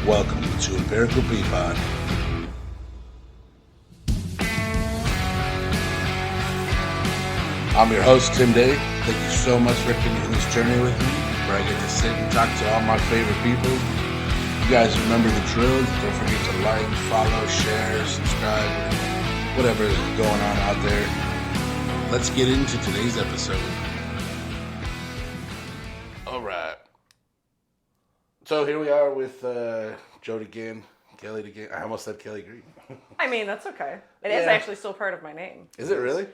Welcome to Empirical Peapod. I'm your host, Tim Day. Thank you so much for continuing this journey with me, where I get to sit and talk to all my favorite people. You guys remember the drill. Don't forget to like, follow, share, subscribe, whatever is going on out there. Let's get into today's episode. All right. So here we are with Joe Degand, Kelly Degand. I almost said Kelly Green. I mean, that's okay. It is actually still part of my name. Is it really?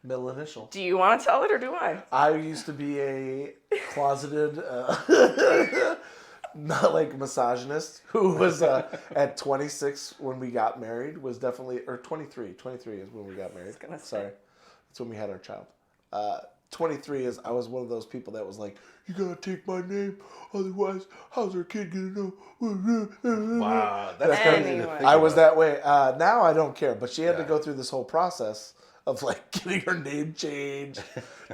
Middle initial. Do you want to tell it or do I? I used to be a closeted, not like misogynist, who was at 26 when we got married, was definitely, or 23. 23 is when we got married. Sorry. That's when we had our child. 23 is, I was one of those people that was like, you gotta take my name, otherwise, how's our kid gonna know? Wow, that's crazy. I was that way. Now I don't care, but she had to go through this whole process of like getting her name changed,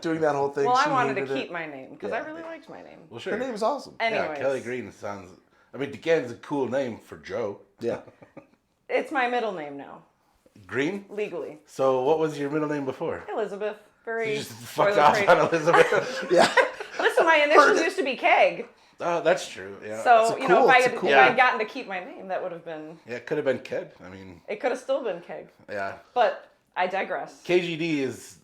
doing that whole thing. Well, she I wanted to hated keep it. my name because I really liked my name. Well, sure. Her name is awesome. Anyways, Yeah, Kelly Green sounds... I mean, Degand's a cool name for Joe. Yeah. it's my middle name now, Green? legally. So what was your middle name before? Elizabeth. Very You just fucked off on Elizabeth? Yeah. Listen, my initials used to be Keg. Oh, that's true. Yeah. So, you know, if I had Yeah. gotten to keep my name, that would have been... Yeah, it could have been Ked. I mean... It could have still been Keg. Yeah. But I digress. KGD is...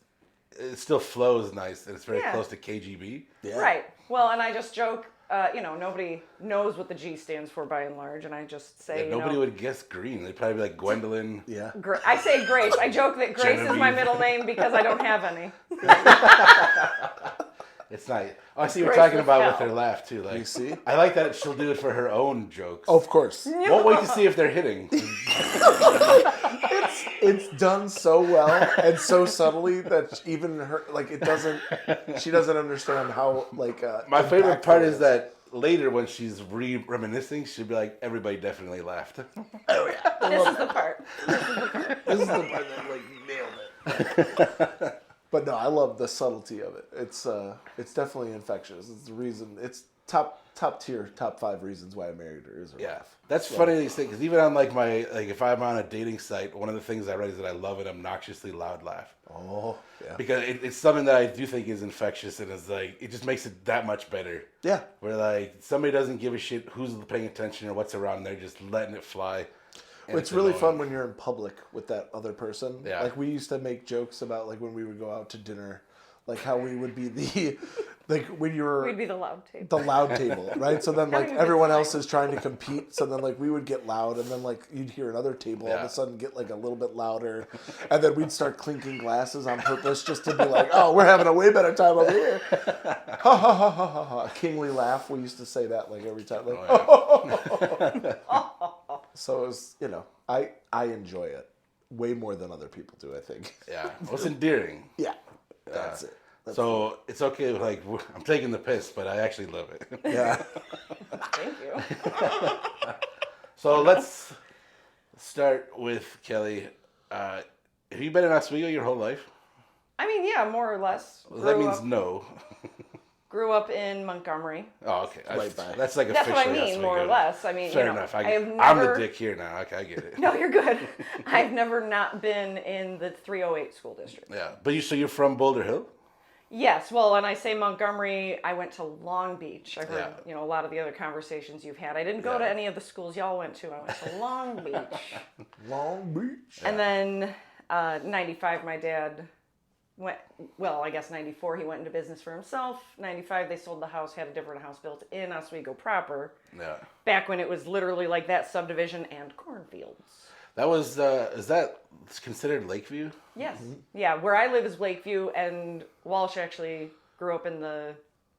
It still flows nice, and it's very Yeah. close to KGB. Yeah. Right. Well, and I just joke, nobody knows what the G stands for by and large, and I just say, Yeah, nobody would guess Green. They'd probably be like Gwendolyn. Yeah. I say Grace. I joke that Grace is my Genevieve. middle name because I don't have any. It's not... Oh, I see what Grace you're talking with about hell. with her laugh, too. Like, You see? I like that she'll do it for her own jokes. Of course. Won't wait to see if they're hitting. It's done so well and so subtly that even her, like, she doesn't understand how, like, My favorite part impactful is that later when she's reminiscing, she'll be like, everybody definitely laughed. Oh, yeah. This is the part. This is the part that, like, nailed it. But no, I love the subtlety of it. It's definitely infectious. It's the reason, it's top tier, top 5 reasons why I married her is her Yeah, laugh. that's funny these things, because even on like if I'm on a dating site, one of the things I write is that I love an obnoxiously loud laugh. Oh, yeah. Because it's something that I do think is infectious, and it's like, it just makes it that much better. Yeah. Where like, somebody doesn't give a shit who's paying attention or what's around, they're just letting it fly. It's really fun when you're in public with that other person. Yeah. Like, we used to make jokes about, like, when we would go out to dinner, like, how we would be the, like, when you were... We'd be the loud table. The loud table, right? So then, like, Having a good everyone time. else is trying to compete. So then, like, we would get loud, and then, like, you'd hear another table all of Yeah. a sudden get, like, a little bit louder. And then we'd start clinking glasses on purpose just to be like, oh, we're having a way better time over here. Ha, ha, ha, ha, ha, ha. A kingly laugh. We used to say that, like, every time. Like, So it was, I enjoy it way more than other people do, I think. Yeah, well, it's endearing. Yeah, that's it. So it's okay, like, I'm taking the piss, but I actually love it. Yeah. Thank you. So let's start with Kelly. Have you been in Oswego your whole life? I mean, yeah, more or less. Well, that means no. Grew up in Montgomery. Oh, okay. Right by. That's like That's what I officially mean, Oswego. more or less. I mean, Fair enough. I have never... I'm the dick here now. Okay, I get it. No, you're good. I've never not been in the 308 school district. Yeah, but you're from Boulder Hill? Yes, well, when I say Montgomery, I went to Long Beach. I heard, Yeah. a lot of the other conversations you've had. I didn't go to any of the schools y'all went to. I went to Long Beach. Long Beach. And then 95, my dad went, well, I guess 94, he went into business for himself. 95, they sold the house, had a different house built in Oswego proper. Yeah. Back when it was literally like that subdivision and cornfields. That was, is that considered Lakeview? Yes. Yeah, where I live is Lakeview, and Walsh actually grew up in the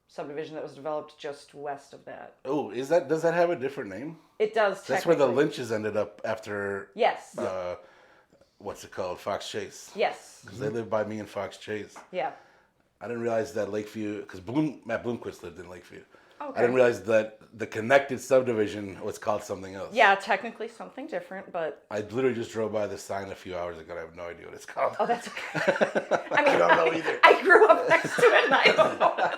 subdivision that was developed just west of that. Oh, does that have a different name? It does, That's where the technically. Lynches ended up after, Yes. what's it called? Fox Chase. Yes. Because they live by me in Fox Chase. Yeah. I didn't realize that Lakeview, because Matt Bloomquist lived in Lakeview. Okay. I didn't realize that the connected subdivision was called something else. Yeah, technically something different, but... I literally just drove by the sign a few hours ago. I have no idea what it's called. Oh, that's okay. I mean, I don't know either. I grew up next to it, and I don't know what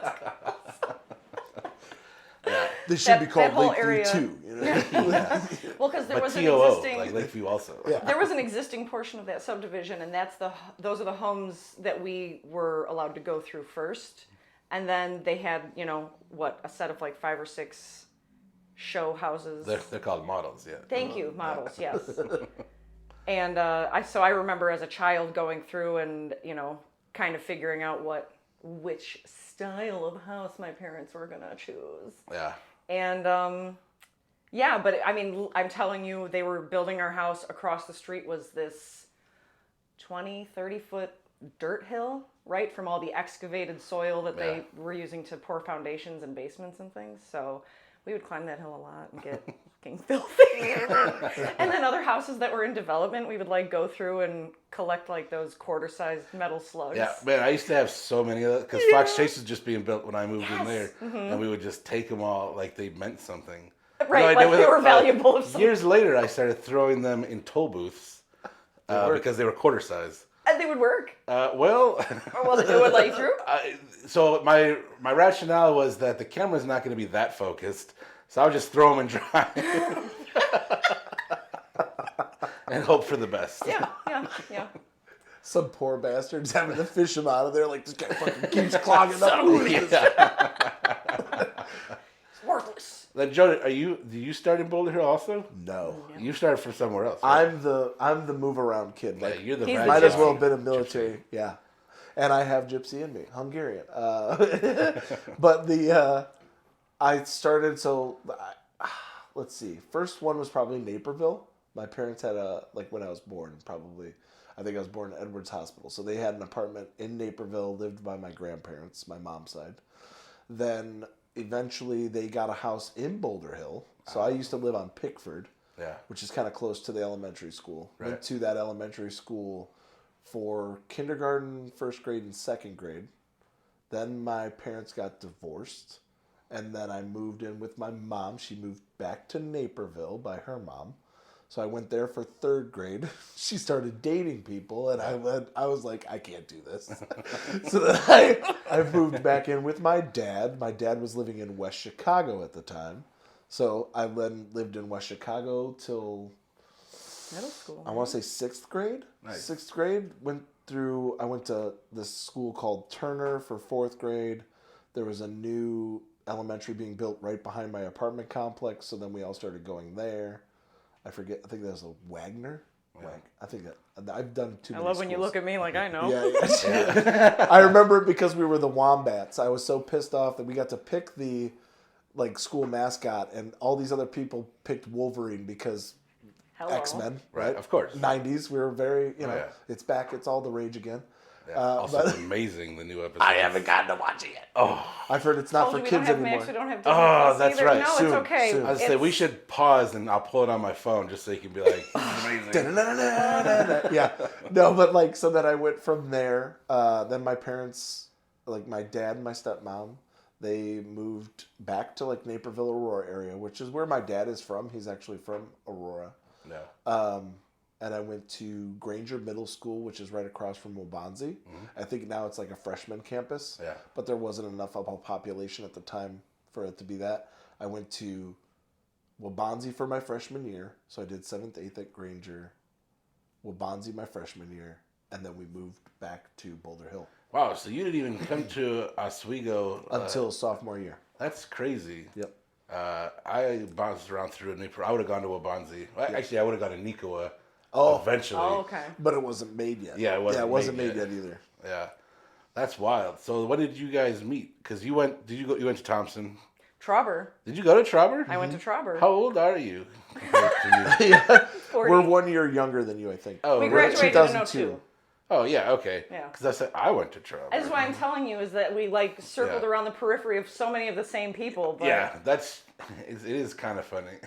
it's called. They should be called whole Lakeview area- too. Well, because there But was an TOO, existing like Lakeview also. Yeah. there was an existing portion of that subdivision, and those are the homes that we were allowed to go through first, and then they had a set of like 5 or 6 show houses. They're called models, yeah. Thank you, models. Yes. And I remember as a child going through and kind of figuring out which style of house my parents were gonna choose. Yeah. And yeah, but I mean, I'm telling you, they were building our house. Across the street was this 20, 30-foot dirt hill, right, from all the excavated soil that they were using to pour foundations and basements and things. So we would climb that hill a lot and get fucking filthy. And then other houses that were in development, we would like go through and collect like those quarter-sized metal slugs. Yeah, man, I used to have so many of those because Fox Chase was just being built when I moved in there, and we would just take them all like they meant something. Right, like they were valuable of something. Years later, I started throwing them in toll booths because they were quarter size. And they would work. Well, It would let you through? So my rationale was that the camera's not going to be that focused, so I would just throw them and drive and hope for the best. Yeah. Some poor bastards having to fish them out of there. Like, this guy fucking keeps clogging up. It's worthless. Then Joe, do you start in Boulder Hill also? No. You started from somewhere else. Right? I'm the move around kid. Like, you're the He's the might as well gypsy. have been a military. Gypsy. Yeah. And I have gypsy in me, Hungarian. But I started, let's see. First one was probably Naperville. My parents had when I was born, probably, I think I was born in Edwards Hospital. So they had an apartment in Naperville, lived by my grandparents, my mom's side. Then eventually they got a house in Boulder Hill. So I used to live on Pickford, which is kind of close to the elementary school. Right. Went to that elementary school for kindergarten, first grade, and second grade. Then my parents got divorced, and then I moved in with my mom. She moved back to Naperville by her mom. So I went there for third grade. She started dating people, and I was like, I can't do this. So then I moved back in with my dad. My dad was living in West Chicago at the time. So I then lived in West Chicago till Middle school. I want to say 6th grade. Nice. 6th grade. I went to this school called Turner for 4th grade. There was a new elementary being built right behind my apartment complex. So then we all started going there. I forget. I think that was a Wagner. Yeah. I think that I've done too I many love when you schools. look at me like I know. Yeah. I remember it because we were the Wombats. I was so pissed off that we got to pick the school mascot, and all these other people picked Wolverine because Hello. X-Men, Right, of course. 90s. We were very, yeah. It's back. It's all the rage again. Yeah. Also, it's amazing, the new episode. I haven't gotten to watch it yet. Oh, I've heard it's not Told for you we kids don't have anymore. Max, we don't have Disney Oh, Plus that's either. right. No, Soon, it's okay. soon. I was gonna say we should pause and I'll pull it on my phone just so you can be like, this is amazing. Yeah. No, but so that I went from there. Then my parents, my dad and my stepmom, they moved back to Naperville, Aurora area, which is where my dad is from. He's actually from Aurora. No. And I went to Granger Middle School, which is right across from Waubonsie. I think now it's like a freshman campus. Yeah. But there wasn't enough of a population at the time for it to be that. I went to Waubonsie for my freshman year. So I did 7th, 8th at Granger. Waubonsie my freshman year. And then we moved back to Boulder Hill. Wow, so you didn't even come to Oswego Until sophomore year. That's crazy. Yep. I bounced around through Nipur. I would have gone to Waubonsie. Actually, I would have gone to Nikoa eventually. Oh, okay. But it wasn't made yet. Yeah, it wasn't made made yet either. Yeah, that's wild. So when did you guys meet? Because you went to Thompson. Trauber. Did you go to Trauber? I went to Trauber. How old are you compared to me? Yeah. 40. We're 1 year younger than you, I think. Oh, We really? graduated in 2002. 02. Oh, yeah, okay. Yeah. Because I said I went to Trauber. That's why I'm telling you is that we circled Yeah. around the periphery of so many of the same people. But Yeah, it is kind of funny.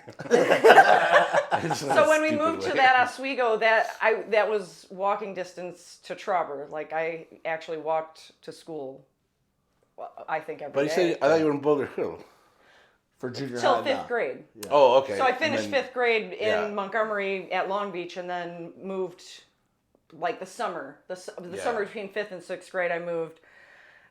So when we moved to that Oswego, that was walking distance to Trauber. I actually walked to school. I think every But you day. said I thought you were in Boulder Hill. For junior Till high 5th now. grade. Yeah. Oh, okay. So I finished And then- 5th grade in yeah. Montgomery at Long Beach, and then moved the summer. The summer between 5th and 6th grade, I moved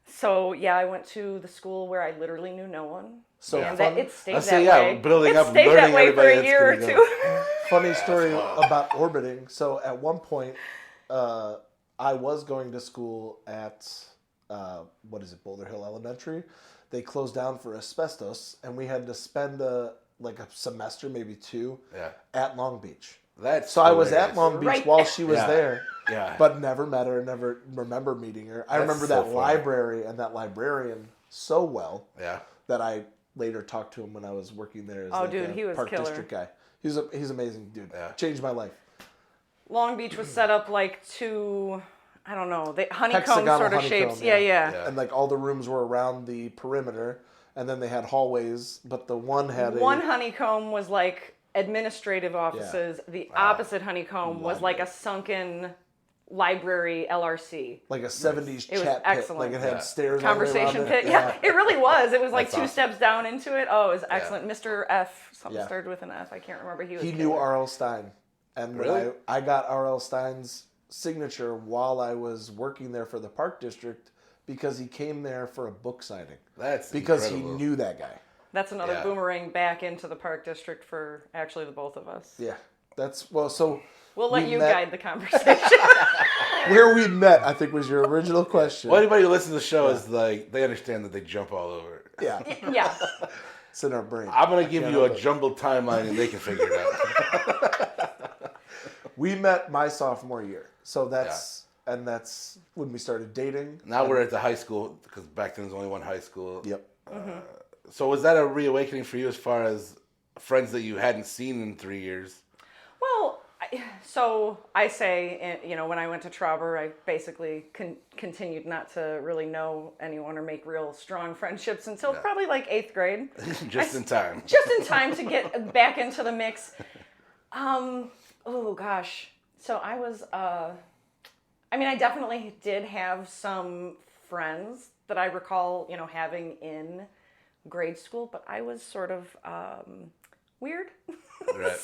So yeah, I went to the school where I literally knew no one. So And fun, it stayed I that say, way. building It up, stayed learning that way for everybody a that's year or gonna two. go. funny story about orbiting. So at one point, I was going to school at Boulder Hill Elementary. They closed down for asbestos, and we had to spend a semester, maybe two, at Long Beach. That's I was at hilarious. Long Beach Right. while she was Yeah. there, Yeah. but never met her, never remember meeting her. I That's remember so that funny. library and that librarian so well Yeah. that I later talked to him when I was working there as Oh, dude, a he was park killer. district guy. He's amazing, dude. Yeah. Changed my life. Long Beach was set up like two, I don't know, the honeycomb Hexagonal sort of honeycomb, shapes. yeah. Yeah. And like all the rooms were around the perimeter, and then they had hallways, but the one had One honeycomb was like administrative offices. The opposite honeycomb was like a sunken library LRC. like a 70s It was chat pit. excellent. Like it had stairs all the way Conversation around pit. it. Yeah, it really was. It was like That's two awesome. steps down into it. Oh, it was excellent. Mr. F. Something Yeah. started with an F. I can't remember. He was He knew killer. R.L. Stein. And when Really? I got R.L. Stein's signature while I was working there for the park district because he came there for a book signing. That's Because incredible. he knew that guy. That's another Yeah. boomerang back into the park district for actually the both of us. Yeah. That's, well, so... We'll let we you met- guide the conversation. Where we met, I think, was your original question. Well, anybody who listens to the show is like, they understand that they jump all over it. Yeah. yeah. It's in our brain. I'm going to give Can't you help a it. jumbled timeline and they can figure it out. We met my sophomore year. So that's when we started dating. Now we're at the high school, because back then there was only one high school. Yep. So was that a reawakening for you as far as friends that you hadn't seen in 3 years? Well, so I say, when I went to Trauber, I basically continued not to really know anyone or make real strong friendships until probably like 8th grade. Just in time. Just in time to get back into the mix. Oh gosh. So I was, I definitely did have some friends that I recall, having in grade school, but I was sort of weird. Right.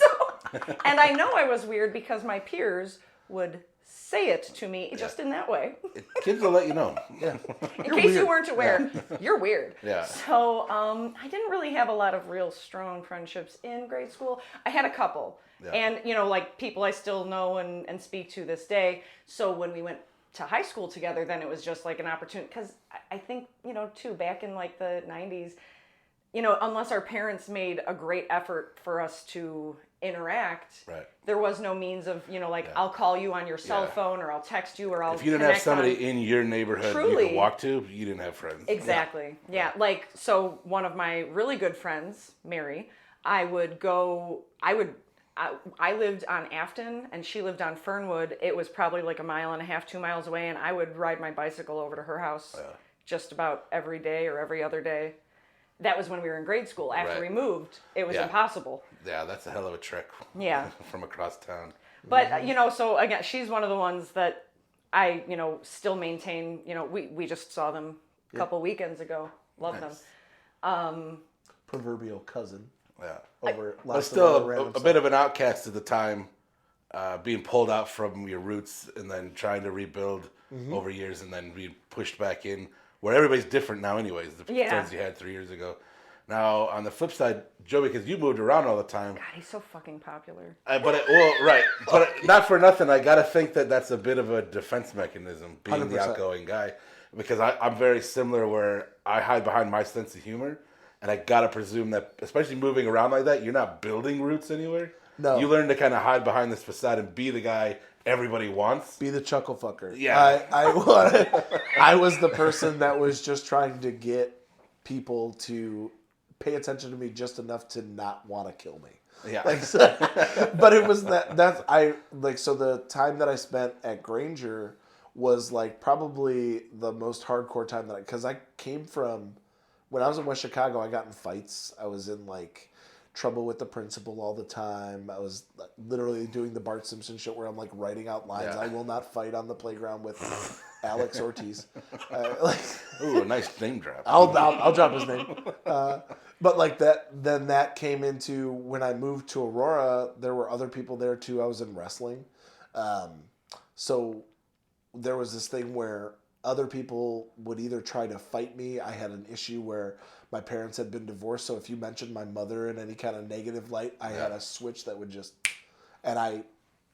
And I know I was weird because my peers would say it to me just in that way. Kids will let you know. Yeah. In case you weren't aware, you're weird. Yeah. So I didn't really have a lot of real strong friendships in grade school. I had a couple. Yeah. And, like people I still know and speak to this day. So when we went to high school together, then it was just like an opportunity. Because I think, too, back in like the 90s, unless our parents made a great effort for us to interact, Right. there was no means of, I'll call you on your cell phone or I'll text you or I'll If you didn't have connect somebody on- in your neighborhood you Truly. could walk to, you didn't have friends. Exactly. Yeah. Like, so one of my really good friends, Mary, I lived on Afton and she lived on Fernwood. It was probably like 1.5 miles, 2 miles away. And I would ride my bicycle over to her house just about every day or every other day. That was when we were in grade school. After Right. we moved, it was Yeah. impossible. Yeah, that's a hell of a trek. Yeah. From across town. But, so again, she's one of the ones that I, still maintain, we just saw them a couple weekends ago. Love Nice. them. Proverbial cousin. Yeah. Over But lots of still other random a bit of an outcast at the time, being pulled out from your roots and then trying to rebuild over years and then being pushed back in, where everybody's different now anyways, the Yeah. friends you had 3 years ago. Now, on the flip side, Joey, because you moved around all the time, God, he's so fucking popular. but not for nothing, I got to think that that's a bit of a defense mechanism, being the 100%. outgoing guy, because I'm very similar where I hide behind my sense of humor, and I got to presume that, especially moving around like that, you're not building roots anywhere. No. You learn to kind of hide behind this facade and be the guy everybody wants. Be the chuckle fucker. Yeah. I was the person that was just trying to get people to pay attention to me just enough to not want to kill me. Yeah. But it was so the time that I spent at Granger was like probably the most hardcore time because I came from, when I was in West Chicago, I got in fights. I was in like trouble with the principal all the time. I was literally doing the Bart Simpson shit where I'm like writing out lines. Yeah. I will not fight on the playground with Alex Ortiz. Ooh, a nice name drop. I'll drop his name. But like that came into when I moved to Aurora. There were other people there too. I was in wrestling, so there was this thing where other people would either try to fight me. I had an issue where my parents had been divorced, so if you mentioned my mother in any kind of negative light, I had a switch that would just, and I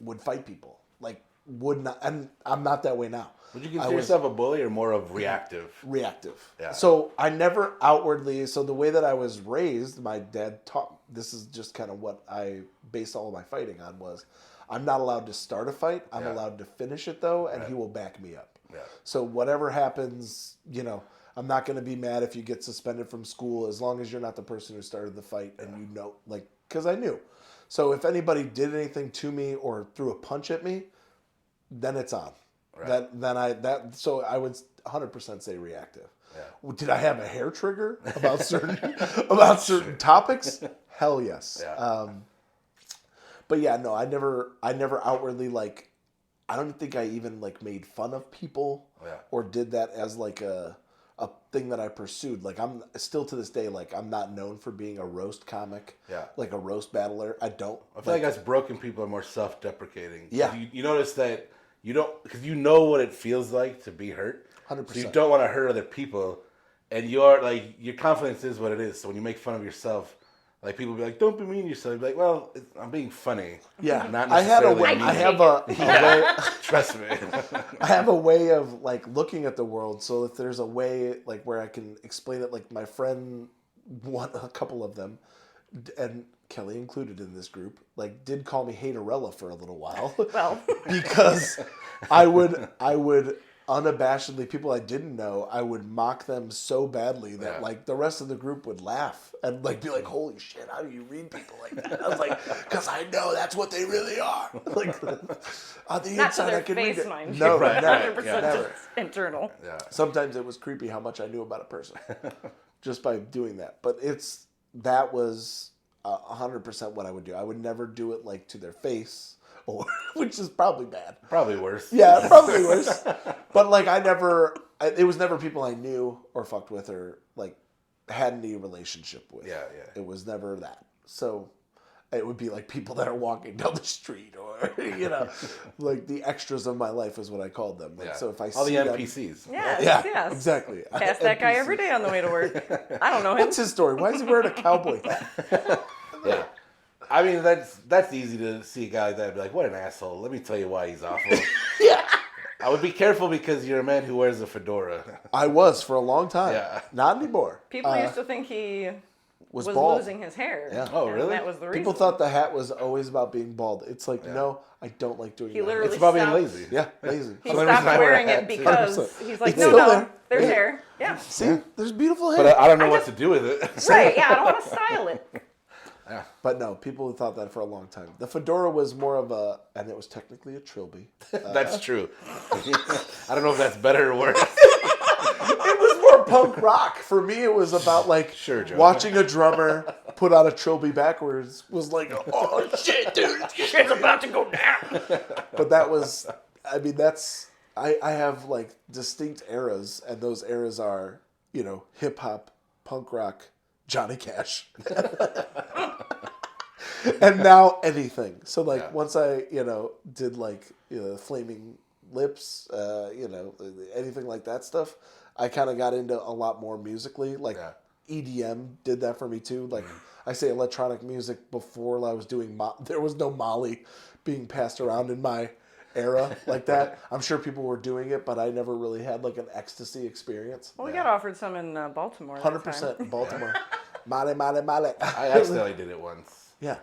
would fight people. Like, would not, and I'm not that way now. Would you consider yourself a bully or more of reactive? Reactive. Yeah. So I never outwardly, so the way that I was raised, my dad taught, this is just kind of what I based all of my fighting on was, I'm not allowed to start a fight. I'm allowed to finish it though, and he will back me up. Yeah. So whatever happens, you know, I'm not going to be mad if you get suspended from school as long as you're not the person who started the fight and you know, like, because I knew. So if anybody did anything to me or threw a punch at me, then it's on. Right. So I would 100% say reactive. Yeah. Did I have a hair trigger about certain topics? Hell yes. Yeah. But yeah, no, I never outwardly like. I don't think I even like made fun of people or did that as like a thing that I pursued. Like I'm still to this day, like I'm not known for being a roast comic. Yeah. Like a roast battler. I feel like us broken people are more self-deprecating. Yeah. You notice that you don't, because you know what it feels like to be hurt. 100%. So you don't want to hurt other people, and you're like your confidence is what it is. So when you make fun of yourself, like people be like, "Don't be mean to yourself." You'd be like, "Well, I'm being funny." Yeah, not necessarily. I have a way. Trust me. I have a way of like looking at the world. So if there's a way like where I can explain it, like my friend, a couple of them, and Kelly included in this group, like did call me Haterella for a little while. Well, because I would unabashedly, people I didn't know, I would mock them so badly that like the rest of the group would laugh and like be like, "Holy shit, how do you read people like that?" I was like, "Because I know that's what they really are." Like on the not inside, to their I can face, read it. mind No, you. right, Never. never. Internal. Yeah. Sometimes it was creepy how much I knew about a person just by doing that. But that was 100% what I would do. I would never do it like to their face. Which is probably bad. Probably worse. Yeah, probably worse. But like it was never people I knew or fucked with or like had any relationship with. Yeah. It was never that. So it would be like people that are walking down the street or, you know, like the extras of my life is what I called them. Like, so if I all see the them, NPCs. Yes, exactly. Pass that guy every day on the way to work. I don't know him. What's his story? Why is he wearing a cowboy hat? Yeah. I mean, that's easy to see a guy like that and be like, "What an asshole. Let me tell you why he's awful." Yeah. I would be careful because you're a man who wears a fedora. I was for a long time. Yeah. Not anymore. People used to think he was bald. losing his hair. Yeah. Oh, really? That was the reason. People thought the hat was always about being bald. It's like, no, I don't like doing that. Literally it's about being lazy. Yeah, lazy. He stopped wearing it because 100%. he's like, It's no, still there. there's hair. Yeah. See, there's beautiful hair. But I don't know what to do with it. Right, yeah, I don't want to style it. Yeah. But no, people thought that for a long time. The fedora was more of and it was technically a trilby. That's true. I don't know if that's better or worse. It was more punk rock. For me, it was about like watching a drummer put on a trilby backwards was like, "Oh shit, dude, shit's about to go down." But that was, I mean, I have like distinct eras, and those eras are, you know, hip hop, punk rock, Johnny Cash. And now anything. So like once I, you know, did like, you know, Flaming Lips, you know, anything like that stuff, I kind of got into a lot more musically. Like EDM did that for me too. Like I say electronic music before I was doing, there was no Molly being passed around in my era like that. I'm sure people were doing it, but I never really had like an ecstasy experience. Well, we got offered some in Baltimore. 100% Baltimore. Male. I accidentally did it once. Yeah.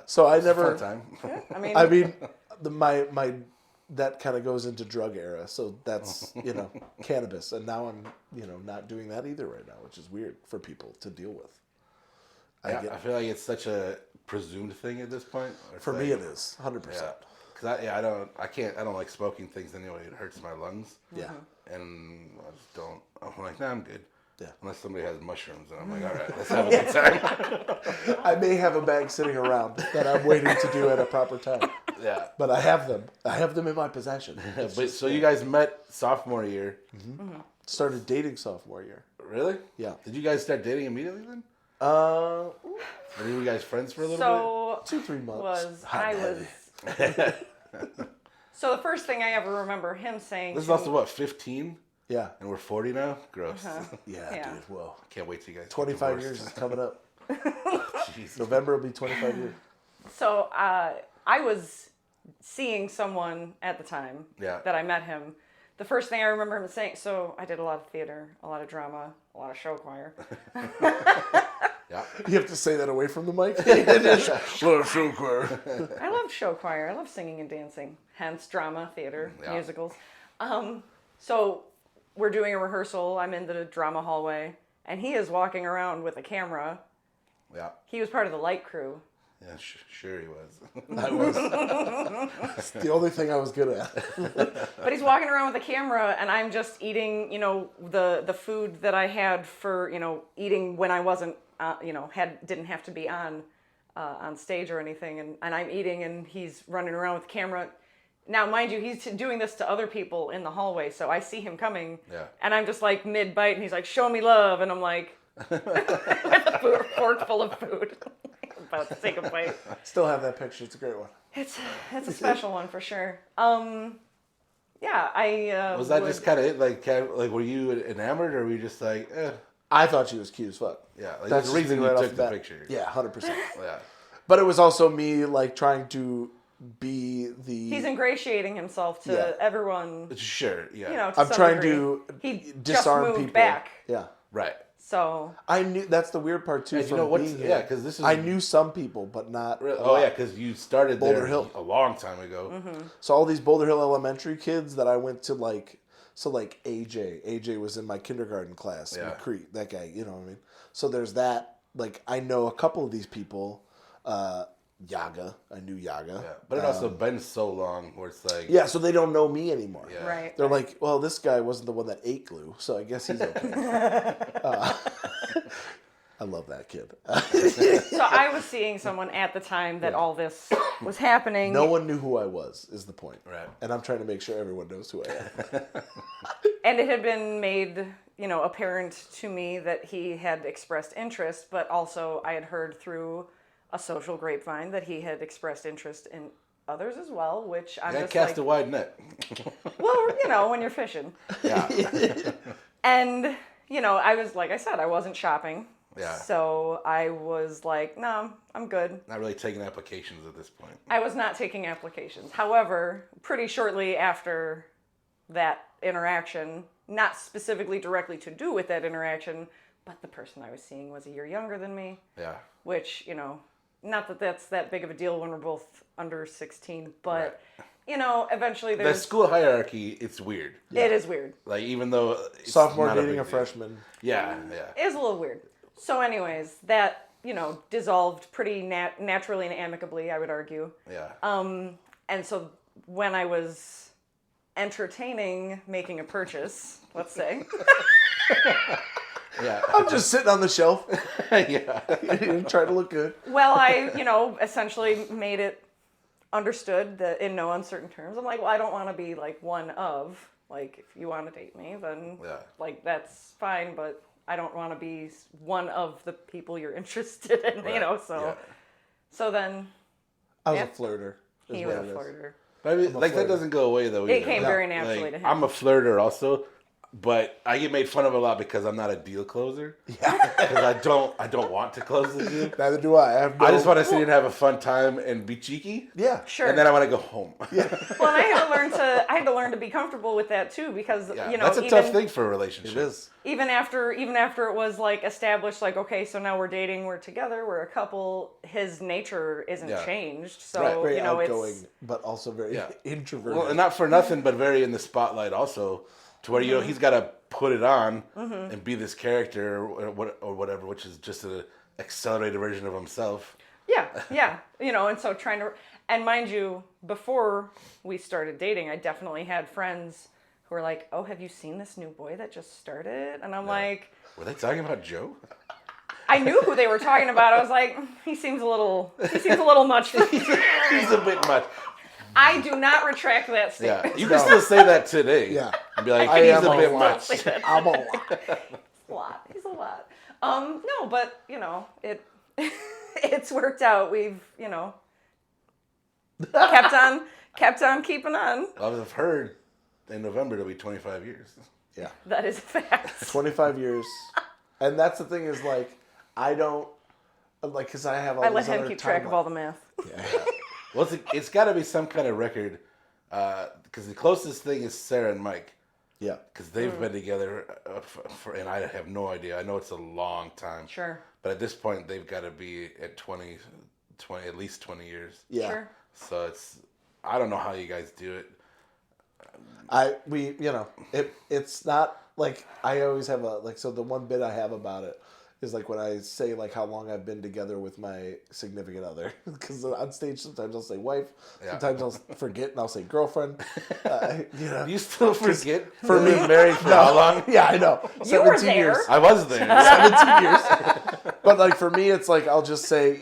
So I never. Fun time. Yeah, I mean, my that kind of goes into drug era. So that's, you know, cannabis, and now I'm, you know, not doing that either right now, which is weird for people to deal with. I feel like it's such a presumed thing at this point. For me, it is 100%. Because I don't like smoking things anyway. It hurts my lungs. Yeah. And I just don't. I'm like, nah, I'm good. Yeah. Unless somebody has mushrooms, and I'm like, all right, let's have a good time. I may have a bag sitting around that I'm waiting to do at a proper time. Yeah. But I have them. I have them in my possession. So you guys met sophomore year. Mm-hmm. Started dating sophomore year. Really? Yeah. Did you guys start dating immediately then? Or were you guys friends for a little bit? 2-3 months. So the first thing I ever remember him saying. This is also what, 15? Yeah. And we're 40 now? Gross. Yeah, Yeah. dude. Whoa. Can't wait till you guys get 25 divorced. years is coming up. Jesus. November will be 25 years. So I was seeing someone at the time Yeah. that I met him. The first thing I remember him saying, so I did a lot of theater, a lot of drama, a lot of show choir. Yeah. You have to say that away from the mic? I love show choir. I love singing and dancing. Hence drama, theater, musicals. So we're doing a rehearsal. I'm in the drama hallway, and he is walking around with a camera. Yeah. He was part of the light crew. Yeah, sure he was. I was. It's the only thing I was good at. But he's walking around with a camera, and I'm just eating, the food that I had for, eating when I wasn't, didn't have to be on stage or anything. And I'm eating, and he's running around with the camera. Now, mind you, he's doing this to other people in the hallway, so I see him coming, and I'm just like mid-bite, and he's like, show me love, and I'm like, with a fork full of food. About to take a bite. Still have that picture. It's a great one. It's a special one for sure. Yeah, I Was that just kind of it? Like, were you enamored, or were you just like, eh? I thought she was cute as fuck. Yeah, like That's the reason right you off took the bat. picture. Yeah, 100%. Yeah. But it was also me, like, trying to be the... He's ingratiating himself to everyone. Sure, yeah. To I'm some trying degree. to He disarm just moved people. back. Yeah. Right. So I knew... That's the weird part, too, And from you know what's... being here. Yeah, because this is... I knew some people, but not... Really, a oh, lot. yeah, because you started Boulder there Hill. a long time ago. Mm-hmm. So all these Boulder Hill Elementary kids that I went to, like... So, like, AJ was in my kindergarten class. Yeah. McCree, that guy, you know what I mean? So there's that. Like, I know a couple of these people. Yaga. I knew Yaga. Yeah. But it also been so long where it's like... Yeah, so they don't know me anymore. Yeah. right. They're like, well, this guy wasn't the one that ate glue, so I guess he's okay. I love that kid. So I was seeing someone at the time that all this was happening. No one knew who I was, is the point. Right. And I'm trying to make sure everyone knows who I am. And it had been made, apparent to me that he had expressed interest, but also I had heard through a social grapevine that he had expressed interest in others as well, which I'm just cast like, a wide net. well, when you're fishing. Yeah. And, I was, like I said, I wasn't shopping. Yeah. So I was like, no, I'm good. Not really taking applications at this point. I was not taking applications. However, pretty shortly after that interaction, not specifically directly to do with that interaction, but the person I was seeing was a year younger than me, Yeah. which, not that that's that big of a deal when we're both under 16, but, eventually The there's... school hierarchy, it's weird. It is weird. Like, even though... It's Sophomore not dating big a deal. freshman. Yeah, yeah. It is a little weird. So anyways, that, dissolved pretty naturally and amicably, I would argue. Yeah. And so when I was entertaining making a purchase, let's say, Yeah. I'm just sitting on the shelf, Yeah. trying to look good. well, I, essentially made it understood that in no uncertain terms, I'm like, well, I don't want to be like one of, like, if you want to date me, then like, that's fine, but I don't want to be one of the people you're interested in, Right. so, Yeah. so then I was Yeah. a flirter. is he what was it a is. flirter. But I mean, like, that flirter. doesn't go away, though, It either. came No. very naturally Like, to him. I'm a flirter also, but I get made fun of a lot because I'm not a deal closer. Yeah. Because I don't want to close the deal. Neither do I. I just want to sit here and have a fun time and be cheeky. Yeah. Sure. And then I want to go home. Yeah. Well, and I had to learn to be comfortable with that too, because That's a tough thing for a relationship. It is. Even after it was like established, like, okay, so now we're dating, we're together, we're a couple. His nature isn't Yeah. changed, so Right. Very outgoing, it's but also very Yeah. introverted. Well, and not for nothing, but very in the spotlight also, to where he's got to put it on and be this character or whatever, which is just an accelerated version of himself. yeah, and so and mind you, before we started dating, I definitely had friends who were like, "Oh, have you seen this new boy that just started?" And I'm like, Were they talking about Joe? I knew who they were talking about. I was like, he seems a little much for me. He's a bit much. I do not retract that Yeah, statement. you can still say that today. Yeah. And be like, I he's am a a bit lot. much. I'm a lot. He's a lot. No, but it it's worked out. We've kept on keeping on. I've heard in November it'll be 25 years. Yeah. That is a fact. 25 years. And that's the thing is, like, I don't, like, because I have all I these let him other keep track of timelines. all the math. Yeah. Well, it's got to be some kind of record, because the closest thing is Sarah and Mike, Yeah. because they've been together and I have no idea. I know it's a long time. Sure. But at this point, they've got to be at 20, at least 20 years. Yeah. Sure. So I don't know how you guys do it. It's not like I always have so the one bit I have about it is like when I say like how long I've been together with my significant other, because on stage sometimes I'll say wife, sometimes I'll forget and I'll say girlfriend. You still forget? For me, married for how long? Yeah, I know. You were 17 there. years. I was there. 17 years. But like for me, it's like I'll just say,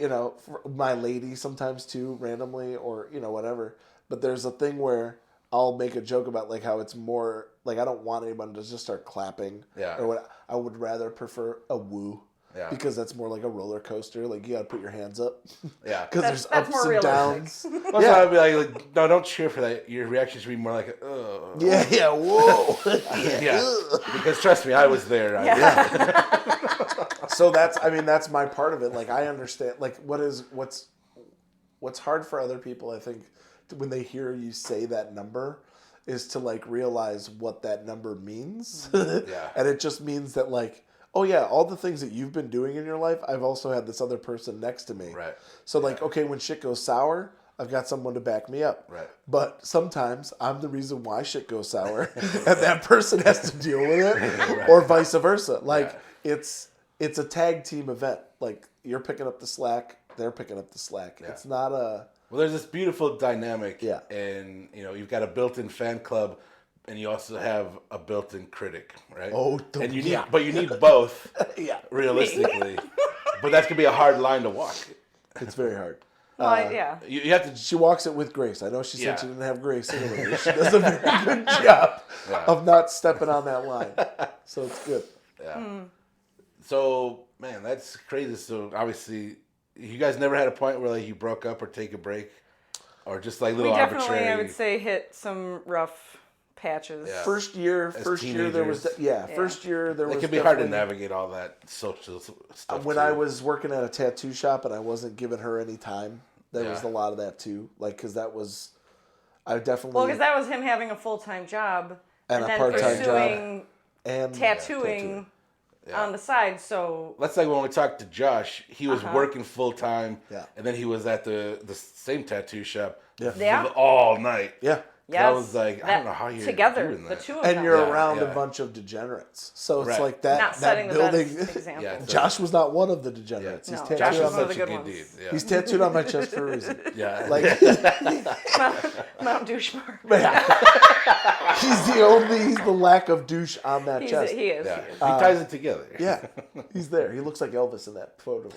my lady sometimes too, randomly, or whatever. But there's a thing where I'll make a joke about like how it's more like I don't want anyone to just start clapping. Yeah. Or what I would rather prefer a woo. Yeah. Because that's more like a roller coaster. Like you got to put your hands up. Yeah. Because there's That's ups more and realistic. downs. Well, so I'd be like, no, don't cheer for that. Your reaction should be more like, ugh. Yeah. Whoa. Yeah. Because trust me, I was there. So that's my part of it. Like I understand. Like what's hard for other people, I think, when they hear you say that number, is to like realize what that number means. Yeah. And it just means that like, oh yeah, all the things that you've been doing in your life, I've also had this other person next to me. Right. So like, okay, when shit goes sour, I've got someone to back me up. Right. But sometimes I'm the reason why shit goes sour, and that person has to deal with it, or vice versa. Like it's a tag team event. Like you're picking up the slack, they're picking up the slack. Yeah. It's not a. Well, there's this beautiful dynamic. Yeah. And you've got a built-in fan club, and you also have a built-in critic, right? Oh, and you need both. Yeah. Realistically, but that's gonna be a hard line to walk. It's very hard. Well, yeah. You have to. She walks it with grace. I know she said Yeah. she didn't have grace anyway. She does a very good job of not stepping on that line. So it's good. Yeah. So, man, that's crazy. So, obviously, you guys never had a point where like you broke up or take a break, or just like little We definitely, arbitrary. I would say, hit some rough patches. Yeah. First year there was first year there was. It can be hard to definitely- navigate all that social stuff. When too. I was working at a tattoo shop and I wasn't giving her any time, there was a lot of that too. Like, because that was, I definitely. Well, because that was him having a full-time job And a then part-time pursuing and tattooing on the side. So let's like when we talked to Josh, he was working full time, and then he was at the same tattoo shop all night. Yeah. yes, I was like, I don't know how you're together, doing the that. two of And them. you're Yeah, around yeah. a bunch of degenerates, so it's Right. like that. Not setting that the building. best example. Yeah, Josh was not one of the degenerates. No, He's Josh tattooed was on one my of the good good ones. dude. Yeah. He's tattooed on my chest for a reason. Yeah. Like Mount Douchebag. he's the lack of douche on that chest. He is. Yeah. He is. He ties it together. Yeah, he's there. He looks like Elvis in that photo.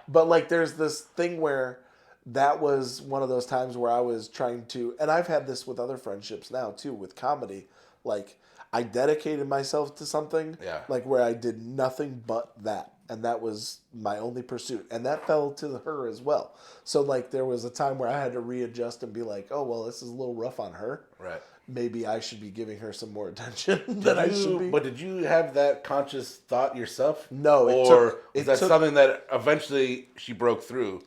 But like, there's this thing where that was one of those times where I was trying to, and I've had this with other friendships now too, with comedy. Like, I dedicated myself to something, like where I did nothing but that, and that was my only pursuit, and that fell to her as well. So like, there was a time where I had to readjust and be like, oh well, this is a little rough on her. Right. Maybe I should be giving her some more attention than I should be. But did you have that conscious thought yourself? No, was that something that eventually she broke through?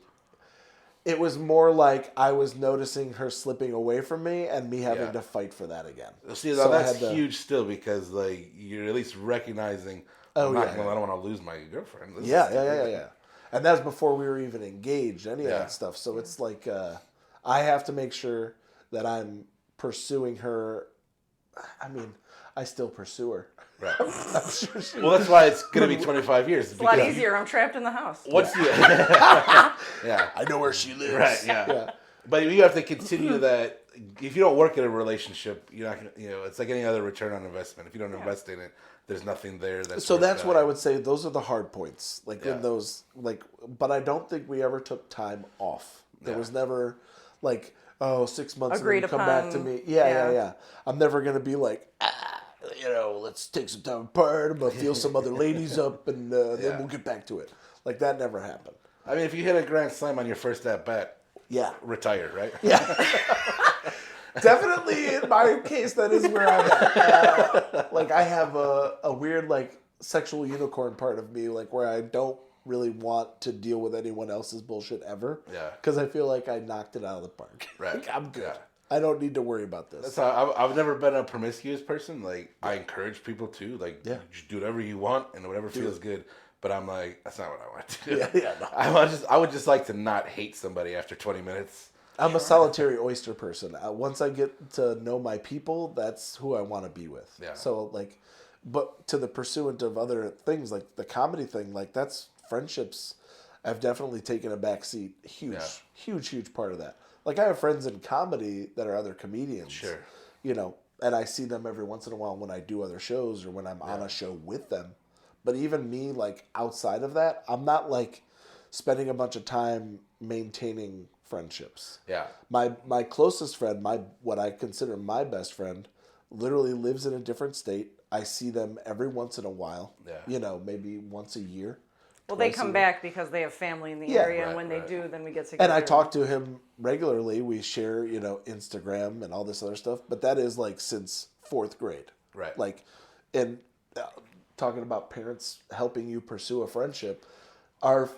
It was more like I was noticing her slipping away from me and me having to fight for that again. See, now that's huge still, because like you're at least recognizing, I don't want to lose my girlfriend. Yeah. And that's before we were even engaged, any of that stuff. So it's like I have to make sure that I'm pursuing her. I mean, I still pursue her. Right. I'm sure she Well, that's why it's going to be 25 years. It's a lot easier. I'm trapped in the house. What's the... Yeah. I know where she lives. Right, yeah. But you have to continue that. If you don't work in a relationship, you're not going to, it's like any other return on investment. If you don't invest in it, there's nothing there. So that's what I would say. Those are the hard points. Like in those, like, but I don't think we ever took time off. There was never like, 6 months Agreed and then come back to upon. me. Yeah. I'm never going to be like, let's take some time apart. I'm going to feel some other ladies up and then we'll get back to it. Like that never happened. I mean, if you hit a grand slam on your first at bat, retire, right? Yeah. Definitely in my case, that is where I'm at. Like, I have a weird, like, sexual unicorn part of me, like, where I don't really want to deal with anyone else's bullshit ever. Yeah. Because I feel like I knocked it out of the park. Right. Like, I'm good. Yeah. I don't need to worry about this. That's how I've never been a promiscuous person. Like, I encourage people to, like, Yeah. just do whatever you want and whatever feels good. But I'm like, that's not what I want to do. Yeah, no. I would just like to not hate somebody after 20 minutes. I'm a solitary oyster person. Once I get to know my people, that's who I want to be with. Yeah. So, like, but to the pursuant of other things, like the comedy thing, like, that's friendships. I've definitely taken a back seat. Huge part of that. Like, I have friends in comedy that are other comedians. Sure. You know, and I see them every once in a while when I do other shows or when I'm on a show with them. But even me, like, outside of that, I'm not, like, spending a bunch of time maintaining friendships. Yeah. My closest friend, what I consider my best friend, literally lives in a different state. I see them every once in a while. Yeah. You know, maybe once a year. Well, they twice a come year. back because they have family in the Yeah. area, and Right, when they right. do, then we get together. And I talk to him regularly. We share, you know, Instagram and all this other stuff. But that is, like, since 4th grade. Right. Like, and talking about parents helping you pursue a friendship, our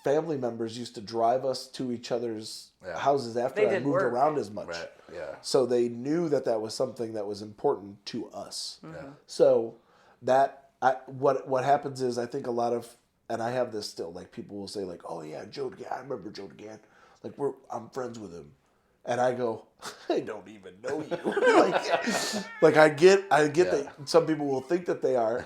family members used to drive us to each other's houses after They I did moved work. around as much. Right. Yeah. So they knew that was something that was important to us. Mm-hmm. Yeah. So what happens is, I think a lot of, and I have this still, like, people will say, like, oh yeah, Joe Degand, I remember Joe Degand. Like, I'm friends with him. And I go, I don't even know you. like I get that some people will think that they are.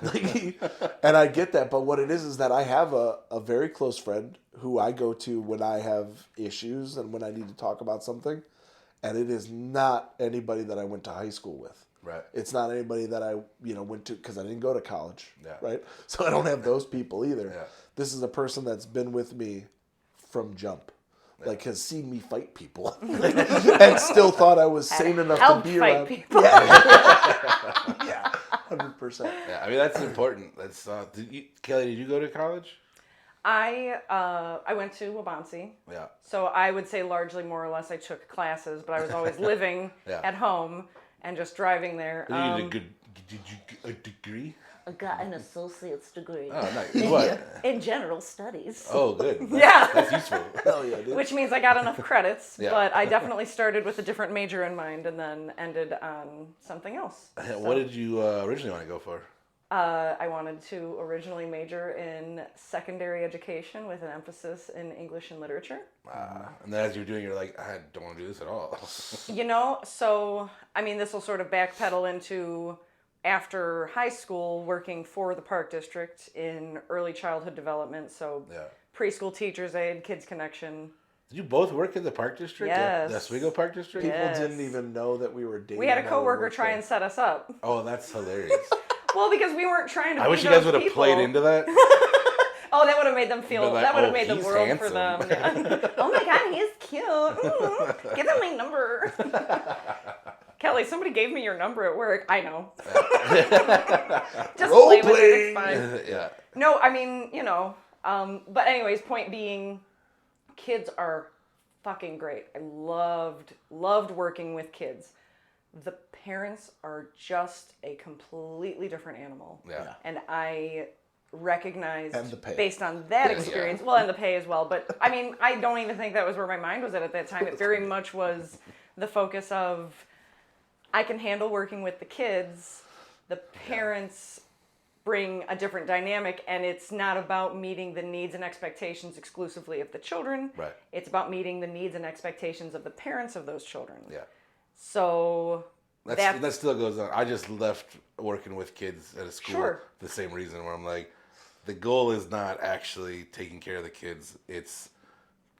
And I get that. But what it is that I have a very close friend who I go to when I have issues and when I need to talk about something. And it is not anybody that I went to high school with. Right. It's not anybody that I, went to, because I didn't go to college. Yeah. Right. So I don't have those people either. Yeah. This is a person that's been with me from jump. Like, has seen me fight people and still thought I was sane enough to be fight around people. Yeah, 100%. Yeah. I mean, that's important. That's Kelly, did you go to college? I went to Wabansi. Yeah. So I would say largely, more or less, I took classes, but I was always living at home and just driving there. Did you get a degree? I got an associate's degree Oh, nice. What? in general studies. Oh, good. Yeah. That's useful. Hell yeah, dude. Which means I got enough credits, Yeah. but I definitely started with a different major in mind and then ended on something else. What did you originally want to go for? I wanted to originally major in secondary education with an emphasis in English and literature. And then as you're doing, you're like, I don't want to do this at all. So, I mean, this will sort of backpedal into after high school working for the Park District in early childhood development. So preschool teachers aid, kids connection. Did you both work in the Park District? Yes. The Oswego Park District? People Yes. didn't even know that we were dating. We had a while we coworker worked try there. and set us up. Oh, that's hilarious. Well, because we weren't trying to I be wish you guys those would have people. played into that. Oh, that would have made them feel, Been like, that would have "Oh, made the he's world for them. handsome." Yeah. Oh my God, he's cute. Give him my number. Kelly, somebody gave me your number at work. I know. Just Role play with it, playing. it's fine. Yeah. No, I mean, but anyways, point being, kids are fucking great. I loved working with kids. The parents are just a completely different animal. Yeah. And I recognized, And the pay. based on that experience, well, and the pay as well, but I mean, I don't even think that was where my mind was at that time. It very much was the focus of, I can handle working with the kids. The parents bring a different dynamic, and it's not about meeting the needs and expectations exclusively of the children. Right. It's about meeting the needs and expectations of the parents of those children. Yeah. So That still goes on. I just left working with kids at a school Sure. for the same reason, where I'm like, the goal is not actually taking care of the kids. It's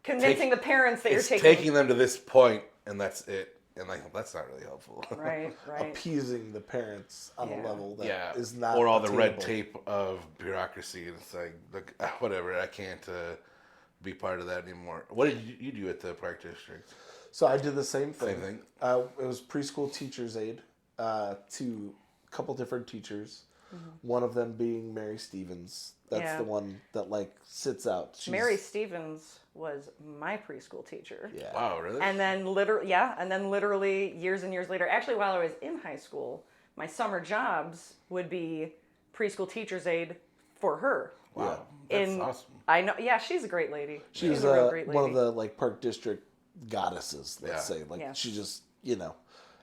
convincing the parents that it's you're taking them to this point, and that's it. And like, that's not really helpful. Right. appeasing the parents on a level that is Yeah. not Or all the red attainable. tape of bureaucracy. And it's like, look, whatever. I can't be part of that anymore. What did you do at the Park District? So I did the same thing. Same thing? It was preschool teacher's aide to a couple different teachers. One of them being Mary Stevens. That's Yeah. the one that like sits out. She's, Mary Stevens was my preschool teacher. Yeah. Wow, really? And then literally years and years later, actually while I was in high school, my summer jobs would be preschool teacher's aide for her. Wow, that's awesome. I know, yeah, she's a great lady. She's a real great lady. one of the like Park District goddesses. Let's say like Yeah. she just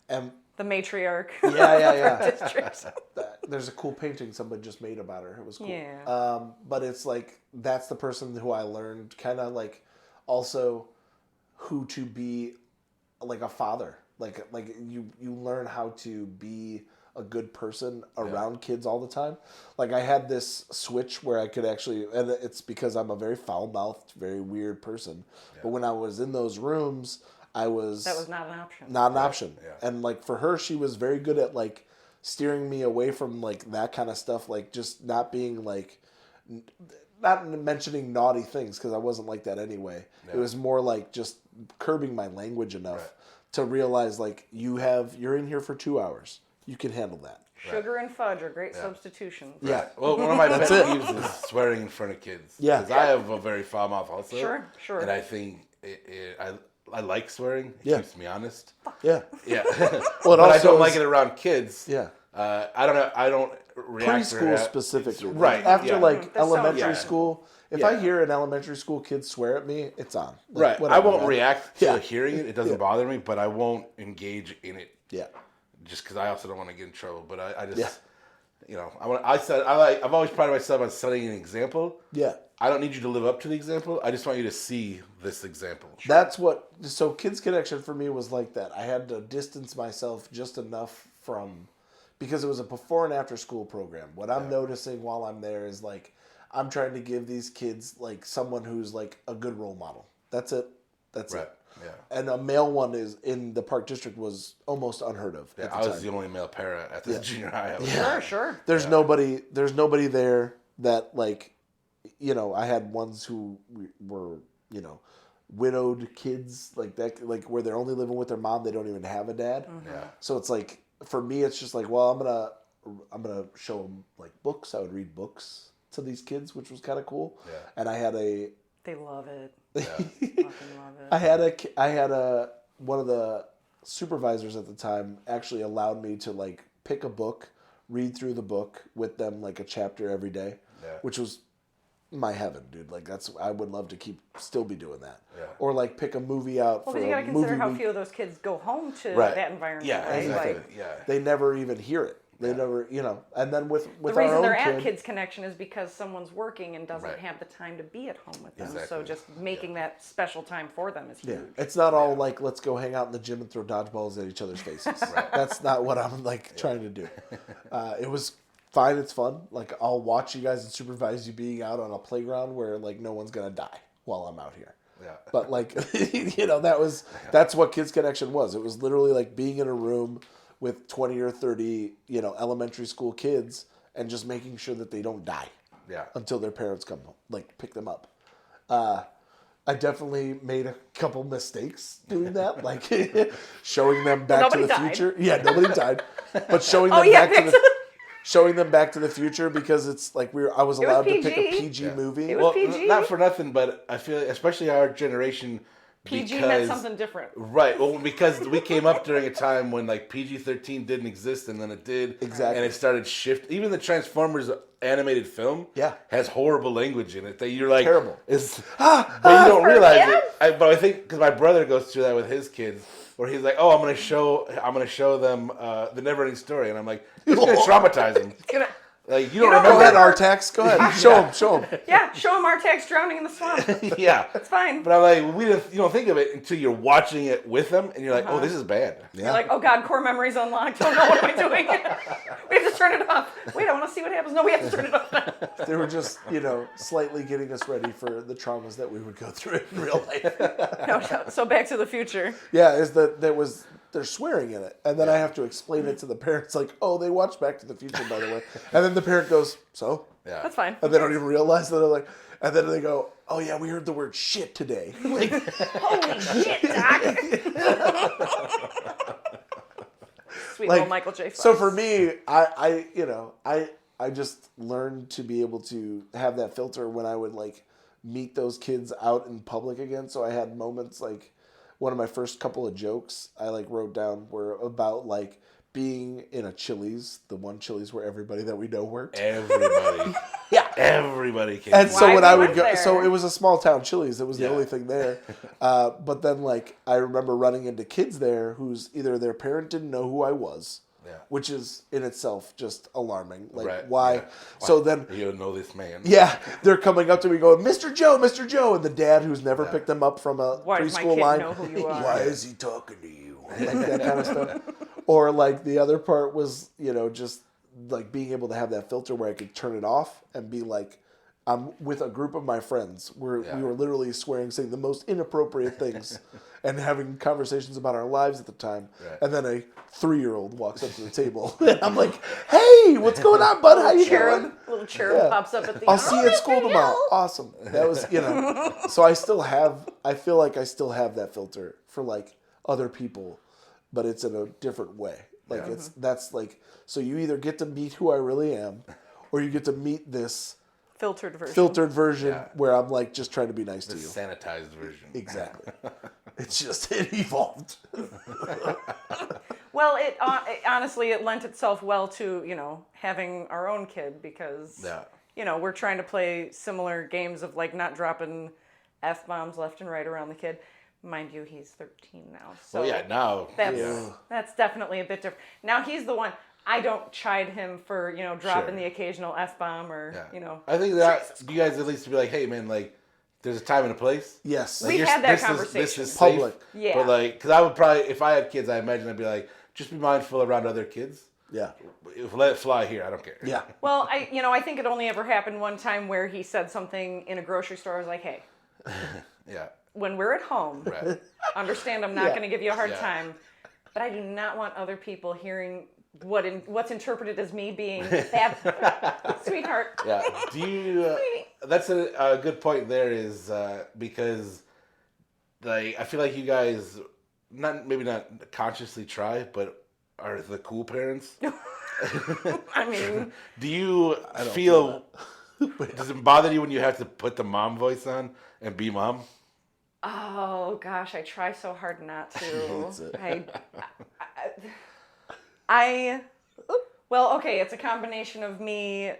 and the matriarch. yeah. District. There's a cool painting somebody just made about her. It was cool. Yeah. But it's like that's the person who I learned kind of like also who to be like a father. Like you learn how to be a good person around kids all the time. Like I had this switch where I could actually, and it's because I'm a very foul-mouthed, very weird person. Yeah. But when I was in those rooms, that was not an option. Not an option. Yeah. And like for her, she was very good at like steering me away from like that kind of stuff. Like just not being like, not mentioning naughty things because I wasn't like that anyway. Yeah. It was more like just curbing my language enough to realize like you're in here for 2 hours. You can handle that. Sugar and fudge are great substitutions. Yeah. Well, one of my pet peeves is swearing in front of kids. Yeah. Because I have a very foul mouth also. Sure. And I think I like swearing. It keeps me honest. Yeah. Yeah. Well, but I don't like it around kids. Yeah. I don't know. I don't react. Preschool specifically. Right. After like There's elementary school, if I hear an elementary school kid swear at me, it's on. Like, right. Whatever, I won't react to hearing it. It doesn't Yeah. bother me, but I won't engage in it. Yeah. Just because I also don't want to get in trouble. But I just, I've always prided myself on setting an example. Yeah. I don't need you to live up to the example. I just want you to see this example. That's what. So Kids Connection for me was like that. I had to distance myself just enough from, because it was a before and after school program. What I'm noticing while I'm there is like, I'm trying to give these kids like someone who's like a good role model. That's it. That's it. Yeah. And a male one is in the Park District was almost unheard of. Yeah, at the I was time. the only male para at the junior high. Sure. There's nobody there that like, I had ones who were, widowed kids like that, like where they're only living with their mom. They don't even have a dad. Mm-hmm. Yeah. So it's like, for me, it's just like, well, I'm going to show them like books. I would read books to these kids, which was kind of cool. Yeah. And I had They love it. Fucking love it. I had one of the supervisors at the time actually allowed me to like pick a book, read through the book with them like a chapter every day, which was my heaven, dude. Like I would love to still be doing that. Yeah. Or like pick a movie out for a movie. Well, because you got to consider how few of those kids go home to that environment. Yeah, right? exactly. Like, they never even hear it. They never, and then with the our reason own they're kid, at Kids Connection is because someone's working and doesn't have the time to be at home with them. Exactly. So just making that special time for them is huge. it's not all like let's go hang out in the gym and throw dodgeballs at each other's faces. That's not what I'm like trying to do. It was fine. It's fun. Like I'll watch you guys and supervise you being out on a playground where like no one's gonna die while I'm out here. Yeah. But like that's what Kids Connection was. It was literally like being in a room with 20 or 30, elementary school kids and just making sure that they don't die until their parents come like pick them up. I definitely made a couple mistakes doing that, like showing them Back to the Future. Yeah, nobody died, but showing them showing them Back to the Future because it's like I was allowed to pick a PG movie. It was PG. Not for nothing, but I feel especially our generation. PG meant something different. Right. Well, because we came up during a time when like PG-13 didn't exist, and then it did. Exactly. And it started shift. Even the Transformers animated film has horrible language in it that you're like terrible. But you don't realize it. But I think because my brother goes through that with his kids, where he's like, "Oh, I'm gonna show them the Neverending Story," and I'm like, "It's gonna traumatize them." Like you don't remember Go ahead, that. Artax. Go ahead. Show him. Yeah, show him Artax drowning in the swamp. Yeah, That's fine. But I'm like, you don't think of it until you're watching it with them, and you're like, "Oh, this is bad." Yeah. You're like, oh God, core memory's unlocked. Oh no, what am I doing? We have to turn it off. Wait, I want to see what happens. No, we have to turn it off now. They were just, slightly getting us ready for the traumas that we would go through in real life. No, so Back to the Future. Yeah, they're swearing in it. And then I have to explain it to the parents like, oh, they watched Back to the Future, by the way. And then the parent goes, so? Yeah, That's fine. And they don't even realize that. They're like, and then they go, oh yeah, we heard the word shit today. Like, Holy shit, Doc. Sweet little Michael J. Fox. so for me, I I just learned to be able to have that filter when I would like meet those kids out in public again. So I had moments like one of my first couple of jokes I like wrote down were about like being in a Chili's, the one Chili's where everybody that we know worked. Everybody. Yeah. Everybody came. And so Why when we I would went go, there? so it was a small town Chili's. It was the Yeah. only thing there. But then like I remember running into kids there whose either their parent didn't know who I was, Yeah. which is in itself just alarming. Like Right, why? yeah. So then You don't know this man. yeah, they're coming up to me going, Mr. Joe, and the dad who's never picked them up from a Why does my preschool kid line. know who you are? Why is he talking to you? Like that kind of stuff. Or like the other part was, just like being able to have that filter where I could turn it off and be like, I'm with a group of my friends where we were literally swearing, saying the most inappropriate things and having conversations about our lives at the time. Right. And then a 3-year-old walks up to the table and I'm like, hey, what's going on, bud? How you doing? Little cherub pops up at the I'll see you at school tomorrow. Awesome. That was, so I feel like I still have that filter for like other people, but it's in a different way. Like that's like, so you either get to meet who I really am or you get to meet this filtered version. where I'm like just trying to be nice The to you. sanitized version. Exactly. It's just, it evolved. Well, it honestly it lent itself well to having our own kid because we're trying to play similar games of like not dropping F-bombs left and right around the kid. Mind you, he's 13 now. So now. that's definitely a bit different. Now he's the one. I don't chide him for dropping the occasional F-bomb or I think that you guys at least be like, hey man, like there's a time and a place. Yes. We've had that conversation. This is Public. safe. Yeah. But like, because I would probably, if I had kids, I imagine I'd be like, just be mindful around other kids. Yeah. Let it fly here. I don't care. Yeah. Well, I think it only ever happened one time where he said something in a grocery store. I was like, hey, Yeah. when we're at home, Right. understand I'm not going to give you a hard Yeah. time, but I do not want other people hearing what's interpreted as me being that sweetheart. Yeah. Do you? That's a good point. There is because like I feel like you guys maybe not consciously try, but are the cool parents. I mean, Do you feel? Does it bother you when you have to put the mom voice on and be mom? oh gosh, I try so hard not to. That's it. Well, okay, it's a combination of me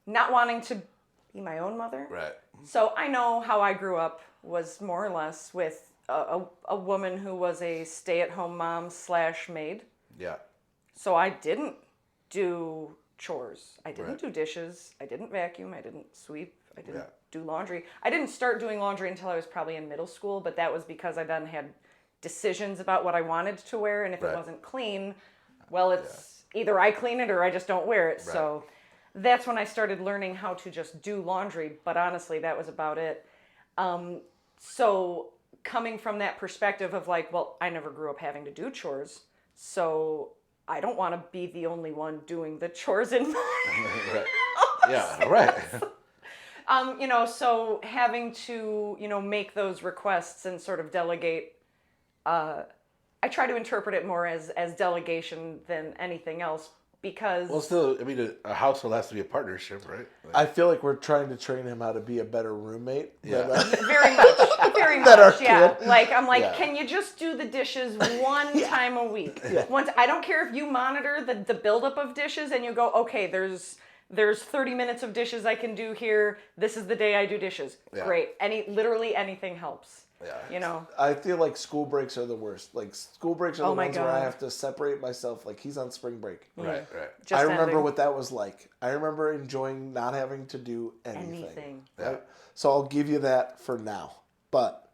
not wanting to be my own mother. Right. So I know how I grew up was more or less with a woman who was a stay-at-home mom / maid. Yeah. So I didn't do chores. I didn't Right. do dishes. I didn't vacuum. I didn't sweep. I didn't Yeah. do laundry. I didn't start doing laundry until I was probably in middle school, but that was because I then had decisions about what I wanted to wear, and if Right. it wasn't clean, well, it's either I clean it or I just don't wear it. Right. So that's when I started learning how to just do laundry, but honestly, that was about it. So coming from that perspective of like, well, I never grew up having to do chores, so I don't want to be the only one doing the chores in my Right. Yeah. Right. So having to, make those requests and sort of delegate, I try to interpret it more as delegation than anything else because... Well, still, I mean, a household has to be a partnership, right? Like, I feel like we're trying to train him how to be a better roommate. Yeah. Very much, That our yeah. kid. Like, I'm like, Yeah. can you just do the dishes one time a week? Once, I don't care if you monitor the buildup of dishes and you go, okay, there's 30 minutes of dishes I can do here. This is the day I do dishes. Yeah. Great. Literally anything helps. Yeah. I feel like school breaks are the worst. Like school breaks are the Oh my ones where I God. have to separate myself. Like he's on spring break. Right. Just I remember ending. what that was like. I remember enjoying not having to do anything. Anything. Right? So I'll give you that for now. But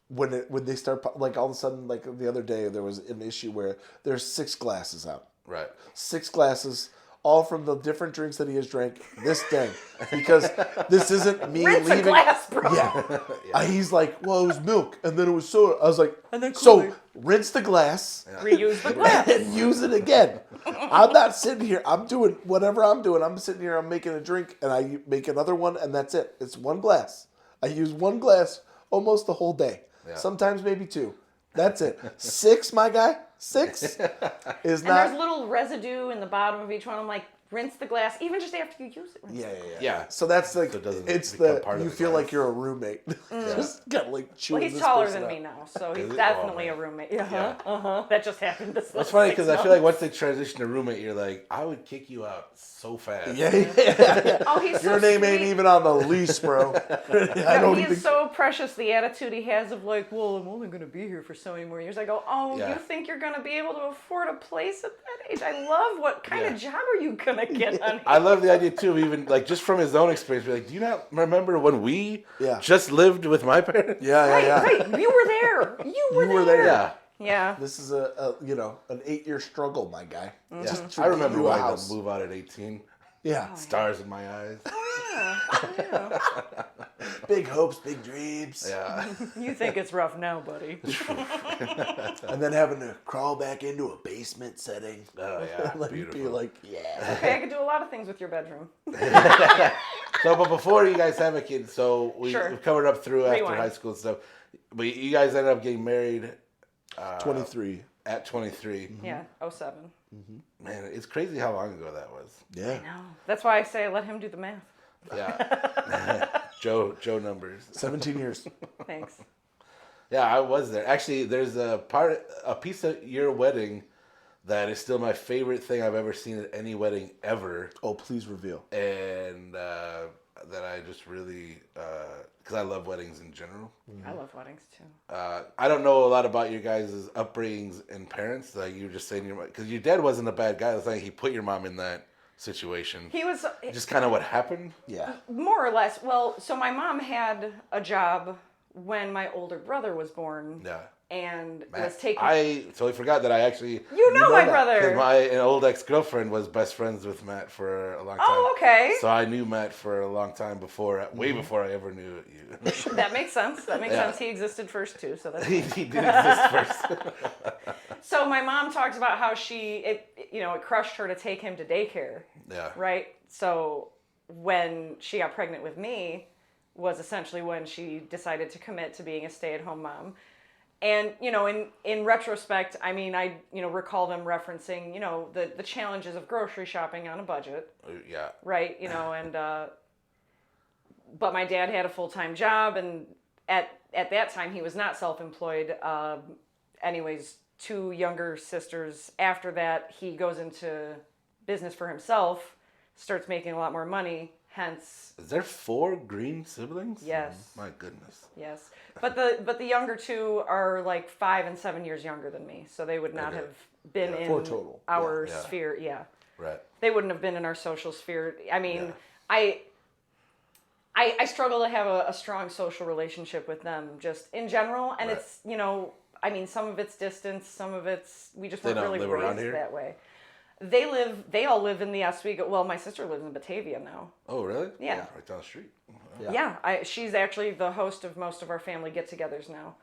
when they start, like all of a sudden, like the other day, there was an issue where there's 6 glasses out. Right. 6 glasses, all from the different drinks that he has drank this day. Because this isn't me Rinse a leaving. glass, bro. Yeah. He's like, well, it was milk, and then it was soda. I was like, And then so Kool-Aid. rinse the glass Reuse the glass. and use it again. I'm not sitting here. I'm doing whatever I'm doing. I'm sitting here. I'm making a drink, and I make another one, and that's it. It's 1 glass. I use 1 glass almost the whole day. Yeah. Sometimes maybe 2. That's it. 6, my guy. 6 is And not. there's little residue in the bottom of each one. I'm like, rinse the glass, even just after you use it. Rinse it. Yeah. So that's like, So it doesn't it's become the, part of you the feel glass. like you're a roommate. Just got like chewing Well, he's this taller person than out. me now, so he's Is it? definitely Oh, a man. roommate. Yeah. That just happened this It's last funny 6 because I feel months. like once they transition to roommate, you're like, I would kick you out so fast. Yeah. Oh, he's Your so name sweet. ain't even on the lease, bro. I No, don't he even. is so precious. The attitude he has of like, well, I'm only going to be here for so many more years. I go, oh, Yeah. you think you're going to be able to afford a place at that age? I love. What kind of job are you going to get on? I love the idea too, even like just from his own experience. Be like, do you not remember when we just lived with my parents? Yeah. Right, you were there. You were there. Yeah. Yeah. This is a an 8-year struggle, my guy. Yeah. Just to I remember get you a wanting house. to move out at 18. Yeah. Stars in my eyes. Yeah. Big hopes, big dreams. Yeah. You think it's rough now, buddy. And then having to crawl back into a basement setting. Oh yeah. Like, Beautiful. be like, yeah. Okay, I could do a lot of things with your bedroom. So, but before you guys have a kid, so we've covered up through after Rewind. high school and stuff. But you guys ended up getting married 23. at 23. Yeah, 07. Man, it's crazy how long ago that was. Yeah. No. That's why I say let him do the math. Yeah. Joe numbers. 17 years. Thanks. Yeah, I was there. Actually, there's a piece of your wedding that is still my favorite thing I've ever seen at any wedding ever. Oh, please reveal. And that I just really, because I love weddings in general. I love weddings too. I don't know a lot about your guys' upbringings and parents. Like you were just saying, because your dad wasn't a bad guy. It's like he put your mom in that situation. He was Just kind of what happened. Yeah. more or less. Well, so my mom had a job when my older brother was born. Yeah. And Matt, was taking. I totally forgot that I actually. You know my that, brother. Because an old ex-girlfriend was best friends with Matt for a long time. Oh, okay. So I knew Matt for a long time before, way before I ever knew you. That makes sense. That makes Yeah. sense. He existed first too, so that's. he did exist first. So my mom talks about how it crushed her to take him to daycare. Yeah. Right. So when she got pregnant with me, was essentially when she decided to commit to being a stay-at-home mom. And, in retrospect, I mean, I recall them referencing, the challenges of grocery shopping on a budget. Yeah. Right. But my dad had a full-time job, and at that time he was not self-employed. Anyways, 2 younger sisters. After that, he goes into business for himself, starts making a lot more money. Hence, Is there 4 green siblings? Yes. My goodness. yes. But the younger 2 are like 5 and 7 years younger than me, so they would not Okay. have been in 4 total. our Yeah. sphere. Yeah. Right. They wouldn't have been in our social sphere. I mean, Yeah. I struggle to have a strong social relationship with them just in general. And Right. it's, I mean, some of it's distance, some of it's, we just They weren't don't really live around raised here? that way. They all live in the Oswego. Well, my sister lives in Batavia now. Oh, really? Yeah. Right down the street. Yeah. She's actually the host of most of our family get-togethers now.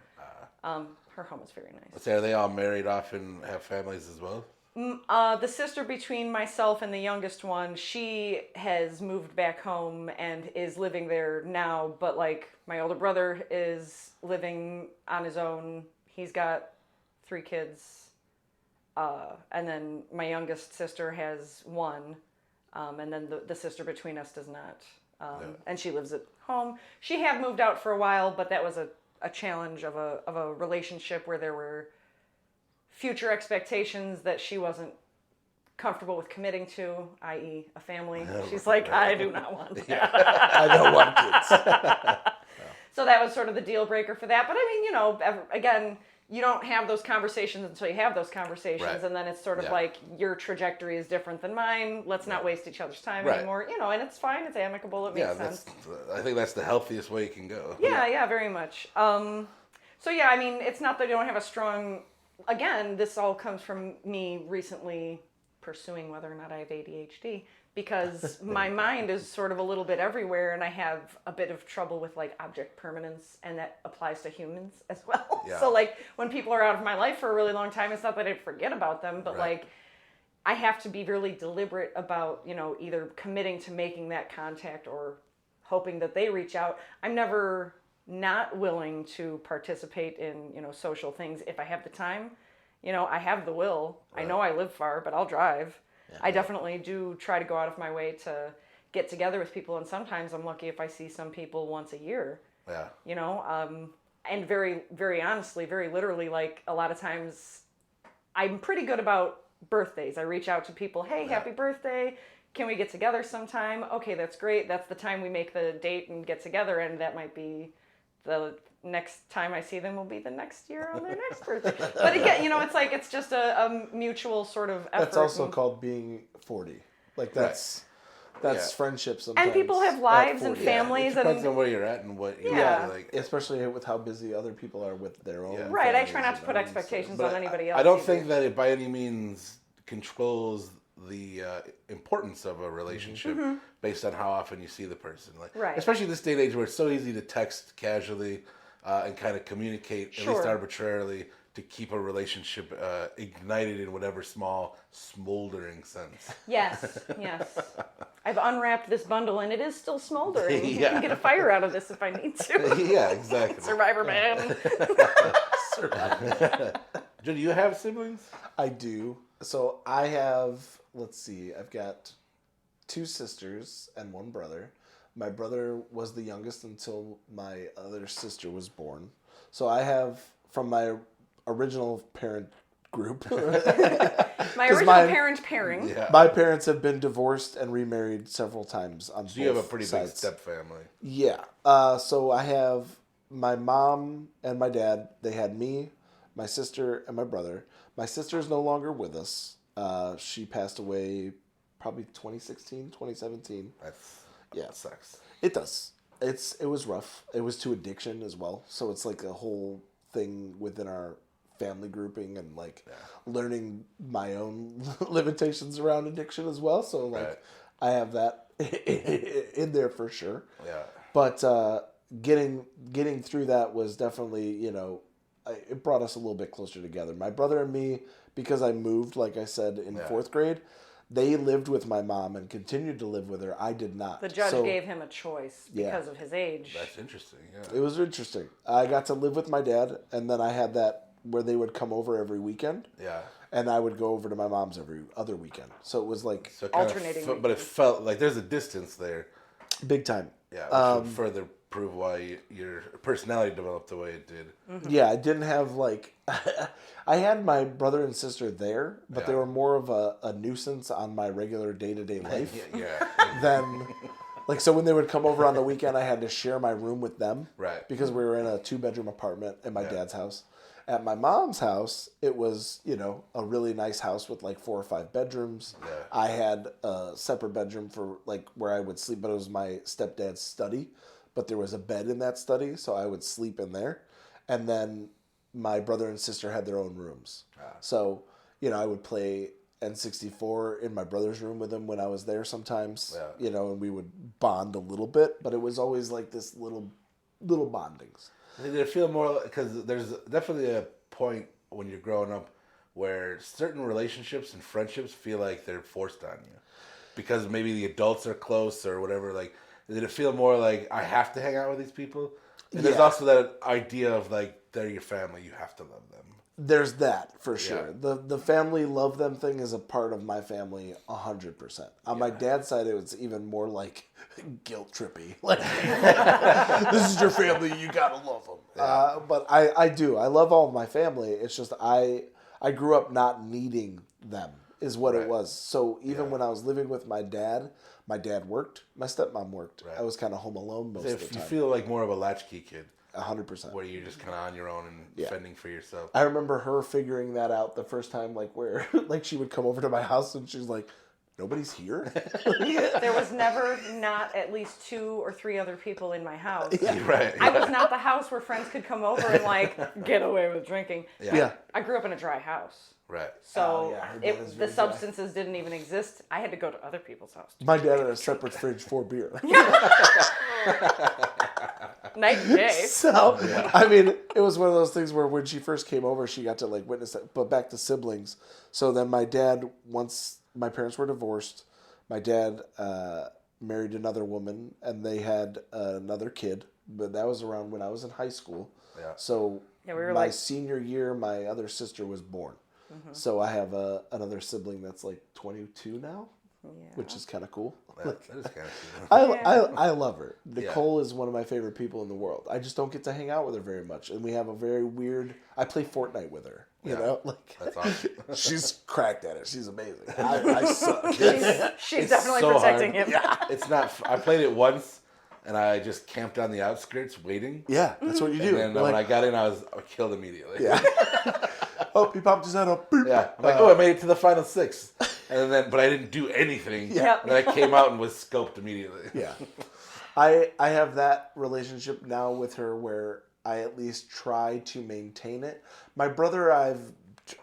Her home is very nice. Let's say, are they all married off and have families as well? The sister between myself and the youngest one, she has moved back home and is living there now. But like my older brother is living on his own. He's got 3 kids. And then my youngest sister has 1. And then the sister between us does not. And she lives at home. She had moved out for a while, but that was a challenge of a relationship where there were future expectations that she wasn't comfortable with committing to, i.e. a family. She's like, I do not want that. I don't want kids. So that was sort of the deal breaker for that. But I mean, again, you don't have those conversations until you have those conversations. Right. And then it's sort of Yeah. like, your trajectory is different than mine. Let's not waste each other's time Right. anymore. And it's fine. It's amicable. It makes Yeah, sense. I think that's the healthiest way you can go. Yeah, very much. So yeah, I mean, it's not that you don't have a strong. Again, this all comes from me recently pursuing whether or not I have ADHD, because my mind is sort of a little bit everywhere, and I have a bit of trouble with like object permanence, and that applies to humans as well. Yeah. So like when people are out of my life for a really long time, it's not that I forget about them, but Right. like I have to be really deliberate about, either committing to making that contact or hoping that they reach out. I'm never not willing to participate in, social things if I have the time. You know, I have the will. I know I live far, but I'll drive. I definitely do try to go out of my way to get together with people, and sometimes I'm lucky if I see some people once a year. Yeah. You know, and very, very honestly, very literally, like a lot of times I'm pretty good about birthdays. I reach out to people, hey, happy birthday. Can we get together sometime? Okay, that's great. That's the time we make the date and get together, and that might be the next time I see them will be the next year on their next birthday. But again, you know, it's like, it's just a mutual sort of effort. That's also called being 40. Like that's friendship sometimes. And people have lives and 40. families. It depends on where you're at and what you like. Especially with how busy other people are with their own. Right, I try families not to and put own expectations stuff. on anybody else. I don't either. think that it by any means controls the importance of a relationship based on how often you see the person. Like, Right. especially this day and age where it's so easy to text casually and kind of communicate, at least arbitrarily, to keep a relationship ignited in whatever small, smoldering sense. Yes, yes. I've unwrapped this bundle and it is still smoldering. Yeah. I can get a fire out of this if I need to. Yeah, exactly. Survivor man. Do you have siblings? I do. So I have, let's see, I've got 2 sisters and 1 brother. My brother was the youngest until my other sister was born. So I have, from my original parent group. My original parent pairing. Yeah. My parents have been divorced and remarried several times on both So you have a pretty sides. big step family. Yeah. So I have my mom and my dad. They had me, my sister, and my brother. My sister is no longer with us. She passed away probably 2016, 2017. That sucks. It does. It was rough. It was to addiction as well. So it's like a whole thing within our family grouping and like learning my own limitations around addiction as well. So like I have that in there for sure. Yeah. But getting through that was definitely, you know, it brought us a little bit closer together. My brother and me, because I moved, like I said, in 4th grade, they lived with my mom and continued to live with her. I did not. The judge gave him a choice because of his age. That's interesting, yeah. It was interesting. I got to live with my dad, and then I had that where they would come over every weekend. Yeah. And I would go over to my mom's every other weekend. So it was like alternating. But it felt like there's a distance there. Big time. Yeah, which would further prove why your personality developed the way it did. Mm-hmm. Yeah, I didn't have like... I had my brother and sister there, but they were more of a nuisance on my regular day-to-day life than... Like, so when they would come over on the weekend, I had to share my room with them. Right. Because we were in a 2-bedroom apartment in my dad's house. At my mom's house, it was, you know, a really nice house with like 4 or 5 bedrooms. Yeah. I had a separate bedroom for like where I would sleep, but it was my stepdad's study. But there was a bed in that study, so I would sleep in there. And then my brother and sister had their own rooms. So, you know, I would play N64 in my brother's room with him when I was there sometimes. You know, and we would bond a little bit, but it was always like this little bondings. Did it feel more, because there's definitely a point when you're growing up where certain relationships and friendships feel like they're forced on you because maybe the adults are close or whatever. Like, did it feel more like I have to hang out with these people? And there's also that idea of like they're your family, you have to love them. There's that for sure. The family love them thing is a part of my family 100%. On my dad's side, it was even more like guilt trippy. Like, this is your family, you gotta love them. But I do. I love all of my family. It's just I grew up not needing them is what it was. So even when I was living with my dad worked, my stepmom worked. I was kind of home alone most of the time. You feel like more of a latchkey kid. 100%. Where you're just kind of on your own and fending for yourself. I remember her figuring that out the first time, like where, like she would come over to my house and she's like, "Nobody's here." There was never not at least 2 or 3 other people in my house. Right. I was not the house where friends could come over and like get away with drinking. I grew up in a dry house. Right. So the substances didn't even exist. I had to go to other people's house. My dad had a separate fridge for beer. Night and day. So, I mean, it was one of those things where when she first came over, she got to like witness it. But back to siblings. So then my dad, once my parents were divorced, my dad married another woman and they had another kid. But that was around when I was in high school. Yeah. So we were my senior year, my other sister was born. So I have another sibling that's like 22 now, which is kind of cool. That is kind of cool. I love her. Nicole is one of my favorite people in the world. I just don't get to hang out with her very much, and we have a very weird. I play Fortnite with her. You know, like that's awesome. She's cracked at it. She's amazing. I suck. She's definitely so protecting hard. him. Yeah. It's not. I played it once, and I just camped on the outskirts waiting. Yeah, that's what you do. And then when I got in, I was killed immediately. Yeah. Oh, he popped his head up. Boop. Yeah. I'm like, I made it to the final 6. And then, but I didn't do anything. Yeah. And then I came out and was scoped immediately. Yeah. I have that relationship now with her where I at least try to maintain it. My brother, I've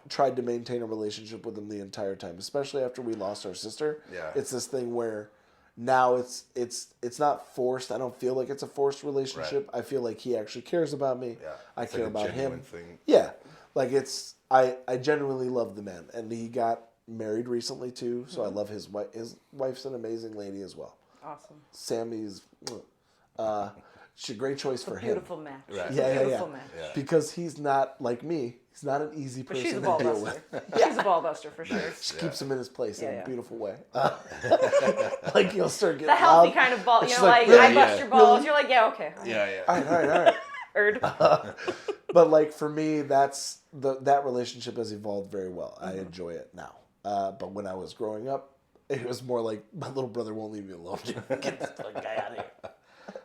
tried to maintain a relationship with him the entire time, especially after we lost our sister. Yeah. It's this thing where now it's not forced. I don't feel like it's a forced relationship. Right. I feel like he actually cares about me. Yeah. I It's care like a about genuine him. thing. Yeah. Like I genuinely love the man, and he got married recently too. So I love his wife. His wife's an amazing lady as well. Awesome. Sammy's, she's a great choice for him. Beautiful match. Right. Yeah. Beautiful match. Yeah. Because he's not like me. He's not an easy But person she's a to ball deal buster. with. She's a ball buster for sure. She keeps him in his place in Yeah. a beautiful way. Like he'll start getting The healthy loud. kind of ball. You She's know, like, really? I bust Yeah. your balls. You're like, yeah, okay. Yeah. All right. Erd. But like for me, that relationship has evolved very well. I enjoy it now. But when I was growing up, it was more like my little brother won't leave me alone. Get this fucking guy out of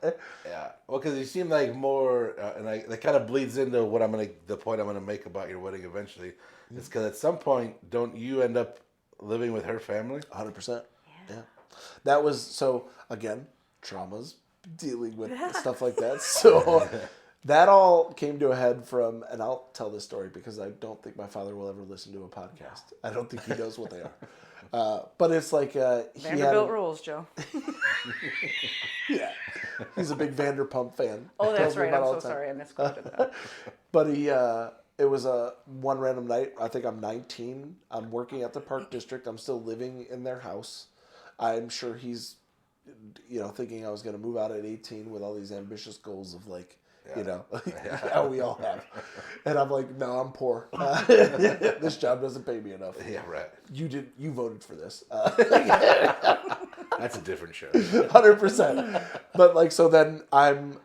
here. Yeah. Well, because you seem like more, and that kind of bleeds into the point I'm gonna make about your wedding eventually. Is because at some point, don't you end up living with her family? 100%. Yeah. That was, so again, traumas, dealing with stuff like that. So that all came to a head from, and I'll tell this story because I don't think my father will ever listen to a podcast. I don't think he knows what they are. But it's like, Vanderbilt rules, Joe. Yeah. He's a big Vanderpump fan. Oh, that's Tells me right. about I'm all so the time. sorry. I misquoted that. But it was one random night. I think I'm 19. I'm working at the Park District. I'm still living in their house. I'm sure he's, thinking I was going to move out at 18 with all these ambitious goals of like, how we all have. And I'm like, no, I'm poor. This job doesn't pay me enough. Yeah, right. You voted for this. That's a different show. 100%. But like, so then I'm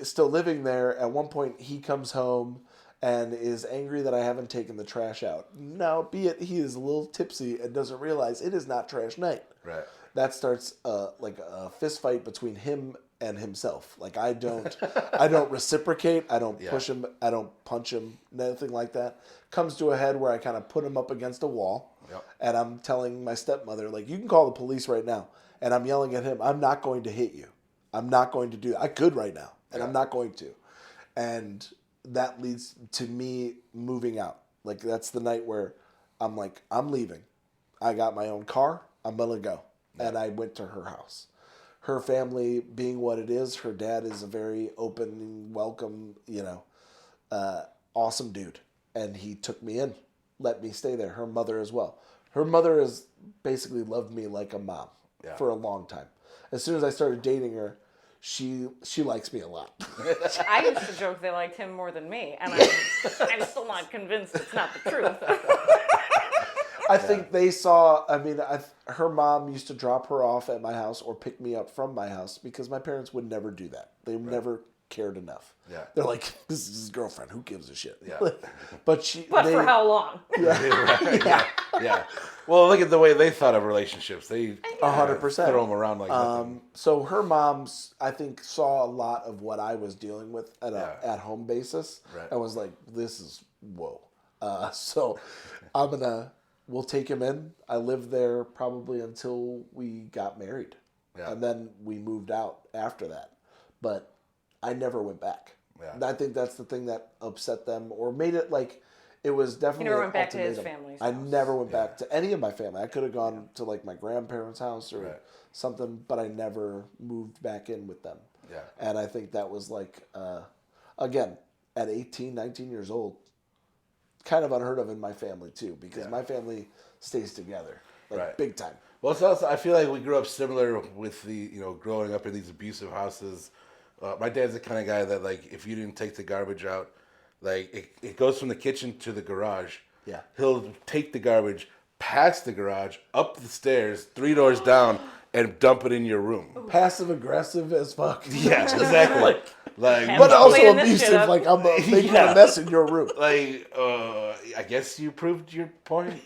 still living there. At one point, he comes home and is angry that I haven't taken the trash out. Now, be it he is a little tipsy and doesn't realize it is not trash night. Right. That starts like a fist fight between him and himself. Like I don't reciprocate. I don't push him. I don't punch him. Nothing like that. Comes to a head where I kind of put him up against a wall. Yep. And I'm telling my stepmother, like, you can call the police right now. And I'm yelling at him, I'm not going to hit you. I'm not going to do that. I could right now, and I'm not going to. And that leads to me moving out. Like, that's the night where I'm like, I'm leaving. I got my own car. I'm going to go. Yeah. And I went to her house. Her family being what it is, her dad is a very open and welcome, awesome dude. And he took me in, let me stay there. Her mother as well. Her mother has basically loved me like a mom for a long time. As soon as I started dating her, she likes me a lot. I used to joke they liked him more than me, and I'm still not convinced it's not the truth. I think they saw, her mom used to drop her off at my house or pick me up from my house because my parents would never do that. They never cared enough. Yeah. They're like, this is his girlfriend. Who gives a shit? Yeah. But for how long? Yeah. Well, look at the way they thought of relationships. They 100% throw them around like nothing. So her mom's, I think, saw a lot of what I was dealing with at a at-home basis. Right. And was like, this is, whoa. So we'll take him in. I lived there probably until we got married. Yeah. And then we moved out after that. But I never went back. Yeah. And I think that's the thing that upset them or made it like it was definitely. You never went back to his family's house. I never went back to any of my family. I could have gone to like my grandparents' house or something, but I never moved back in with them. Yeah. And I think that was like, again, at 18, 19 years old, kind of unheard of in my family too, because my family stays together, like big time. Well, it's also, I feel like we grew up similar with the, growing up in these abusive houses. My dad's the kind of guy that, like, if you didn't take the garbage out, like, it goes from the kitchen to the garage, Yeah. He'll take the garbage past the garage, up the stairs, 3 doors down, and dump it in your room. Passive aggressive as fuck. Yeah, exactly. Like, But also Cleaning this shit abusive, up. like I'm making Yeah. a mess in your room. like, I guess you proved your point.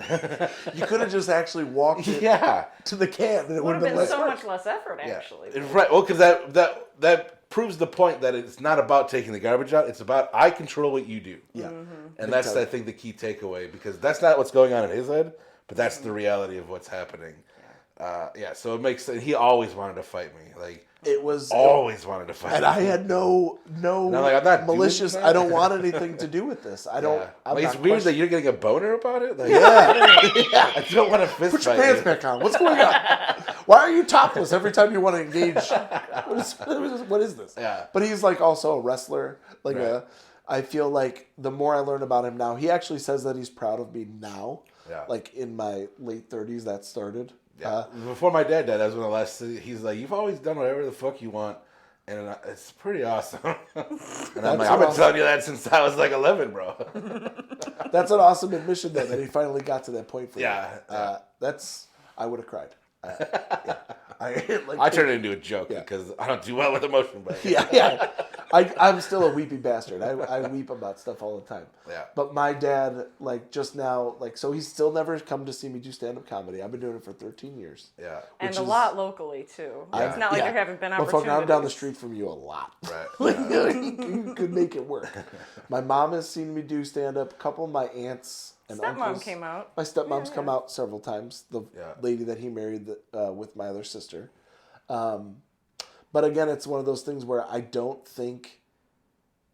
You could have just actually walked it Yeah. to the can, and it Would would have have been been less so work. much less effort, Yeah. actually. Right. Well, because that proves the point that it's not about taking the garbage out. It's about I control what you do. Yeah. And that's, I think, the key takeaway, because that's not what's going on in his head, but that's the reality of what's happening. So it makes sense. He always wanted to fight me. Like, It was always wanted to fight and me. I had no I'm like, I'm not doing malicious. that. I don't want anything to do with this. I don't. Yeah. I'm Like, it's not weird that questioning- you're getting a boner about it. Like, Yeah. I don't want to fist Put your fight pants you. back on. What's going on? Why are you topless every time you want to engage? What is this? Yeah. But he's like also a wrestler. Like Right. I feel like the more I learn about him now, he actually says that he's proud of me now. Yeah. Like in my late 30s, that started. Yeah. Before my dad died, that was one of the last. He's like, "You've always done whatever the fuck you want," and it's pretty awesome. And I'm like, "I've been awesome. telling you that since I was like 11, bro." That's an awesome admission, though, that he finally got to that point for Yeah, you. I would have cried. Yeah. I turned it into a joke Yeah. because I don't do well with emotion, but Yeah. I'm still a weepy bastard. I weep about stuff all the time. Yeah. But my dad, like, just now, like, so he's still never come to see me do stand-up comedy. I've been doing it for 13 years. yeah, And which a is- lot locally, too. It's not like there haven't been Motherfucker, opportunities. I'm down the street from you a lot. right. Like, you could make it work. My mom has seen me do stand-up. A couple of my aunts and Stepmom uncles. came out. My stepmom's come out several times. The Yeah. lady that he married with my other sister. But again, it's one of those things where I don't think,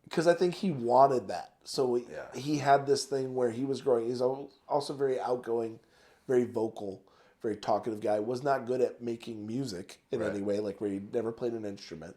because I think he wanted that. So he had this thing where he was growing. He's also very outgoing, very vocal, very talkative guy. Was not good at making music in any way, like where he never played an instrument.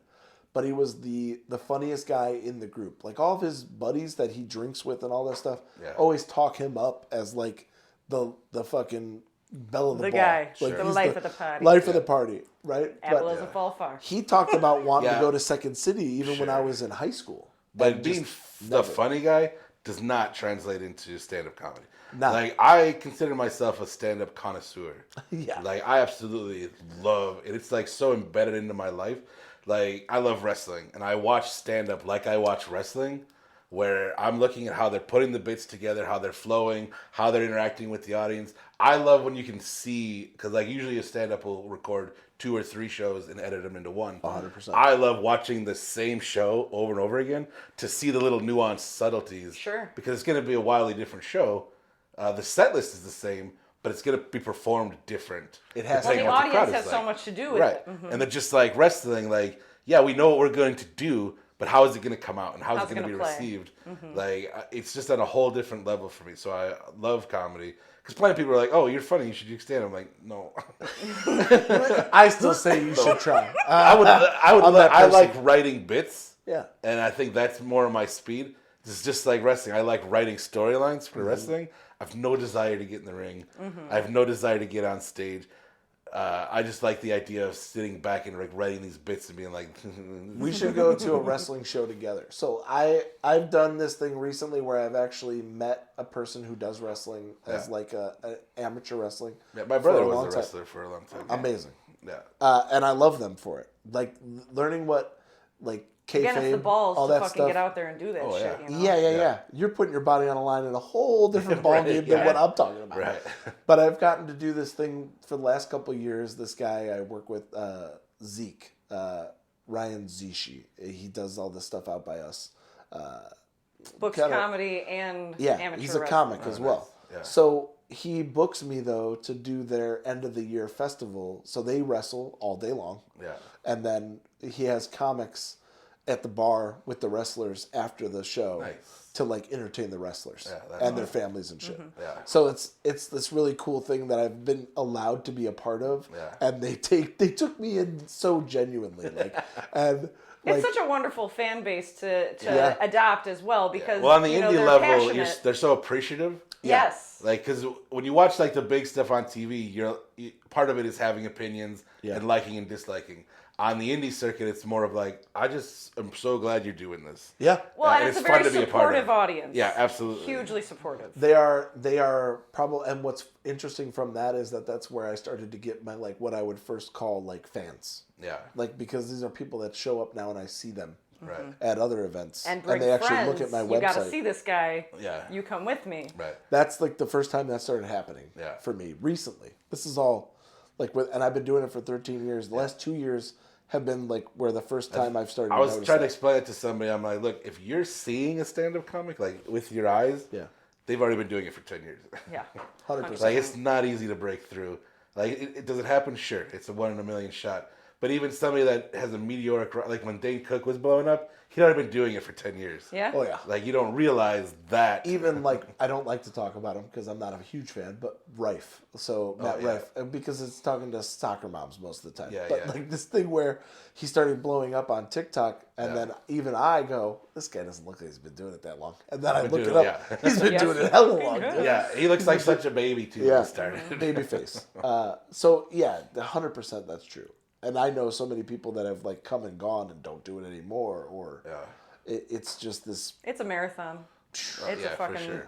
But he was the funniest guy in the group. Like all of his buddies that he drinks with and all that stuff always talk him up as like the fucking belle of the ball. guy, Like the he's life of the party. Life of the party, right? Apple But as a fall far. he talked about wanting Yeah. to go to Second City even when I was in high school. But And being just the never. funny guy does not translate into stand-up comedy. Nah. Like, I consider myself a stand-up connoisseur. Yeah. Like, I absolutely love it. It's like so embedded into my life. Like, I love wrestling, and I watch stand-up like I watch wrestling, where I'm looking at how they're putting the bits together, how they're flowing, how they're interacting with the audience. I love when you can see, because like usually a stand-up will record 2 or 3 shows and edit them into one. 100%. I love watching the same show over and over again to see the little nuanced subtleties. Sure. Because it's going to be a wildly different show. The set list is the same, but it's going to be performed different. It has to. Well, depending the on what crowd audience is has so like. much to do with Right. it. Mm-hmm. And they're just like wrestling, like, yeah, we know what we're going to do, but how is it going to come out and how's How's it it going to be gonna play? received? Like, it's just at a whole different level for me. So I love comedy. Because plenty of people are like, oh, you're funny, you should do stand-up. I'm like, no. I still say you should try. I I'm that person. like writing bits. Yeah. And I think that's more of my speed. It's just like wrestling. I like writing storylines for wrestling. I have no desire to get in the ring. I have no desire to get on stage. I just like the idea of sitting back and like writing these bits and being like, We should go to a wrestling show together. So I've done this thing recently where I've actually met a person who does wrestling as like a amateur wrestling. yeah, my for brother long was a time. wrestler for a long time. Amazing. Yeah. And I love them for it. Like learning what like kayfabe, Again, it's the balls all to that fucking stuff. get out there and do that Oh, shit. yeah. You know? Yeah. You're putting your body on a line in a whole different ballgame than what I'm talking about. Right. But I've gotten to do this thing for the last couple of years. This guy I work with, Zeke, Ryan Zishi. He does all this stuff out by us. Books Kinda- comedy and Yeah, amateur he's a wrestling. comic as well. Yeah. So he books me, though, to do their end of the year festival. So they wrestle all day long. Yeah. And then he has comics at the bar with the wrestlers after the show Nice. to like entertain the wrestlers Yeah, that's and their families and shit. Yeah. So it's this really cool thing that I've been allowed to be a part of, Yeah. and they took me in so genuinely, like, and like, It's such a wonderful fan base to Yeah. adopt as well because Well, on the you know, indie they're level, passionate. they're so appreciative. Yes. Like, because when you watch like the big stuff on TV, part of it is having opinions Yeah. and liking and disliking. On the indie circuit, it's more of like, I just am so glad you're doing this. Yeah. Well, and it's a very fun to be a part of. supportive audience. Yeah, absolutely. Hugely supportive. They are probably, and what's interesting from that is that's where I started to get my, like, what I would first call, like, fans. Yeah. Like, because these are people that show up now and I see them Right. at other events. And bring they actually friends. look at my You website. got to see this guy. Yeah. You come with me. Right. That's, like, the first time that started happening for me recently. This is all, like, and I've been doing it for 13 years. The last 2 years have been, like, where the first time I've started I was notice trying to that. explain it to somebody. I'm like, look, if you're seeing a stand-up comic, like, with your eyes, they've already been doing it for 10 years. Yeah. 100%. Like, it's not easy to break through. Like, it does it happen? Sure. It's a 1 in a million shot. But even somebody that has a meteoric, like when Dane Cook was blowing up, he'd already been doing it for 10 years. Yeah. Oh, yeah. Like, you don't realize that. Even, like, I don't like to talk about him because I'm not a huge fan, but Rife. So, Matt Rife. And because it's talking to soccer moms most of the time. Yeah, but, like, this thing where he started blowing up on TikTok, and then even I go, this guy doesn't look like he's been doing it that long. And then I look it up. He's been doing it hella long. Dude. Yeah, he looks like such a baby, too, when he started. Baby face. So, yeah, 100% that's true. And I know so many people that have, like, come and gone and don't do it anymore, or it's just this. It's a marathon. It's a fucking. For sure.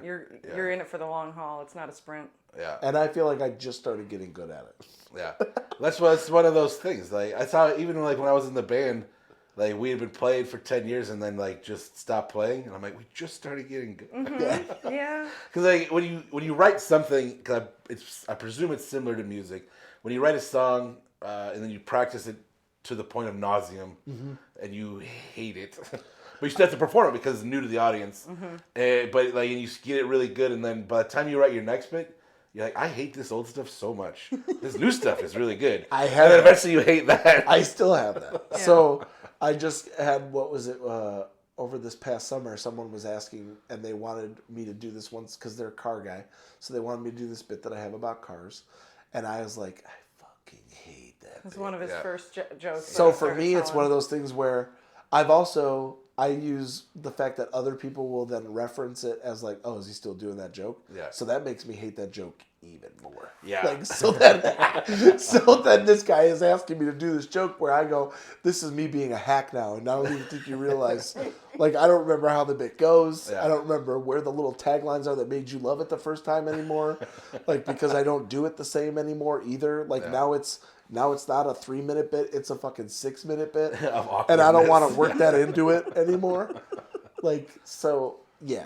You're in it for the long haul. It's not a sprint. Yeah. And I feel like I just started getting good at it. Yeah. That's what it's one of those things. Like, I saw even like when I was in the band, like we had been playing for 10 years and then like just stopped playing, and I'm like, we just started getting good. Mm-hmm. Yeah. Because like when you write something, cause I presume it's similar to music. When you write a song and then you practice it to the point of nauseum, and you hate it, but you still have to perform it because it's new to the audience. But like, and you get it really good, and then by the time you write your next bit, you're like, I hate this old stuff so much. This new stuff is really good. And then eventually you hate that. I still have that. Yeah. So I just had, what was it, over this past summer, someone was asking, and they wanted me to do this once, because they're a car guy, so they wanted me to do this bit that I have about cars. And I was like, I fucking hate that It's bit. one of his first jokes. So for me, it's one of those things where I use the fact that other people will then reference it as like, oh, is he still doing that joke? Yeah. So that makes me hate that joke even more. Yeah. Like, so then this guy is asking me to do this joke where I go, this is me being a hack now, and I don't even think you realize, like, I don't remember how the bit goes. Yeah. I don't remember where the little taglines are that made you love it the first time anymore. Like, because I don't do it the same anymore either. Like, now it's not a 3-minute bit, it's a fucking 6-minute bit. And I don't want to work that into it anymore. Like, so, yeah,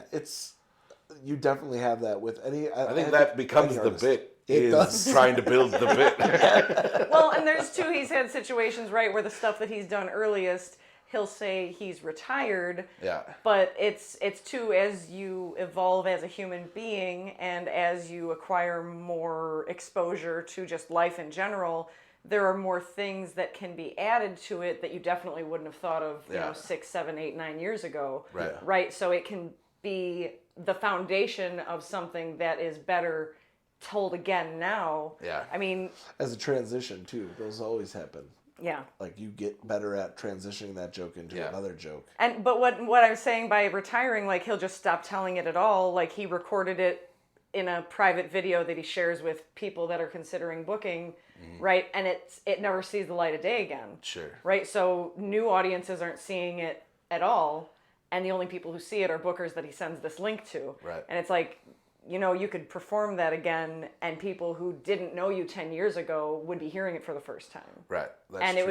you definitely have that with any. I think that becomes the bit. It does. Trying to build the bit. Well, and there's too, he's had situations, right, where the stuff that he's done earliest, he'll say he's retired. Yeah. But it's too, as you evolve as a human being and as you acquire more exposure to just life in general, there are more things that can be added to it that you definitely wouldn't have thought of, 6, 7, 8, 9 years ago. Right. Right. So it can be the foundation of something that is better told again now. Yeah. I mean, as a transition too, those always happen. yeah. Like, you get better at transitioning that joke into another joke. But what I'm saying by retiring, like, he'll just stop telling it at all. Like, he recorded it in a private video that he shares with people that are considering booking, right? And it never sees the light of day again. Sure. Right? So new audiences aren't seeing it at all, and the only people who see it are bookers that he sends this link to. Right. And it's like, you could perform that again, and people who didn't know you 10 years ago would be hearing it for the first time. Right. That's And true.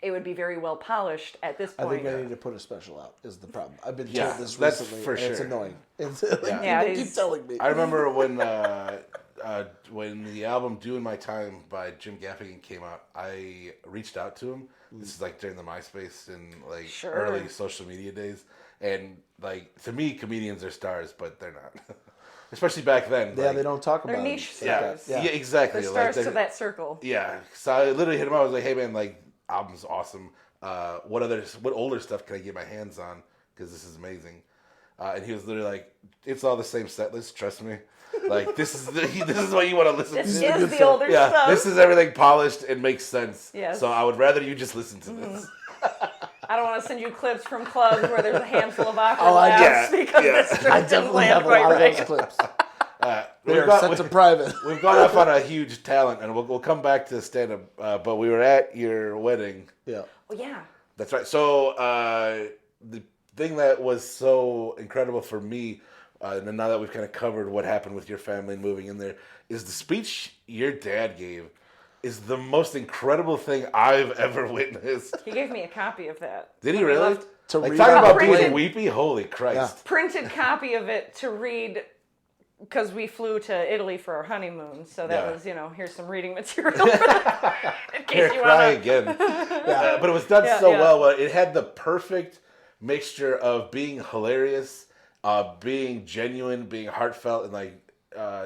it would be very well polished at this I point. think I need to put a special out is the problem. I've been Yeah, told this that's recently, for and it's sure. annoying. It's like, Yeah, people keep he's- telling me. I remember when the album "Doing My Time" by Jim Gaffigan came out, I reached out to him. This is like during the MySpace and like Sure. early social media days, and like to me, comedians are stars, but they're not. Especially back then. Yeah, like, they don't talk They're about niche it like that. stars. Yeah, exactly. They're Like, stars to that circle. Yeah, so I literally hit him up. I was like, "Hey man, like album's awesome. What older stuff can I get my hands on? Because this is amazing." And he was literally like, "It's all the same set list. Trust me. Like this is what you want to listen This to. is the older Yeah, stuff. this is everything polished and makes sense. Yes. So I would rather you just listen to this. I don't want to send you clips from clubs where there's a handful of awkward Oh, laughs yeah, because yeah. this I didn't definitely land have a quite lot of right. those clips. They are sent to private. We've gone off on a huge talent, and we'll come back to stand-up. But we were at your wedding. Yeah. Oh yeah. That's right. So the thing that was so incredible for me, and now that we've kind of covered what happened with your family and moving in there, is the speech your dad gave is the most incredible thing I've ever witnessed. He gave me a copy of that. Did he when we really? left. To Like read talking on the about being plane. weepy? Holy Christ. Printed copy of it to read because we flew to Italy for our honeymoon. So that was, here's some reading material in case Here, you cry want to. again. But it was done so yeah. well. It had the perfect mixture of being hilarious, being genuine, being heartfelt, and like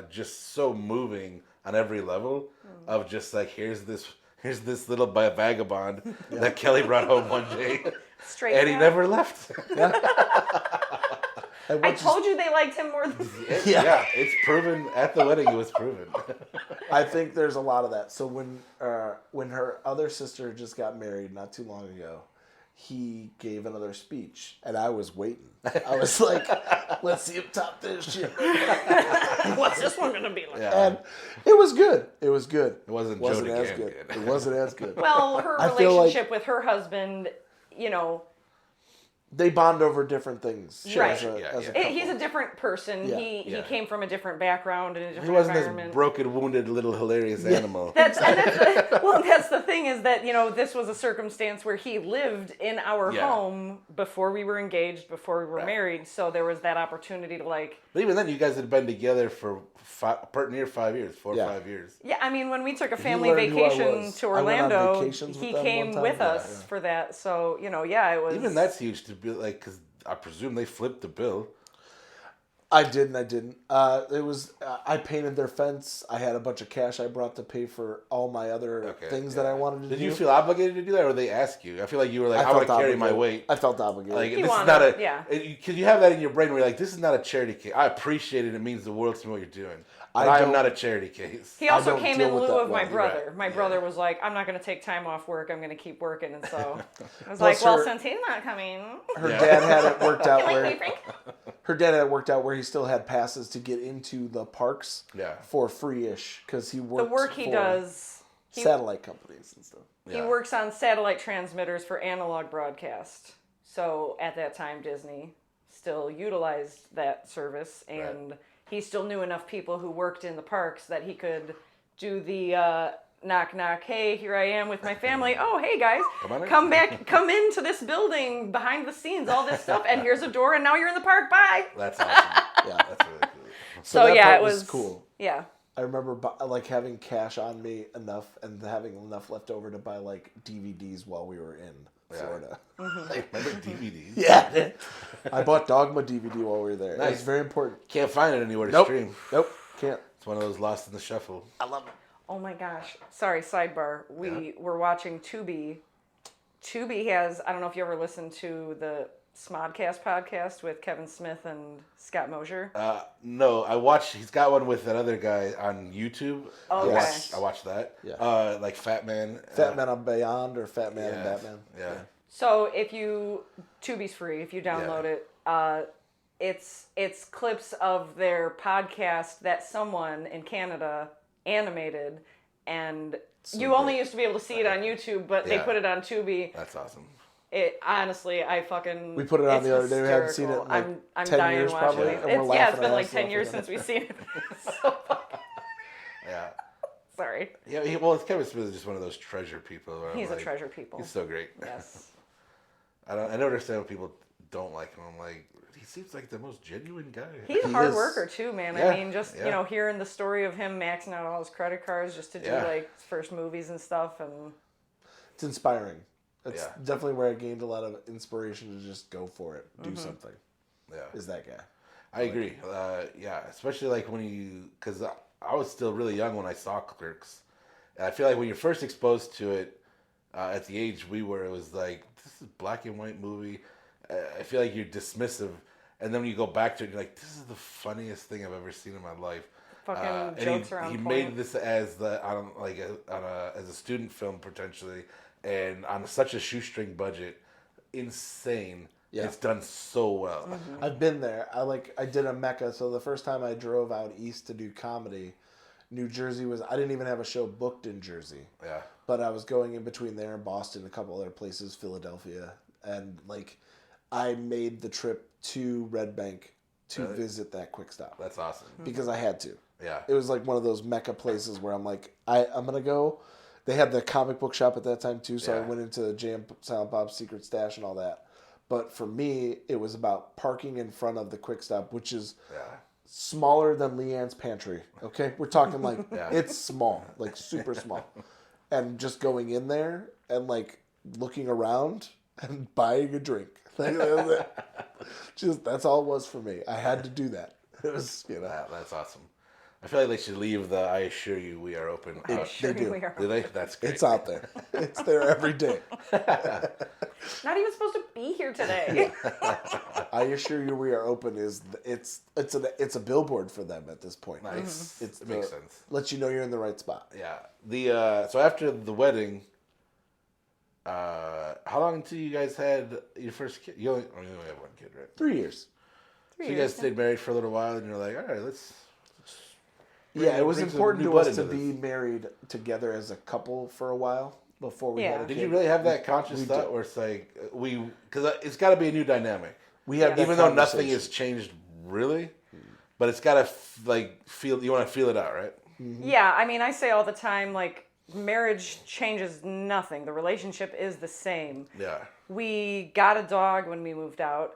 just so moving on every level. Of just like here's this little vagabond that Kelly brought home one day, Straight and he down. never left. I told you they liked him more than Yeah, it's proven at the wedding. It was proven. I think there's a lot of that. So when her other sister just got married not too long ago, he gave another speech, and I was waiting. I was like, let's see him top this shit. what's this one gonna be like? Yeah. And it was good. It was good. It wasn't as Jody good. Gann. It wasn't as good. Well, her I feel like- relationship with her husband, They bond over different things. Right. As a couple. he's a different person. Yeah. He came from a different background and a different He wasn't environment. this broken, wounded, little hilarious animal. That's the thing is that this was a circumstance where he lived in our home before we were engaged, before we were married. So there was that opportunity to But even then, you guys had been together for near 5 years, 4 or 5 years. Yeah, I mean, when we took a family learned who I vacation was. to I went on Orlando, vacations with he them came one time. with Yeah, us for that. So it was Even that's huge to be like, because I presume they flipped the bill. I did and I didn't. It was I painted their fence. I had a bunch of cash I brought to pay for all my other things that I wanted to do. Did you feel obligated to do that, or they ask you? I feel like you were like, I want to felt carry my obligated. weight. I felt obligated. Like He this wanted- is not a yeah. Because you have that in your brain where you're like, this is not a charity case. I appreciate it. It means the world to me what you're doing. But I am don't- not a charity case. He also don't came deal in with lieu that of my well. brother. Right. My brother was like, I'm not going to take time off work. I'm going to keep working. And so I was Plus like, well, her- since he's not coming, Her dad had it worked out can I where pay Frank? her dad had it worked out where he still had passes to get into the parks for free-ish because he The worked work he for does, satellite companies and stuff. he works on satellite transmitters for analog broadcast. So at that time, Disney still utilized that service, and he still knew enough people who worked in the parks that he could do the knock knock. Hey, here I am with my family. Oh, hey guys, come into this building behind the scenes, all this stuff, and here's a door, and now you're in the park. Bye. That's awesome. Yeah. That's really cool. So that yeah, part it was cool. Yeah. I remember like having cash on me enough and having enough left over to buy like DVDs while we were in Florida. Remember DVDs? Yeah. I bought Dogma DVD while we were there. It was Nice. very important. Can't find it anywhere to Nope. stream. Nope. Can't. It's one of those lost in the shuffle. I love it. Oh my gosh. Sorry, sidebar. We were watching Tubi. Tubi has, I don't know if you ever listened to the Smodcast podcast with Kevin Smith and Scott Mosier. No, I watched. He's got one with another guy on YouTube. Okay. I watched that. Yeah. Like Fat Man. Fat Man on Beyond or Fat Man and Batman. Yeah. So Tubi's free if you download it. It's clips of their podcast that someone in Canada animated, and you only used to be able to see it on YouTube, but they put it on Tubi. That's awesome. It honestly, I fucking. We put it on it's the other day. We haven't seen it in hysterical. like I'm 10 dying years watching probably, it. and we're It's laughing been our like ass 10 off years at since it. we've seen it. So fucking Yeah. sorry. Yeah. Well, Kevin Smith is just one of those treasure people. where I'm He's a like, treasure people. He's so great. Yes. I don't understand when people don't like him. I'm like, he seems like the most genuine guy. He's a He hard is. worker too, man. Yeah, I mean, just hearing the story of him maxing out all his credit cards just to do like his first movies and stuff, and It's inspiring. It's Yeah. definitely where I gained a lot of inspiration to just go for it, do something. Yeah. Is that guy? I agree. Yeah, especially like when because I was still really young when I saw Clerks, and I feel like when you're first exposed to it at the age we were, it was like this is a black and white movie. I feel like you're dismissive, and then when you go back to it, you're like, this is the funniest thing I've ever seen in my life. fucking And jokes around. he point. made this as as a student film potentially, and on such a shoestring budget, insane. Yeah. It's done so well. I've been there. I did a Mecca. So the first time I drove out east to do comedy, New Jersey I didn't even have a show booked in Jersey. Yeah. But I was going in between there and Boston, a couple other places, Philadelphia. And I made the trip to Red Bank to visit that Quick Stop. That's awesome. Because I had to. Yeah. It was like one of those Mecca places where I'm like, I'm going to go. They had the comic book shop at that time too, so I went into Jam Silent Bob's Secret Stash and all that. But for me, it was about parking in front of the Quick Stop, which is smaller than Leanne's pantry. Okay? We're talking it's small, super small. And just going in there and looking around and buying a drink. That's all it was for me. I had to do that. It was, That's awesome. I feel like they should leave the "I assure you we are open." I assure they you do. we are Do they? That's great. It's out there. It's there every day. not even supposed to be here today. I assure you we are open it's a billboard for them at this point. Nice. It makes sense. Lets you know you're in the right spot. Yeah. So after the wedding, how long until you guys had your first kid? You only have one kid, right? 3 years. So you guys stayed married for a little while, and you're like, all right, let's. Yeah, it was bring some important new to us blood to into be this. married together as a couple for a while before we had a kid. Did you really have that conscious thought did. where it's like because it's got to be a new dynamic? We had that even though nothing conversation. has changed really, but it's got to feel. You want to feel it out, right? Yeah, I mean, I say all the time, marriage changes nothing. The relationship is the same. Yeah. We got a dog when we moved out.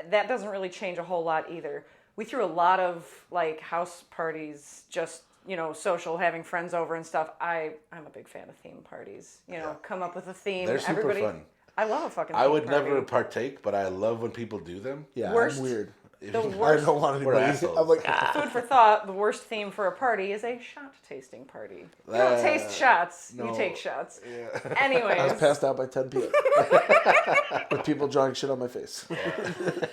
That doesn't really change a whole lot either. We threw a lot of house parties, just social, having friends over and stuff. I'm a big fan of theme parties. Come up with a theme. They're super Everybody, fun. I love a fucking. I theme would party. never partake, but I love when people do them. Yeah, Worst- I'm weird. The I worst don't want We're anybody. assholes. I'm like, food for thought. The worst theme for a party is a shot tasting party. You don't taste shots. You no. take shots. I was Anyways, passed out by 10 p.m. with people drawing shit on my face.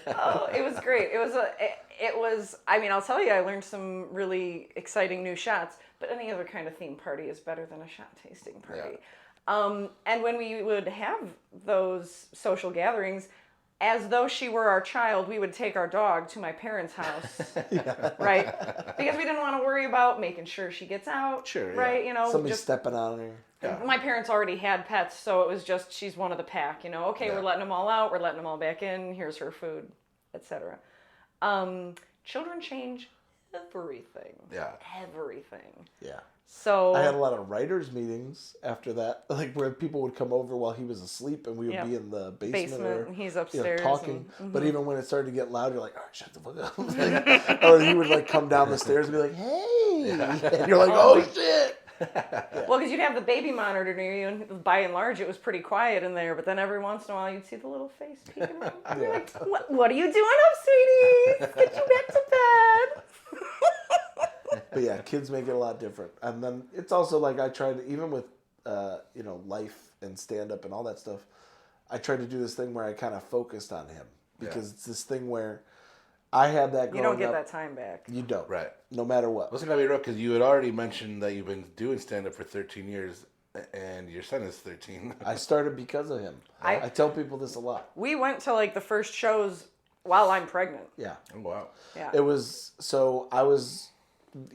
oh, it was great. It was. I mean, I'll tell you, I learned some really exciting new shots. But any other kind of theme party is better than a shot tasting party. And when we would have those social gatherings, as though she were our child, we would take our dog to my parents' house, right? Because we didn't want to worry about making sure she gets out, Sure, yeah. right? Somebody just stepping on her. Yeah. my parents already had pets, so it was just she's one of the pack. Okay, we're letting them all out, we're letting them all back in. Here's her food, etc. Children change everything. Yeah. Everything. Yeah. So I had a lot of writers' meetings after that, where people would come over while he was asleep, and we would be in the basement, and he's upstairs talking. But even when it started to get loud, you're like, "Oh, shut the fuck up!" Or he would come down the stairs and be like, "Hey," and you're like, "Oh shit!" Well, because you'd have the baby monitor near you, and by and large, it was pretty quiet in there. But then every once in a while, you'd see the little face peeking out. You're like, what are you doing up, sweetie? Get you back to bed. But yeah, kids make it a lot different. And then it's also I try to, even with life and stand up and all that stuff, I tried to do this thing where I kind of focused on him, because it's this thing where I had that growing You don't get up. that time back. You don't. Right. No matter what. Listen, gotta be real, because you had already mentioned that you've been doing stand up for 13 years, and your son is 13. I started because of him. I tell people this a lot. We went to the first shows while I'm pregnant. Yeah. Oh, wow. Yeah. It was, so I was,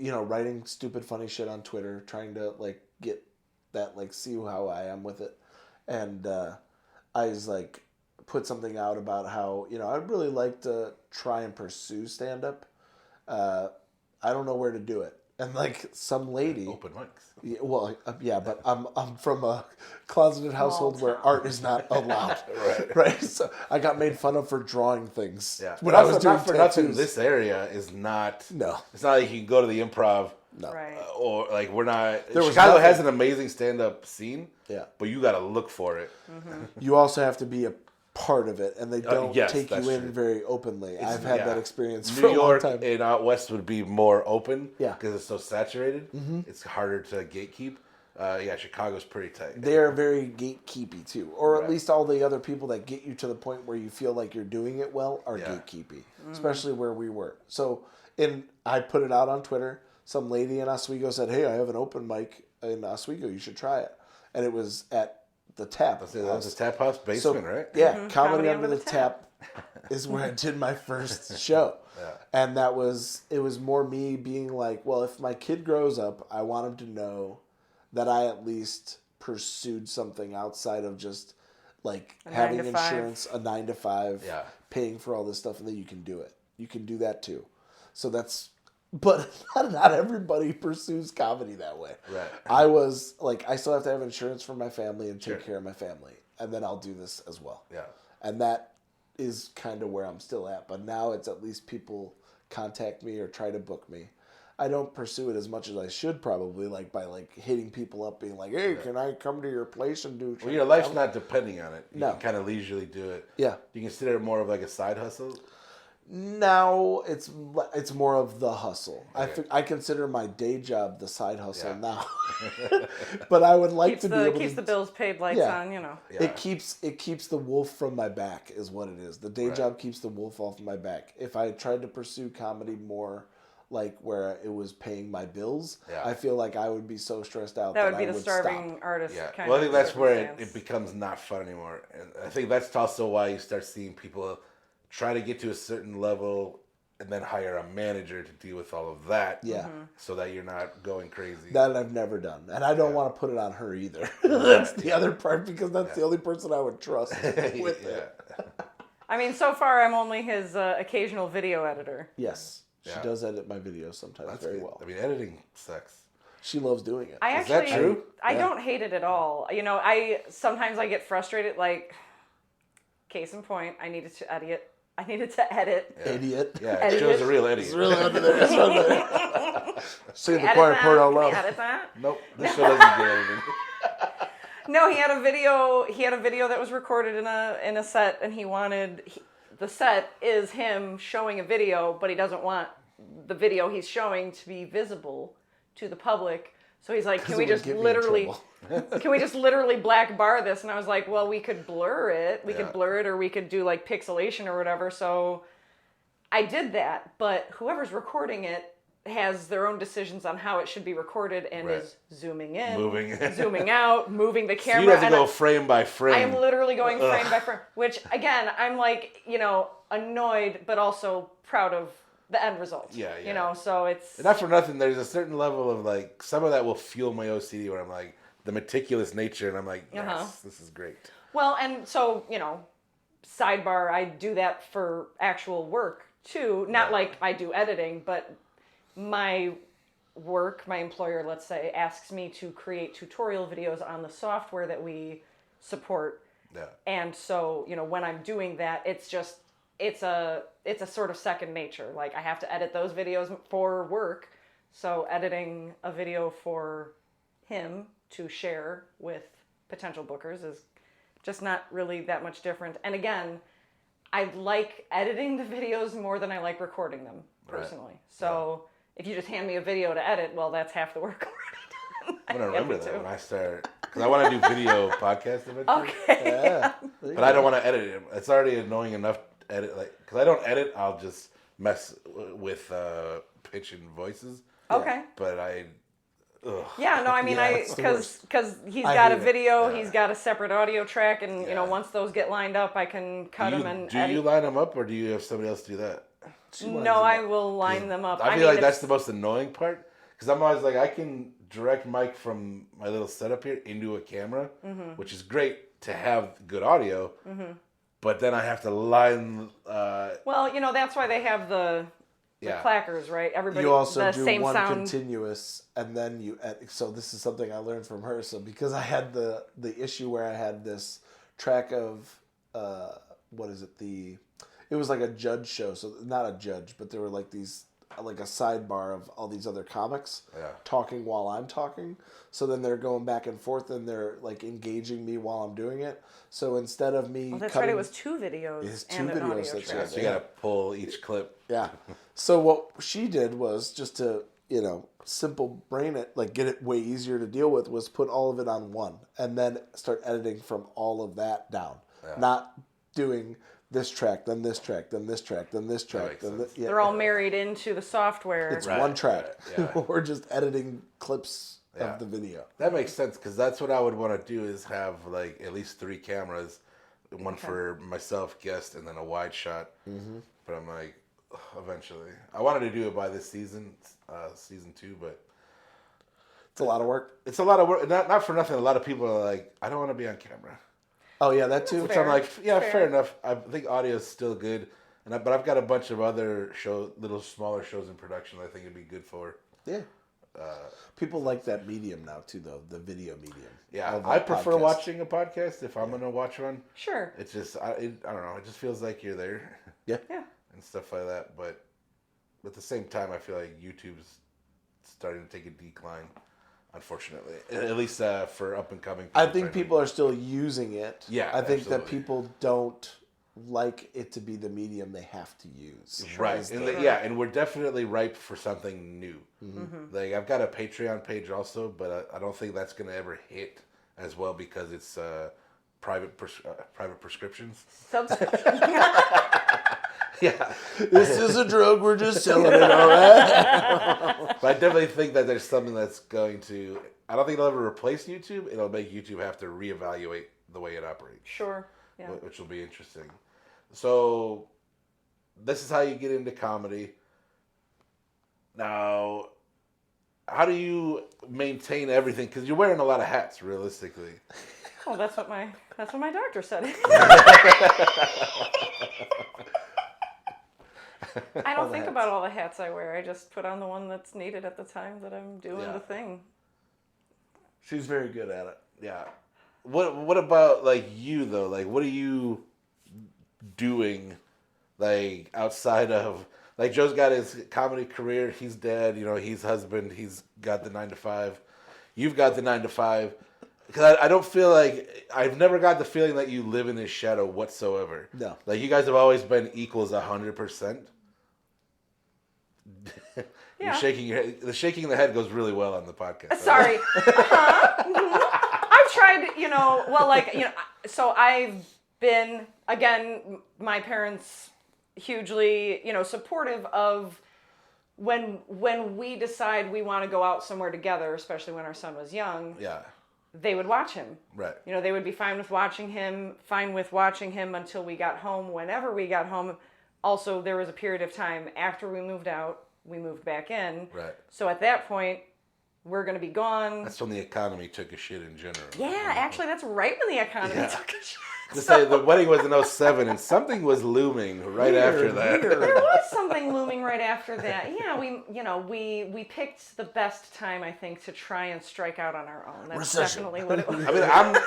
writing stupid funny shit on Twitter, trying to get that, see how I am with it. And I was put something out about how, I'd really like to try and pursue stand up. I don't know where to do it. And some lady, Open mics. yeah, well, yeah, but I'm from a closeted household where art is not allowed. Right. So I got made fun of for drawing things. Yeah. When I was doing not for nothing, tattoos. this area is not. No. It's not like you can go to the Improv. No. Right. Or we're not. There was Chicago nothing. has an amazing stand-up scene. Yeah. But you got to look for it. You also have to be a part of it, and they don't yes, take you that's in true. very openly. I've had that experience for New a York long time. and out west would be more open. Yeah. Because it's so saturated. It's harder to gatekeep. Chicago's pretty tight. They are very gatekeepy too, or at least all the other people that get you to the point where you feel like you're doing it well are gatekeepy, especially where we were. So, I put it out on Twitter. Some lady in Oswego said, "Hey, I have an open mic in Oswego. You should try it." And it was at the Tap. That's the Tap House basement, right? Yeah, Comedy Under the Tap is where I did my first show. And it was more me being like, well, if my kid grows up, I want him to know that I at least pursued something outside of just like having insurance, a 9 to 5, paying for all this stuff, and then you can do it. You can do that too. So but not everybody pursues comedy that way. Right. I was like, I still have to have insurance for my family and take care of my family, and then I'll do this as well. Yeah. And that is kind of where I'm still at. But now it's at least people contact me or try to book me. I don't pursue it as much as I should probably, like by like hitting people up, being like, "Hey, can I come to your place and do?" Well, your life's not depending on it. You No. can kind of leisurely do it. Yeah. Do you consider it more of like a side hustle? Now it's more of the hustle. Okay. I consider my day job the side hustle now. But I would like keeps the bills paid, lights on, you know. Yeah. It keeps the wolf from my back is what it is. The day job keeps the wolf off my back. If I tried to pursue comedy more like where it was paying my bills, I feel like I would be so stressed out that would be the starving artist kind well, I of think that's where it becomes not fun anymore. And I think that's also why you start seeing people try to get to a certain level and then hire a manager to deal with all of that. Yeah. So that you're not going crazy. That I've never done. And I don't want to put it on her either. That's the other part, because that's the only person I would trust with it. I mean, so far I'm only his occasional video editor. Yes. She does edit my videos sometimes very well. I mean, editing sucks. She loves doing it. Is that true? I don't hate it at all. You know, sometimes I get frustrated, like, case in point, I needed to edit. Yeah. Idiot. Yeah, Joe's a real idiot. It's really under there. It's under there. Say the quiet part out loud. Edit that? Nope, this show doesn't get edited. No, he had a video that was recorded in a set, and the set is him showing a video, but he doesn't want the video he's showing to be visible to the public. So he's like, can we just literally black bar this? And I was like, well, we could blur it. We could blur it, or we could do like pixelation or whatever. So I did that, but whoever's recording it has their own decisions on how it should be recorded and is zooming in, zooming out, moving the camera. So you have to go frame by frame. I am literally going frame by frame, which again, I'm like, annoyed, but also proud of the end result. Yeah. You know, so it's... And not for nothing, there's a certain level of like, some of that will fuel my OCD where I'm like, the meticulous nature, and I'm like, yes, this is great. Well, and so, sidebar, I do that for actual work too. Not like I do editing, but my work, my employer, let's say, asks me to create tutorial videos on the software that we support. Yeah. And so, when I'm doing that, it's a sort of second nature. Like, I have to edit those videos for work. So editing a video for him to share with potential bookers is just not really that much different. And again, I like editing the videos more than I like recording them, personally. So if you just hand me a video to edit, well, that's half the work already done. I'm going to remember that when I start, because I want to do video podcasts eventually. Okay. Yeah. But I don't want to edit it. It's already annoying enough to edit. Because I don't edit, I'll just mess with pitch and voices. Okay. But I... Ugh. Yeah, no, I mean, because he's got a video, he's got a separate audio track, and once those get lined up, I can cut them and edit. Do you line them up, or do you have somebody else do that? No, I will line them up. I feel like that's the most annoying part, because I'm always like, I can direct mic from my little setup here into a camera, which is great to have good audio, but then I have to line... well, that's why they have the clackers, right? Everybody, you also do same one sound. Continuous, and then you edit. So this is something I learned from her. So because I had the issue where I had this track of it was like a judge show. So not a judge, but there were like these like a sidebar of all these other comics talking while I'm talking. So then they're going back and forth, and they're like engaging me while I'm doing it. So instead of me, that's right. It was 2 videos. It's 2 and an audio videos. track. So you gotta pull each clip. Yeah. So what she did was just to simple brain it, like get it way easier to deal with, was put all of it on one, and then start editing from all of that down. Not doing this track, then this track, then this track, then this track. Then they're all married into the software. It's one track. We're just editing clips of the video. That makes sense, because that's what I would want to do, is have like at least 3 cameras one for myself, guest, and then a wide shot. Mm-hmm. But I'm like, eventually, I wanted to do it by this season 2, but It's a lot of work. it's a lot of work. Not for nothing. A lot of people are like, I don't want to be on camera. Oh yeah, that too. Which I'm like, yeah, fair enough. I think audio is still good, but I've got a bunch of other little smaller shows in production that I think it'd be good for. Yeah. People like that medium now too, though, the video medium. Yeah, I prefer watching a podcast if I'm gonna watch one. Sure. It's just I don't know. It just feels like you're there. Yeah. Yeah. And stuff like that. But at the same time, I feel like YouTube's starting to take a decline. Unfortunately, at least for up and coming. I think people are still using it. Yeah, I think that absolutely. people don't like it to be the medium they have to use. Right, and we're definitely ripe for something new. Mm-hmm. Like I've got a Patreon page also, but I don't think that's gonna ever hit as well because it's private prescriptions. Subscription. Yeah, This is a drug. We're just selling it, all right? but I definitely think that there's something that's going to. I don't think it'll ever replace YouTube. It'll make YouTube have to reevaluate the way it operates. Sure. Yeah. Which will be interesting. So, this is how you get into comedy. Now, how do you maintain everything? Because you're wearing a lot of hats, realistically. Well, that's what my doctor said. I don't think about all the hats I wear. I just put on the one that's needed at the time that I'm doing the thing. She's very good at it. Yeah. What about like you though? Like, what are you doing? Like outside of like Joe's got his comedy career. He's dad. You know, he's husband. He's got the 9 to 5. You've got the 9 to 5. Because I don't feel like I've never got the feeling that you live in his shadow whatsoever. No. Like you guys have always been equals 100%. You're shaking your head. The shaking of the head goes really well on the podcast. Sorry. I've tried, so I've been, again, my parents hugely, supportive of when we decide we want to go out somewhere together, especially when our son was young. Yeah. They would watch him. Right. They would be fine with watching him until we got home, whenever we got home. Also, there was a period of time after we moved out, we moved back in. Right. So at that point, we're going to be gone. That's when the economy took a shit in general. Yeah, actually, that's right when the economy took a shit. To say the wedding was in 07 and something was looming right after that. There was something looming right after that. Yeah, we picked the best time, I think, to try and strike out on our own. That's Recession. definitely what it was. I mean,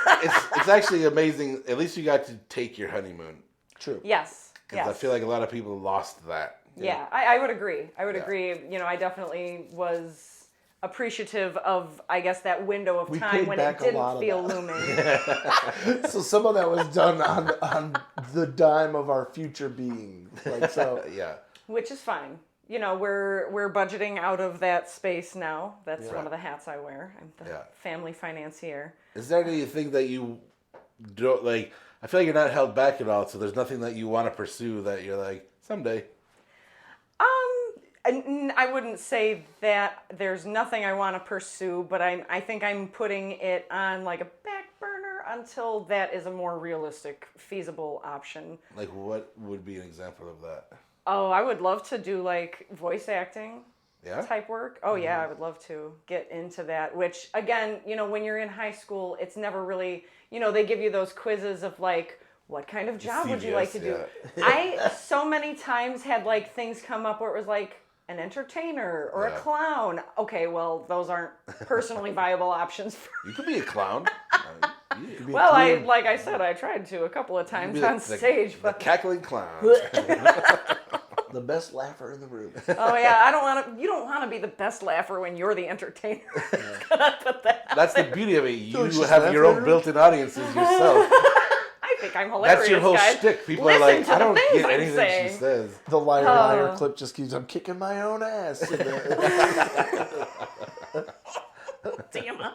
it's actually amazing. At least you got to take your honeymoon. True. Yes. Because I feel like a lot of people lost that. Yeah, I would agree. I would agree. I definitely was appreciative of, I guess, that window of time when it didn't feel looming. So some of that was done on the dime of our future being. Like so. Yeah. Which is fine. We're budgeting out of that space now. That's one of the hats I wear. I'm the family financier. Is there anything that you don't like? I feel like you're not held back at all. So there's nothing that you want to pursue that you're like someday. I wouldn't say that there's nothing I want to pursue, but I think I'm putting it on like a back burner until that is a more realistic, feasible option. Like what would be an example of that? Oh, I would love to do like voice acting type work. Oh yeah, I would love to get into that, which again, when you're in high school, it's never really, they give you those quizzes of like, what kind of job would you like to do? I so many times had like things come up where it was like, an entertainer or a clown. Okay, well, those aren't personally viable options. You could be a clown. Well, like I said, I tried to a couple of times on stage, but the cackling clown. The best laugher in the room. Oh yeah, you don't want to be the best laugher when you're the entertainer. That's the beauty of it. You have your own built-in audiences yourself. I think I'm hilarious. That's your whole guys. shtick. People Listen are like, to I don't things get I'm anything saying. she says. The liar clip just keeps, I'm kicking my own ass. Damn right.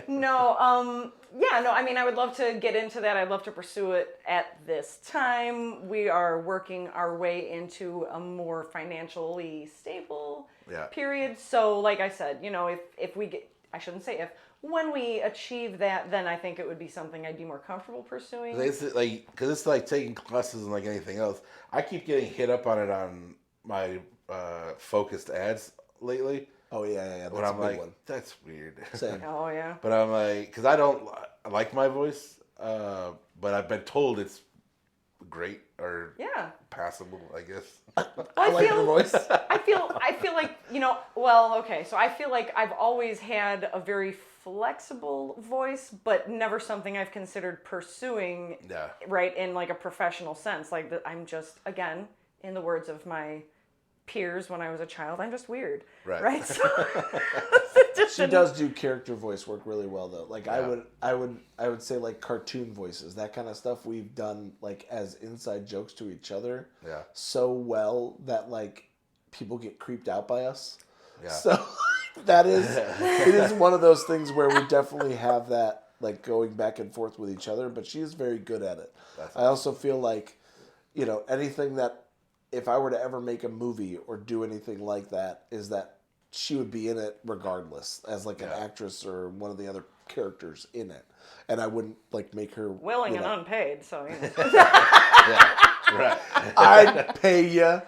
No, I mean, I would love to get into that. I'd love to pursue it at this time. We are working our way into a more financially stable period. So, like I said, if we get, I shouldn't say if, when we achieve that, then I think it would be something I'd be more comfortable pursuing. It's like, because it's like taking classes and like anything else. I keep getting hit up on it on my focused ads lately. Oh yeah. That's But I'm a big like, one. that's weird. Same. Oh yeah. But I'm like, because I don't like my voice, but I've been told it's great or Yeah. passable, I guess. I like your voice. I feel like, well, okay, so I feel like I've always had a very flexible voice, but never something I've considered pursuing, Yeah. right, in like a professional sense. Like, I'm just, again, in the words of my peers when I was a child, I'm just weird. Right. So, She does do character voice work really well though. Like Yeah. I would say like cartoon voices, that kind of stuff we've done like as inside jokes to each other. Yeah. So well that like people get creeped out by us. Yeah. So it is one of those things where we definitely have that like going back and forth with each other, but she is very good at it. I also feel like, anything that if I were to ever make a movie or do anything like that, is that she would be in it regardless as like an actress or one of the other characters in it. And I wouldn't like make her willing and unpaid, so, Yeah. Right. I'd pay you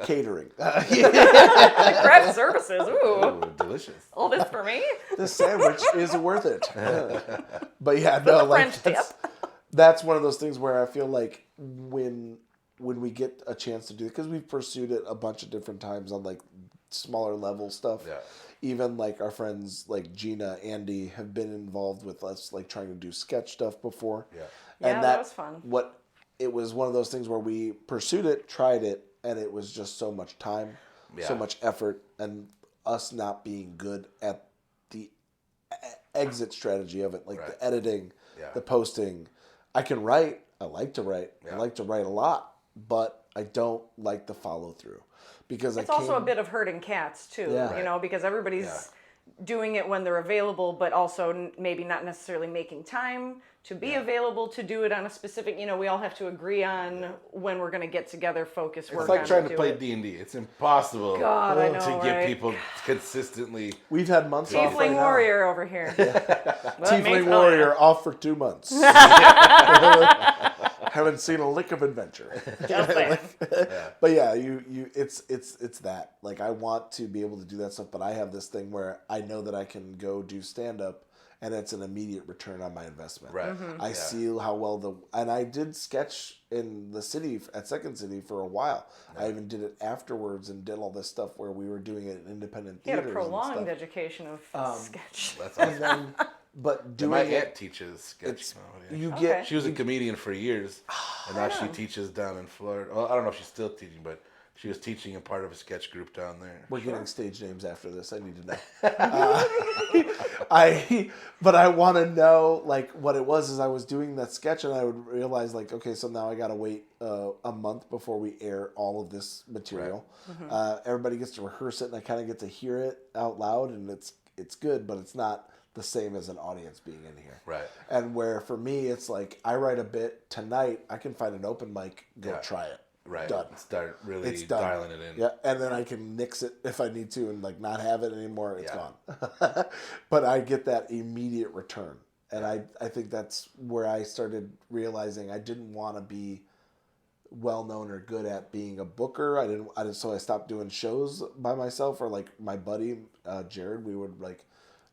catering. craft services, ooh, Ooh, delicious. all this for me? This sandwich is worth it. But yeah, The no, like French tip. that's one of those things where I feel like when we get a chance to do it, because we've pursued it a bunch of different times on like smaller level stuff. Yeah. Even like our friends like Gina, Andy have been involved with us like trying to do sketch stuff before. Yeah. And Yeah, that was fun. It was one of those things where we pursued it, tried it, and it was just so much time, so Yeah. much effort, and us not being good at the exit strategy of it, like Right. the editing, Yeah. the posting. I can write. I like to write. I Yeah. like to write a lot, but I don't like the follow through because It's also a bit of herding cats too, Yeah. because everybody's doing it when they're available, but also maybe not necessarily making time to be available to do it on a specific, we all have to agree on when we're going to get together, focus, work It's like on trying it, to do play it. D&D. It's impossible God, I know, to get right? people consistently. We've had months off right Tiefling now. warrior over here. Tiefling warrior off for 2 months. Haven't seen a lick of adventure. But yeah, it's that. Like I want to be able to do that stuff, but I have this thing where I know that I can go do stand up and it's an immediate return on my investment. Right. I see how well and I did sketch in the city at Second City for a while. I even did it afterwards and did all this stuff where we were doing it in independent He had theaters. a prolonged and stuff. education of sketch. That's And awesome. then, but doing My it, aunt teaches sketch. you Okay. get She was a comedian for years, and now she teaches down in Florida. Well, I don't know if she's still teaching, but she was teaching in part of a sketch group down there. We're getting stage names after this. I need to know. But I want to know like what it was. Is I was doing that sketch and I would realize like, okay, so now I got to wait a month before we air all of this material. Everybody gets to rehearse it, and I kind of get to hear it out loud, and it's good, but it's not the same as an audience being in here. Right. And where for me, it's like I write a bit tonight. I can find an open mic, go Yeah. try it. Right. Done. Start really It's done. dialing it in. Yeah, and then I can nix it if I need to and like not have it anymore. It's Yeah. gone. But I get that immediate return. And I think that's where I started realizing I didn't want to be well known or good at being a booker. So I stopped doing shows by myself, or like my buddy Jared, we would like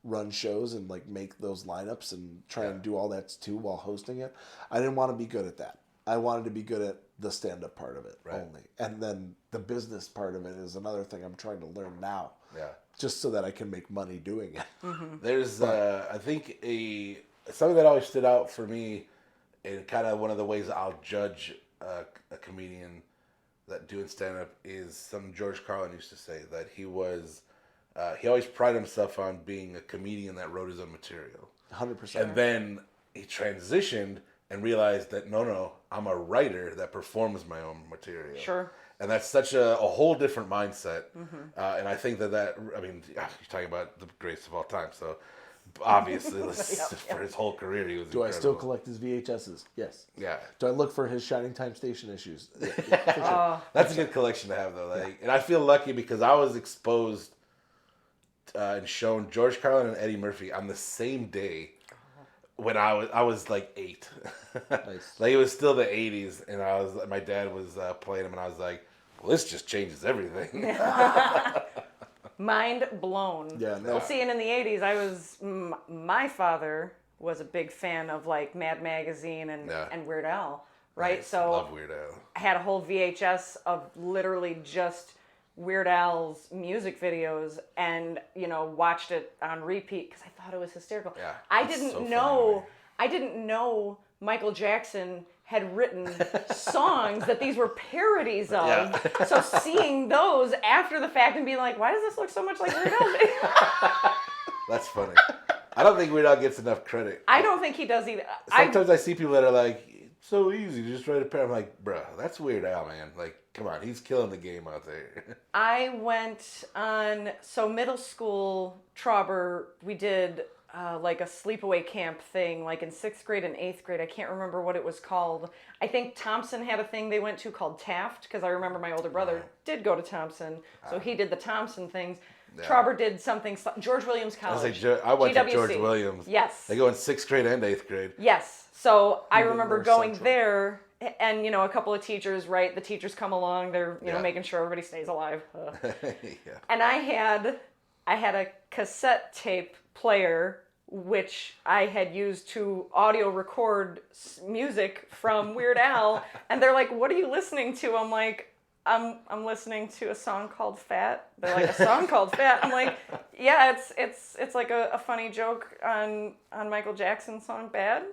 run shows and like make those lineups and try and do all that too while hosting it. I didn't want to be good at that. I wanted to be good at the stand-up part of it only. And then the business part of it is another thing I'm trying to learn now. Yeah. Just so that I can make money doing it. There's, I think, something that always stood out for me, and kind of one of the ways I'll judge a comedian that doing stand-up is something George Carlin used to say, that he always prided himself on being a comedian that wrote his own material. 100%. And then he transitioned and realized that, no, I'm a writer that performs my own material. Sure. And that's such a whole different mindset. And I think that, I mean, you're talking about the greatest of all time. So obviously, for his whole career, he was Do I incredible. still collect his VHSs? Yes. Yeah. Do I look for his Shining Time Station issues? Yeah, for sure. That's a good collection to have, though. Like, and I feel lucky because I was exposed and shown George Carlin and Eddie Murphy on the same day when I was like 8. Nice. Like it was still the 80s, and my dad was playing them, and I was like, well, this just changes everything. Mind blown. Yeah, no. See, and in the 80s, my father was a big fan of like Mad Magazine and Weird Al, right? Nice. So Love Weird Al. I had a whole VHS of literally just Weird Al's music videos, and watched it on repeat because I thought it was hysterical. Yeah, I it's didn't so know. I didn't know Michael Jackson had written songs that these were parodies of. Yeah. So seeing those after the fact and being like, why does this look so much like Weird Al? That's funny. I don't think Weird Al gets enough credit. I don't think he does either. Sometimes I see people that are like, it's so easy, just write a parody. I'm like, bruh, that's Weird Al, man. Like, come on, he's killing the game out there. I went on, middle school, Trauber, we did like a sleepaway camp thing, like in 6th grade and 8th grade. I can't remember what it was called. I think Thompson had a thing they went to called Taft, because I remember my older brother did go to Thompson, so he did the Thompson things. Yeah. Trauber did something, George Williams College. I went GWC. to George Williams. Yes. They go in 6th grade and 8th grade. Yes. So I remember going Central. there, and a couple of teachers, right? The teachers come along, they're making sure everybody stays alive. Yeah. And I had a cassette tape player, which I had used to audio record music from Weird Al, and they're like, "What are you listening to?" I'm like, I'm listening to a song called Fat. They're like, a song called Fat? I'm like, yeah, it's like a funny joke on Michael Jackson's song Bad.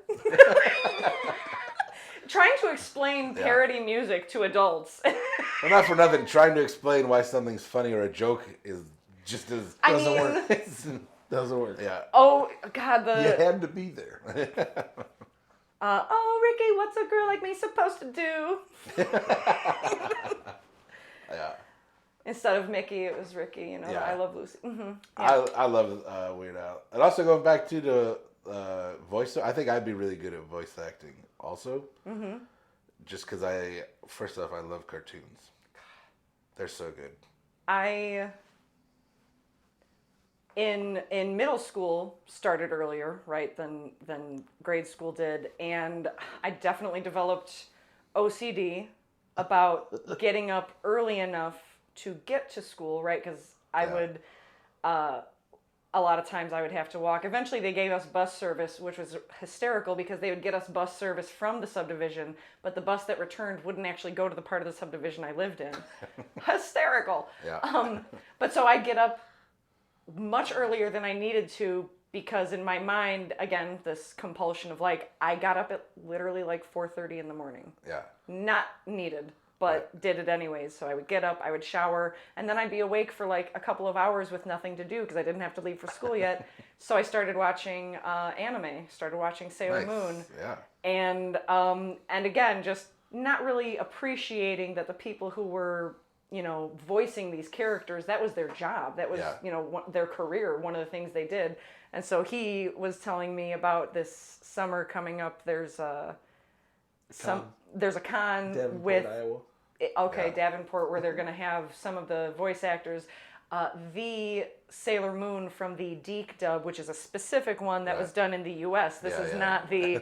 Trying to explain parody music to adults. Well, not for nothing. Trying to explain why something's funny or a joke is just as... Doesn't work. Doesn't work. Yeah. Oh, God, You had to be there. oh, Ricky, what's a girl like me supposed to do? Yeah. Instead of Mickey, it was Ricky. Yeah. I love Lucy. Mm-hmm. I love Weird Al. And also going back to the voice, I think I'd be really good at voice acting also. Mm-hmm. Just because first off, I love cartoons. They're so good. In middle school, started earlier, right, than grade school did, and I definitely developed OCD about getting up early enough to get to school, right, because I would, a lot of times I would have to walk. Eventually they gave us bus service, which was hysterical because they would get us bus service from the subdivision, but the bus that returned wouldn't actually go to the part of the subdivision I lived in. Hysterical. Yeah. But so I'd get up much earlier than I needed to, because in my mind, again, this compulsion of like, I got up at literally like 4:30 in the morning. Yeah. Not needed, but did it anyways. So I would get up, I would shower, and then I'd be awake for like a couple of hours with nothing to do because I didn't have to leave for school yet. So I started watching anime, started watching Sailor Moon. Yeah. And again, just not really appreciating that the people who were voicing these characters, that was their job. That was, their career, one of the things they did. And so he was telling me about this summer coming up. There's a con Davenport, with, Iowa. Davenport, where they're going to have some of the voice actors. The Sailor Moon from the Deke dub, which is a specific one that was done in the U.S. This is not the...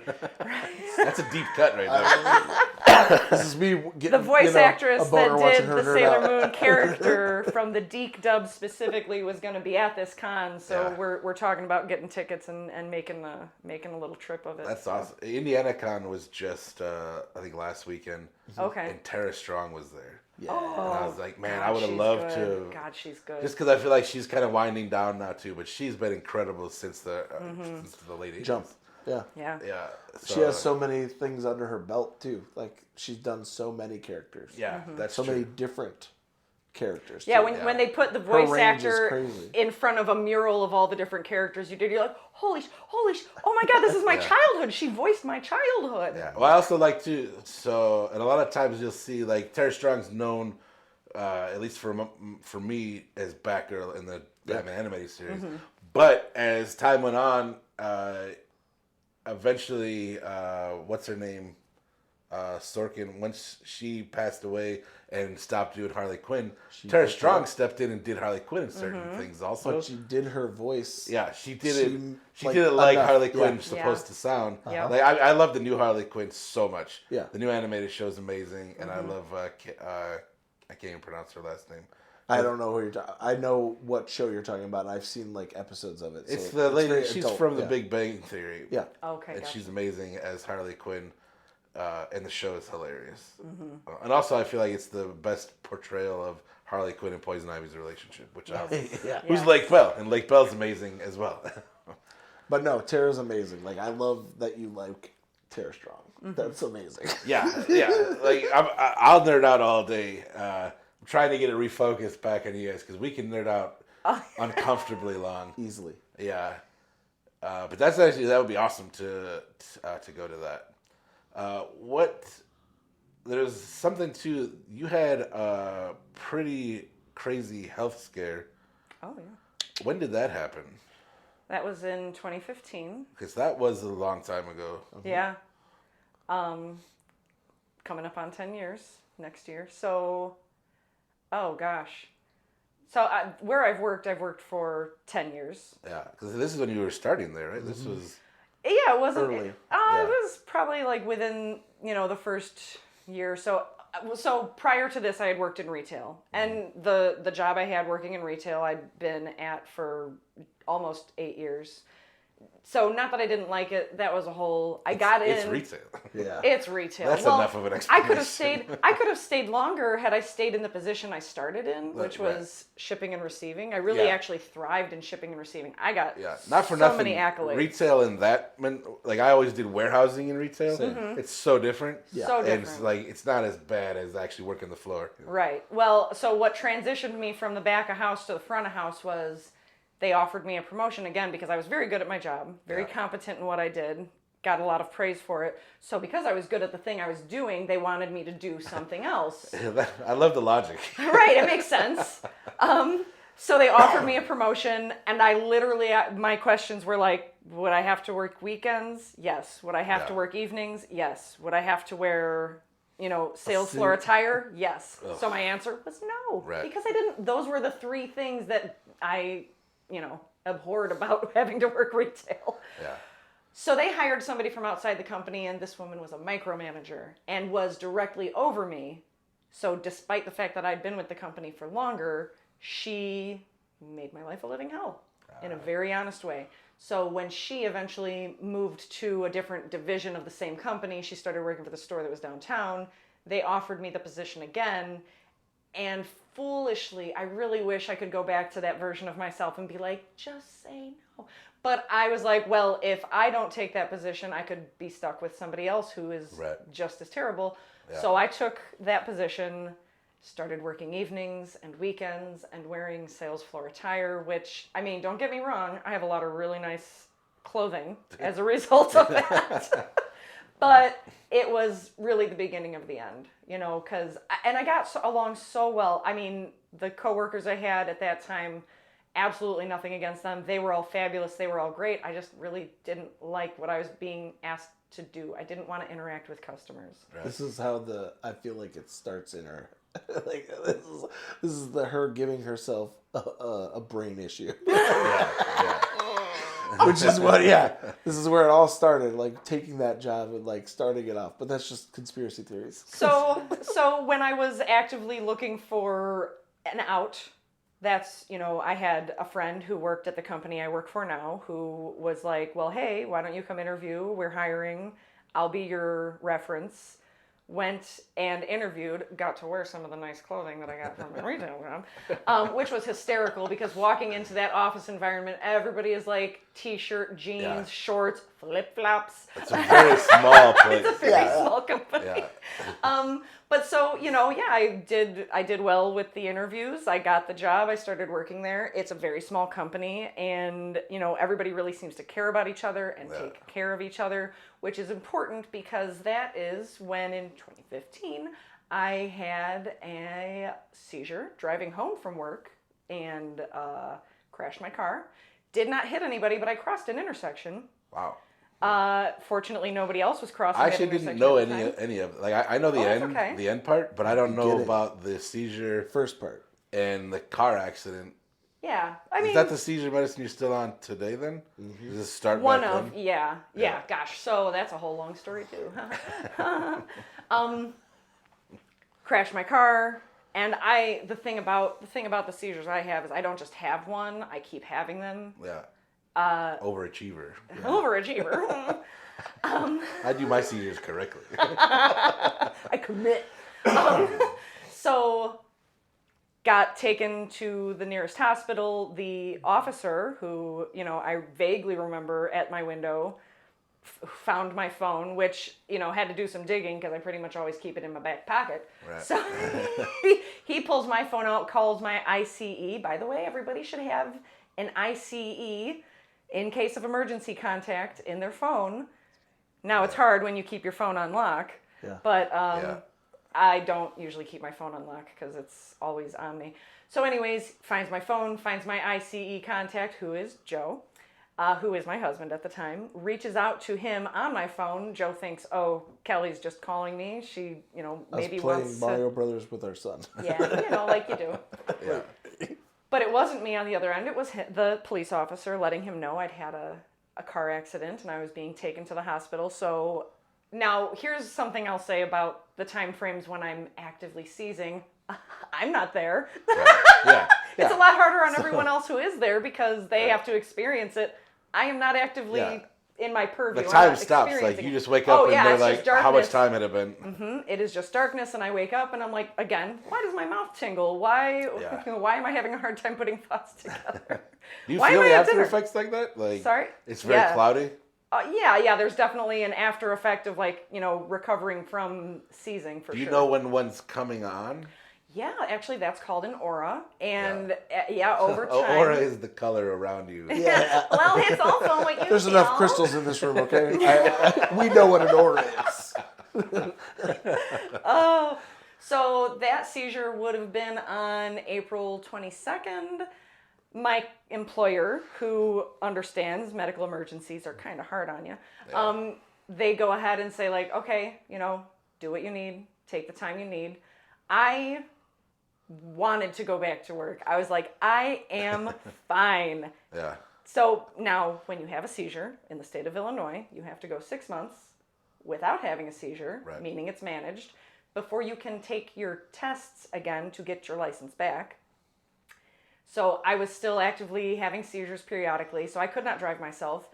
That's a deep cut right there. This is me getting the voice actress a that boner watching did her the nerd Sailor out. Moon character from the Deke dub specifically was going to be at this con, so Yeah. we're talking about getting tickets and making a little trip of it. That's awesome. Indiana Con was just, I think, last weekend. Okay. And Tara Strong was there. Yeah. Oh, And I was like, man, God, I would have she's loved good. to. God, she's good. Just because I feel like she's kind of winding down now too, but she's been incredible since the late 80s. Jump. Yeah. Yeah. Yeah. She has so many things under her belt too. Like she's done so many characters. Yeah, that's so true. many different characters. Yeah, too. when they put the voice range is actor crazy. in front of a mural of all the different characters you did, you're like, holy, oh my God, this is my childhood. She voiced my childhood. Yeah. Well, I also like to. So, and a lot of times you'll see like Tara Strong's known, at least for me, as Batgirl in the Batman animated series. But as time went on, eventually, what's her name? Sorkin, once she passed away and stopped doing Harley Quinn, Tara Strong stepped in and did Harley Quinn in certain things also. But she did her voice. Yeah, she did it. She did it like Harley Quinn's supposed to sound. Yep. Like I love the new Harley Quinn so much. Yeah. The new animated show is amazing, and I love. I can't even pronounce her last name. I don't know who you're talking. I know what show you're talking about. And I've seen like episodes of it. So It's the lady. very She's adult, from The Big Bang Theory. Yeah. Okay. And Gotcha. she's amazing as Harley Quinn, and the show is hilarious. And also, I feel like it's the best portrayal of Harley Quinn and Poison Ivy's relationship, which I Yeah. who's Lake Bell, and Lake Bell's amazing as well. But no, Tara's amazing. Like I love that you like Tara Strong. That's amazing. yeah. Like I'll nerd out all day. I'm trying to get it refocused back on you guys because we can nerd out uncomfortably long. Easily. Yeah. But that would be awesome to go to that. There's something too. You had a pretty crazy health scare. Oh yeah. When did that happen? That was in 2015. Because that was a long time ago. Yeah. Coming up on 10 years next year. So, oh gosh. So where I've worked for 10 years. Yeah, because this is when you were starting there, right? This was. Yeah, it wasn't. Early. It was probably like within, the first year. So prior to this, I had worked in retail, and the job I had working in retail, I'd been at for almost 8 years. So not that I didn't like it. That was a whole. It's retail. Yeah. It's retail. That's enough of an explanation. I could have stayed longer had I stayed in the position I started in, which was shipping and receiving. I really actually thrived in shipping and receiving. I got not for so nothing. many accolades. Retail and that, like I always did warehousing in retail. It's so different. Yeah. So And different. it's not as bad as actually working the floor. Right. Well, so what transitioned me from the back of house to the front of house was they offered me a promotion again because I was very good at my job, very competent in what I did, got a lot of praise for it. So because I was good at the thing I was doing, they wanted me to do something else. I love the logic. Right, it makes sense. So they offered me a promotion, and I literally, my questions were like, would I have to work weekends? Yes. Would I have to work evenings? Yes. Would I have to wear, sales floor attire? Yes. Ugh. So my answer was no. Right. Because those were the three things that I, abhorred about having to work retail. Yeah. So they hired somebody from outside the company, and this woman was a micromanager and was directly over me. So despite the fact that I'd been with the company for longer, she made my life a living hell in a very honest way. So when she eventually moved to a different division of the same company, she started working for the store that was downtown. They offered me the position again. And foolishly, I really wish I could go back to that version of myself and be like, just say no. But I was like, well, if I don't take that position, I could be stuck with somebody else who is just as terrible. Yeah. So I took that position, started working evenings and weekends and wearing sales floor attire, which, don't get me wrong, I have a lot of really nice clothing as a result of that. But it was really the beginning of the end, because, and I got along so well. The coworkers I had at that time, absolutely nothing against them. They were all fabulous. They were all great. I just really didn't like what I was being asked to do. I didn't want to interact with customers. Right. This is how I feel like it starts in her. Like this is her giving herself a brain issue. Which is this is where it all started, like taking that job and like starting it off. But that's just conspiracy theories. So when I was actively looking for an out, that's, I had a friend who worked at the company I work for now who was like, well, hey, why don't you come interview? We're hiring. I'll be your reference. Went and interviewed, got to wear some of the nice clothing that I got from my retail job, which was hysterical because walking into that office environment, everybody is like t-shirt, jeans, shorts, flip-flops. It's a very small place. It's a very small company. Yeah. But so, I did well with the interviews. I got the job. I started working there. It's a very small company, and, everybody really seems to care about each other and take care of each other, which is important because that is when in 2015 I had a seizure driving home from work and crashed my car. Did not hit anybody, but I crossed an intersection. Wow. Fortunately, nobody else was crossing. I that actually intersection didn't know at the time. any of it. Like I know the that's end, okay. the end part, but I don't know Beginning. about the seizure First part. and the car accident. Yeah, I mean, Is that the seizure medicine you're still on today? Then does this start one back of then? yeah. Yeah. Gosh, so that's a whole long story too. Crashed my car, and the thing about the seizures I have is I don't just have one; I keep having them. Yeah. Overachiever. Overachiever. I do my seizures correctly. I commit. So, got taken to the nearest hospital. The officer, who, I vaguely remember at my window, found my phone, which, had to do some digging because I pretty much always keep it in my back pocket. Right. So, he pulls my phone out, calls my ICE. By the way, everybody should have an ICE in case of emergency contact in their phone. Now, it's hard when you keep your phone on lock, but I don't usually keep my phone on lock because it's always on me. So anyways, finds my phone, finds my ICE contact, who is Joe, who is my husband at the time, reaches out to him on my phone. Joe thinks, oh, Kelly's just calling me. She, maybe playing wants Mario Brothers with our son. Yeah, like you do. Yeah. But it wasn't me on the other end. It was the police officer letting him know I'd had a car accident and I was being taken to the hospital. So now here's something I'll say about the time frames when I'm actively seizing. I'm not there. Yeah. It's a lot harder on everyone else who is there because they have to experience it. I am not actively in my purview. The I'm time not stops. experiencing Like you it. just wake up and they're it's like, just how much darkness. time had it been? It is just darkness, and I wake up and I'm like, again, why does my mouth tingle? Why am I having a hard time putting thoughts together? Do you Why feel am I the at after dinner? effects like that? Like, Sorry? it's very cloudy. Yeah, there's definitely an after effect of recovering from seizing for sure. Do you know when one's coming on? Yeah, actually that's called an aura. And over time. Aura is the color around you. Yeah. Well, it's also what you There's feel. enough crystals in this room, okay? We know what an aura is. So that seizure would have been on April 22nd. My employer, who understands medical emergencies are kind of hard on you, they go ahead and say okay, do what you need, take the time you need. I wanted to go back to work. I was like, I am fine. Yeah. So now when you have a seizure in the state of Illinois, you have to go 6 months without having a seizure, meaning it's managed, before you can take your tests again to get your license back. So I was still actively having seizures periodically, so I could not drive myself.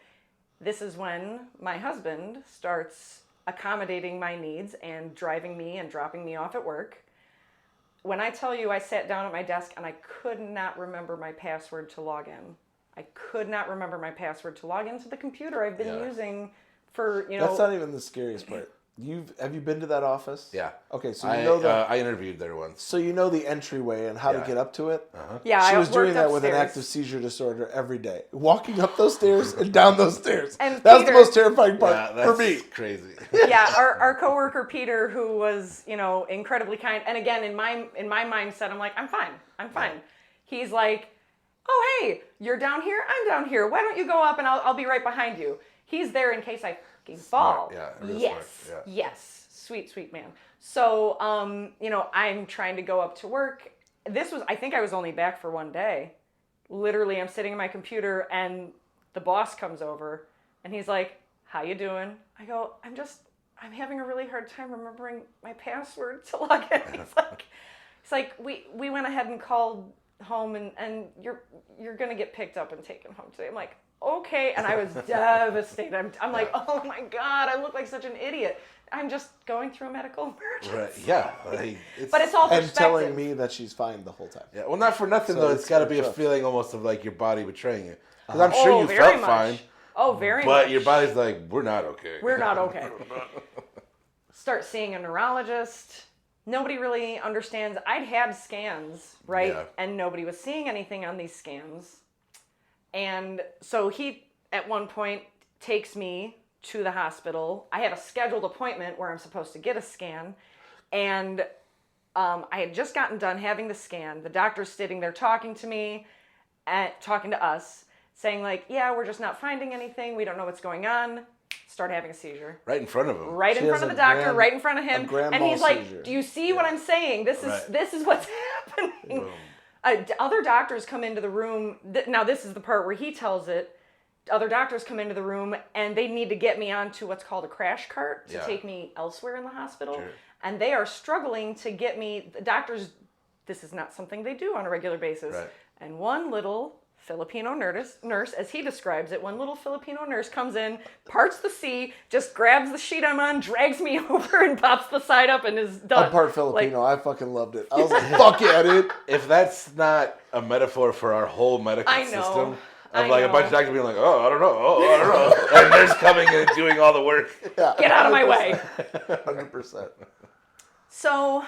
This is when my husband starts accommodating my needs and driving me and dropping me off at work. When I tell you I sat down at my desk and I could not remember my password to log in. I could not remember my password to log into the computer I've been using for, That's not even the scariest part. Have you been to that office? Yeah. Okay, so I interviewed there once. So you know the entryway and how to get up to it? Yeah, She was doing that with an active seizure disorder every day. Walking up those stairs and down those stairs. And that was the Peter- most terrifying part for me. Crazy. Yeah, our coworker Peter, who was, incredibly kind, and again in my mindset, I'm like, I'm fine. He's like, oh hey, you're down here, I'm down here. Why don't you go up and I'll be right behind you. He's there in case I fucking fall. Yeah, real yes, smart. Yeah. yes, sweet man. So I'm trying to go up to work. I think I was only back for one day. Literally, I'm sitting at my computer and the boss comes over and he's like, how you doing? I go, I'm having a really hard time remembering my password to log in. He's like, we went ahead and called home and you're gonna get picked up and taken home today. I'm like, okay. And I was devastated. I'm like, oh my God, I look like such an idiot. I'm just going through a medical emergency. Right. Yeah. But it's all perspective. And telling me that she's fine the whole time. Yeah. Well, not for nothing So though. it's It's got to be a tough. feeling almost of like your body betraying you. Because I'm sure you very felt much. fine. Oh, very much. But your body's like, we're not okay. We're not okay. Start seeing a neurologist. Nobody really understands. I'd had scans, right? Yeah. And nobody was seeing anything on these scans. And so he, at one point, takes me to the hospital. I have a scheduled appointment where I'm supposed to get a scan. And I had just gotten done having the scan. The doctor's sitting there talking to me, talking to us, saying like, yeah, we're just not finding anything. We don't know what's going on. start having a seizure. Right in front of him. Right in She front has of the a doctor, grand- right in front of a him. grand And he's mal like, seizure. do you see what I'm saying? This is what's happening. Boom. Other doctors come into the room. Now, this is the part where he tells it. Other doctors come into the room and they need to get me onto what's called a crash cart to take me elsewhere in the hospital. Sure. And they are struggling to get me. The doctors, this is not something they do on a regular basis. Right. And one little Filipino nurse, as he describes it, one little Filipino nurse comes in, parts the sea, just grabs the sheet I'm on, drags me over, and pops the side up, and is done. I'm part Filipino. I fucking loved it. I was like, fuck yeah, dude. If that's not a metaphor for our whole medical I know. system, I of like a know. bunch of doctors being like, oh, I don't know, I don't know. And nurse coming in and doing all the work. Yeah. Get out of my way. 100%. So,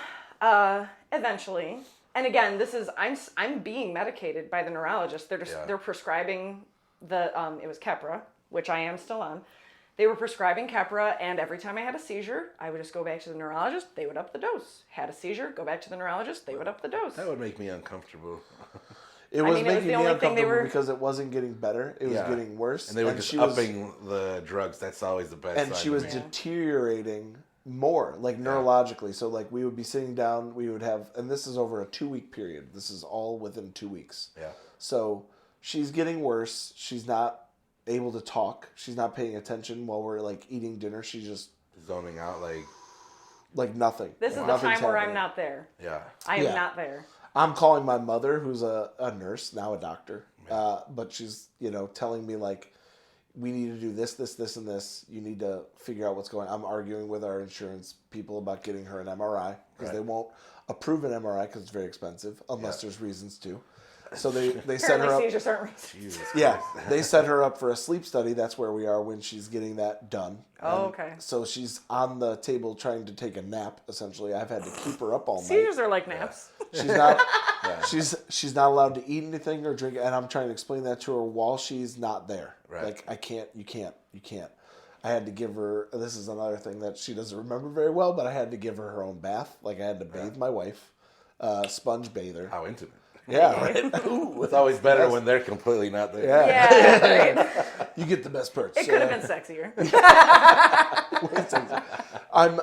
eventually, and again, this is I'm being medicated by the neurologist. They're prescribing the it was Keppra, which I am still on. They were prescribing Keppra, and every time I had a seizure, I would just go back to the neurologist. They would up the dose. Had a seizure, go back to the neurologist. They would up the dose. That would make me uncomfortable. It was mean, it was making the me only thing they uncomfortable were- because it wasn't getting better. It was Yeah. getting worse. And they were just she was- upping the drugs. That's always the best and sign she to was me. deteriorating more, like neurologically. So like we would be sitting down, we would have, and this is over a 2-week period. This is all within 2 weeks. Yeah. So she's getting worse. She's not able to talk. She's not paying attention while we're like eating dinner. She's just Zoning out, like nothing. This is the Nothing's time where I'm happening. not there. yeah. I am Yeah. not there. I'm calling my mother, who's a nurse, now a doctor. But she's, telling me like, we need to do this, this, this, and this. You need to figure out what's going on. I'm arguing with our insurance people about getting her an MRI because they won't approve an MRI because it's very expensive unless there's reasons to. So they set her Apparently up. seizures aren't reasons. Jesus Yeah, Christ. they set her up for a sleep study. That's where we are when she's getting that done. Oh, And okay. So she's on the table trying to take a nap. Essentially, I've had to keep her up all night. Seizures are like naps. She's not. She's not allowed to eat anything or drink, and I'm trying to explain that to her while she's not there. Right. Like I can't. You can't. I had to give her. This is another thing that she doesn't remember very well, but I had to give her own bath. Like I had to bathe my wife, sponge bathe her. How intimate. Yeah, right. Ooh, It's always better when they're completely not there. yeah. Yeah, right. You get the best perks. It could have been sexier. I'm,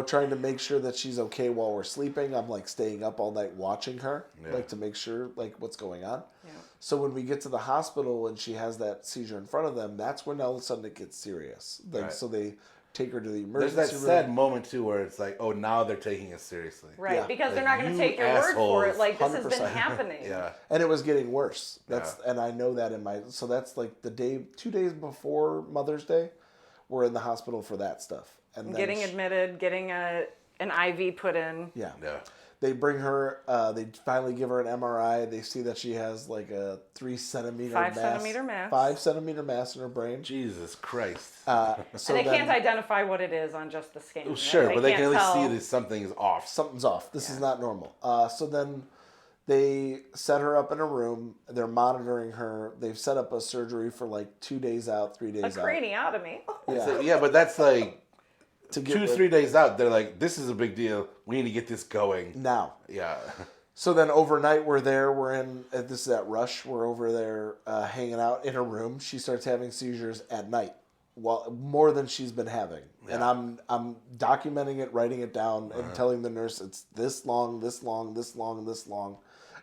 trying to make sure that she's okay while we're sleeping. I'm like staying up all night watching her, like to make sure like what's going on. Yeah. So when we get to the hospital and she has that seizure in front of them, that's when all of a sudden it gets serious. Like Right. so they take her to the There's emergency that room. sad moment too where it's like, oh, now they're taking us seriously. Right, Yeah. because they're Like, not going you to take your word for it. assholes. Like, this has been 100%. happening. Yeah. And it was getting worse. And I know that so that's like 2 days before Mother's Day, we're in the hospital for that stuff. And then Getting admitted, getting an IV put in. Yeah. Yeah. They bring her. They finally give her an MRI. They see that she has like a 3 centimeter 5 mass, centimeter mass. 5 centimeter mass in her brain. Jesus Christ. So And they then can't identify what it is on just the scan. right? Sure, but they can at least tell. see that something is off. something's off. This is not normal. So then they set her up in a room. They're monitoring her. They've set up a surgery for like 2 days out, 3 days A out. craniotomy. Yeah. So, yeah, but that's like To get 2-3 days out. They're like, this is a big deal. We need to get this going. now. Yeah. So then overnight we're there. We're in. This is at Rush. We're over there hanging out in a room. She starts having seizures at night. Well, more than she's been having. And I'm documenting it, writing it down, and telling the nurse it's this long, this long, this long, this long,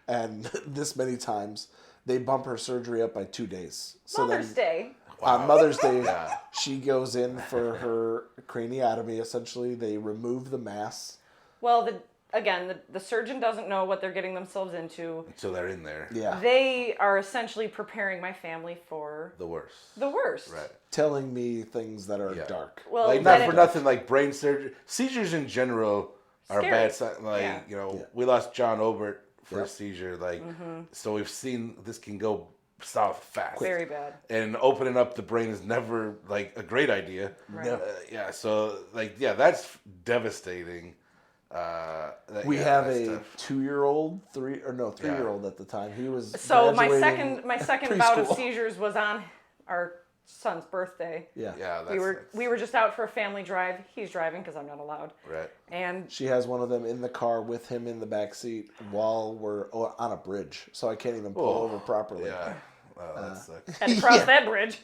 and this many times. They bump her surgery up by 2 days. So Mother's Day. on Mother's Day, she goes in for her craniotomy. Essentially, they remove the mass. Well, the surgeon doesn't know what they're getting themselves into. Until they're in there. Yeah, They are essentially preparing my family for The worst. the worst. Right. telling me things that are Yeah. dark. Well, Like, then not for it- nothing, like brain surgery. Seizures in general are Scary. bad. Like, Yeah. we lost John Obert for Yeah. a seizure. Like, so we've seen this can go south fast. Very bad. And opening up the brain is never, like, a great idea. Right. So, like, that's devastating. We have that's a tough. 2-year-old, 3-year-old at the time. He was So my graduating second bout of preschool. seizures was on our son's birthday. Yeah. Yeah, that's, We were just out for a family drive. He's driving because I'm not allowed. right. And She has one of them in the car with him in the back seat while we're on a bridge, so I can't even pull over properly. Yeah. Oh, that sucks. Had to cross that bridge.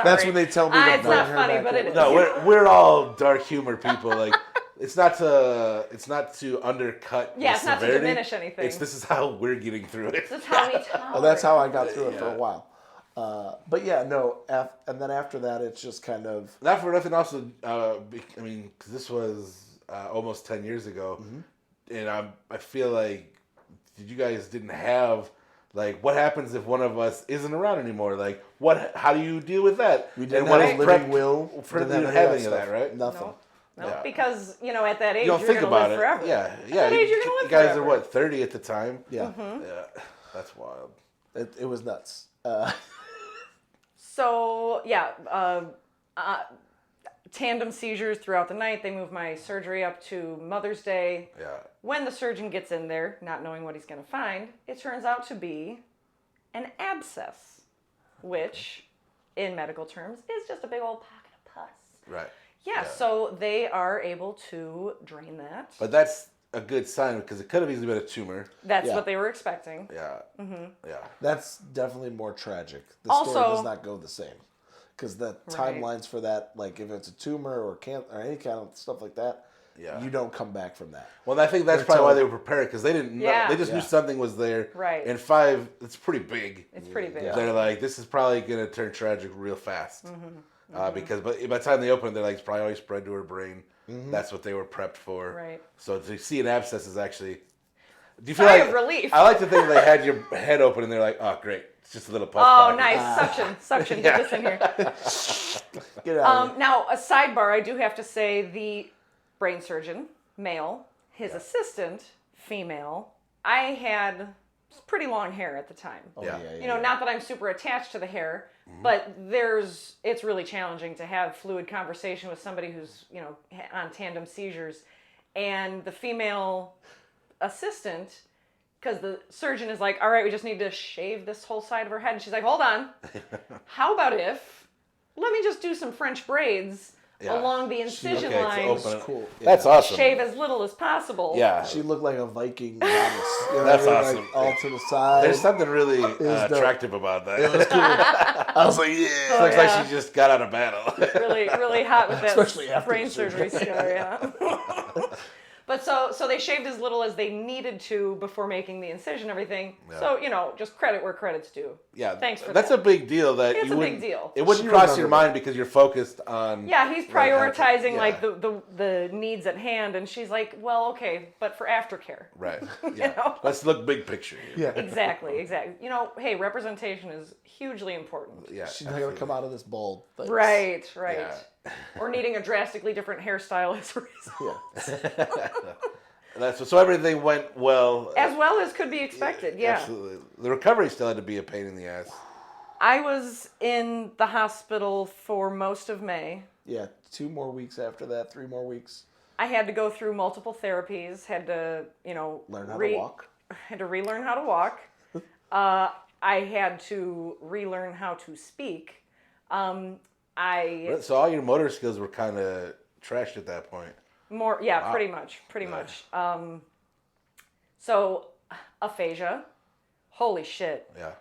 That's when they tell me to It's bring not her funny, back but in. it is. No, we're all dark humor people. Like it's not to undercut. Yeah, the it's not to severity. diminish anything. This is how we're getting through it. This is how we tolerate. Oh, that's how I got through it for a while. But yeah, no. And then after that, it's just kind of Not for nothing. Also, I mean, 'cause this was almost 10 years ago, and I feel like you guys didn't have. Like, what happens if one of us isn't around anymore? Like, how do you deal with that? we didn't And what have is a living prep will. for Didn't didn't have have any any of that, stuff. right? Nothing. No, Yeah. because at that age You don't you're think gonna about live it. forever. Yeah. At that age, you're gonna live You guys forever. are what, 30 at the time? Yeah, Yeah, that's wild. it was nuts. So yeah, tandem seizures throughout the night. They move my surgery up to Mother's Day. Yeah. When the surgeon gets in there, not knowing what he's going to find, it turns out to be an abscess, which, in medical terms, is just a big old pocket of pus. Right. Yeah, so they are able to drain that. But that's a good sign because it could have easily been a tumor. That's Yeah. what they were expecting. Yeah. Yeah. That's definitely more tragic. The Also- story does not go the same because the Right. timelines for that, like if it's a tumor or or any kind of stuff like that, Yeah. you don't come back from that. Well, I think that's They're probably why told- they were prepared because they didn't know. Yeah. They just knew Yeah. something was there. Right. And 5, it's pretty big. It's pretty big. Yeah. They're like, this is probably going to turn tragic real fast. Because by the time they open it, they're like, it's probably always spread to her brain. That's what they were prepped for. Right. So to see an abscess is actually. Do you feel Sigh like of relief. I like to think they had your head open and they're like, oh great, it's just a little puff. Oh, pocket." nice. Suction. Get this in here. Get out of here. Now, a sidebar, I do have to say the brain surgeon, male, his assistant, female, I had pretty long hair at the time. Yeah. You know, not that I'm super attached to the hair, but it's really challenging to have fluid conversation with somebody who's, on tandem seizures. And the female assistant, because the surgeon is like, all right, we just need to shave this whole side of her head. And she's like, hold on. How about let me just do some French braids Yeah. along the incision Okay, to line. open it. Cool. Yeah. That's awesome. Shave as little as possible. Yeah. She looked like a Viking goddess. You know That's what I mean? awesome. Like, all to the side. There's something really dope. attractive about that. It was cool. I was like, yeah. Looks yeah. like she just got out of battle. Really, really hot with that Especially after brain the surgery surgery. scar, yeah. But so they shaved as little as they needed to before making the incision and everything. Yeah. So, just credit where credit's due. Yeah, Thanks for that's that. a big deal. That It's you a wouldn't, big deal. It wouldn't She cross your remembered mind because you're focused on. Yeah, he's what happened. prioritizing Yeah. like the needs at hand, and she's like, well, okay, but for aftercare. Right. Yeah. know? Let's look big picture here. Yeah. Exactly. Hey, representation is hugely important. Yeah. She's not going to come out of this bald. Thanks. Right. Yeah. Or needing a drastically different hairstyle as a result. Yeah. So everything went well. As well as could be expected, yeah. Absolutely. The recovery still had to be a pain in the ass. I was in the hospital for most of May. Yeah. 2 more weeks after that, 3 more weeks. I had to go through multiple therapies, had to, Learn how to walk. Had to relearn how to walk. I had to relearn how to speak. So all your motor skills were kind of trashed at that point. Wow. pretty much. So aphasia, holy shit. Yeah.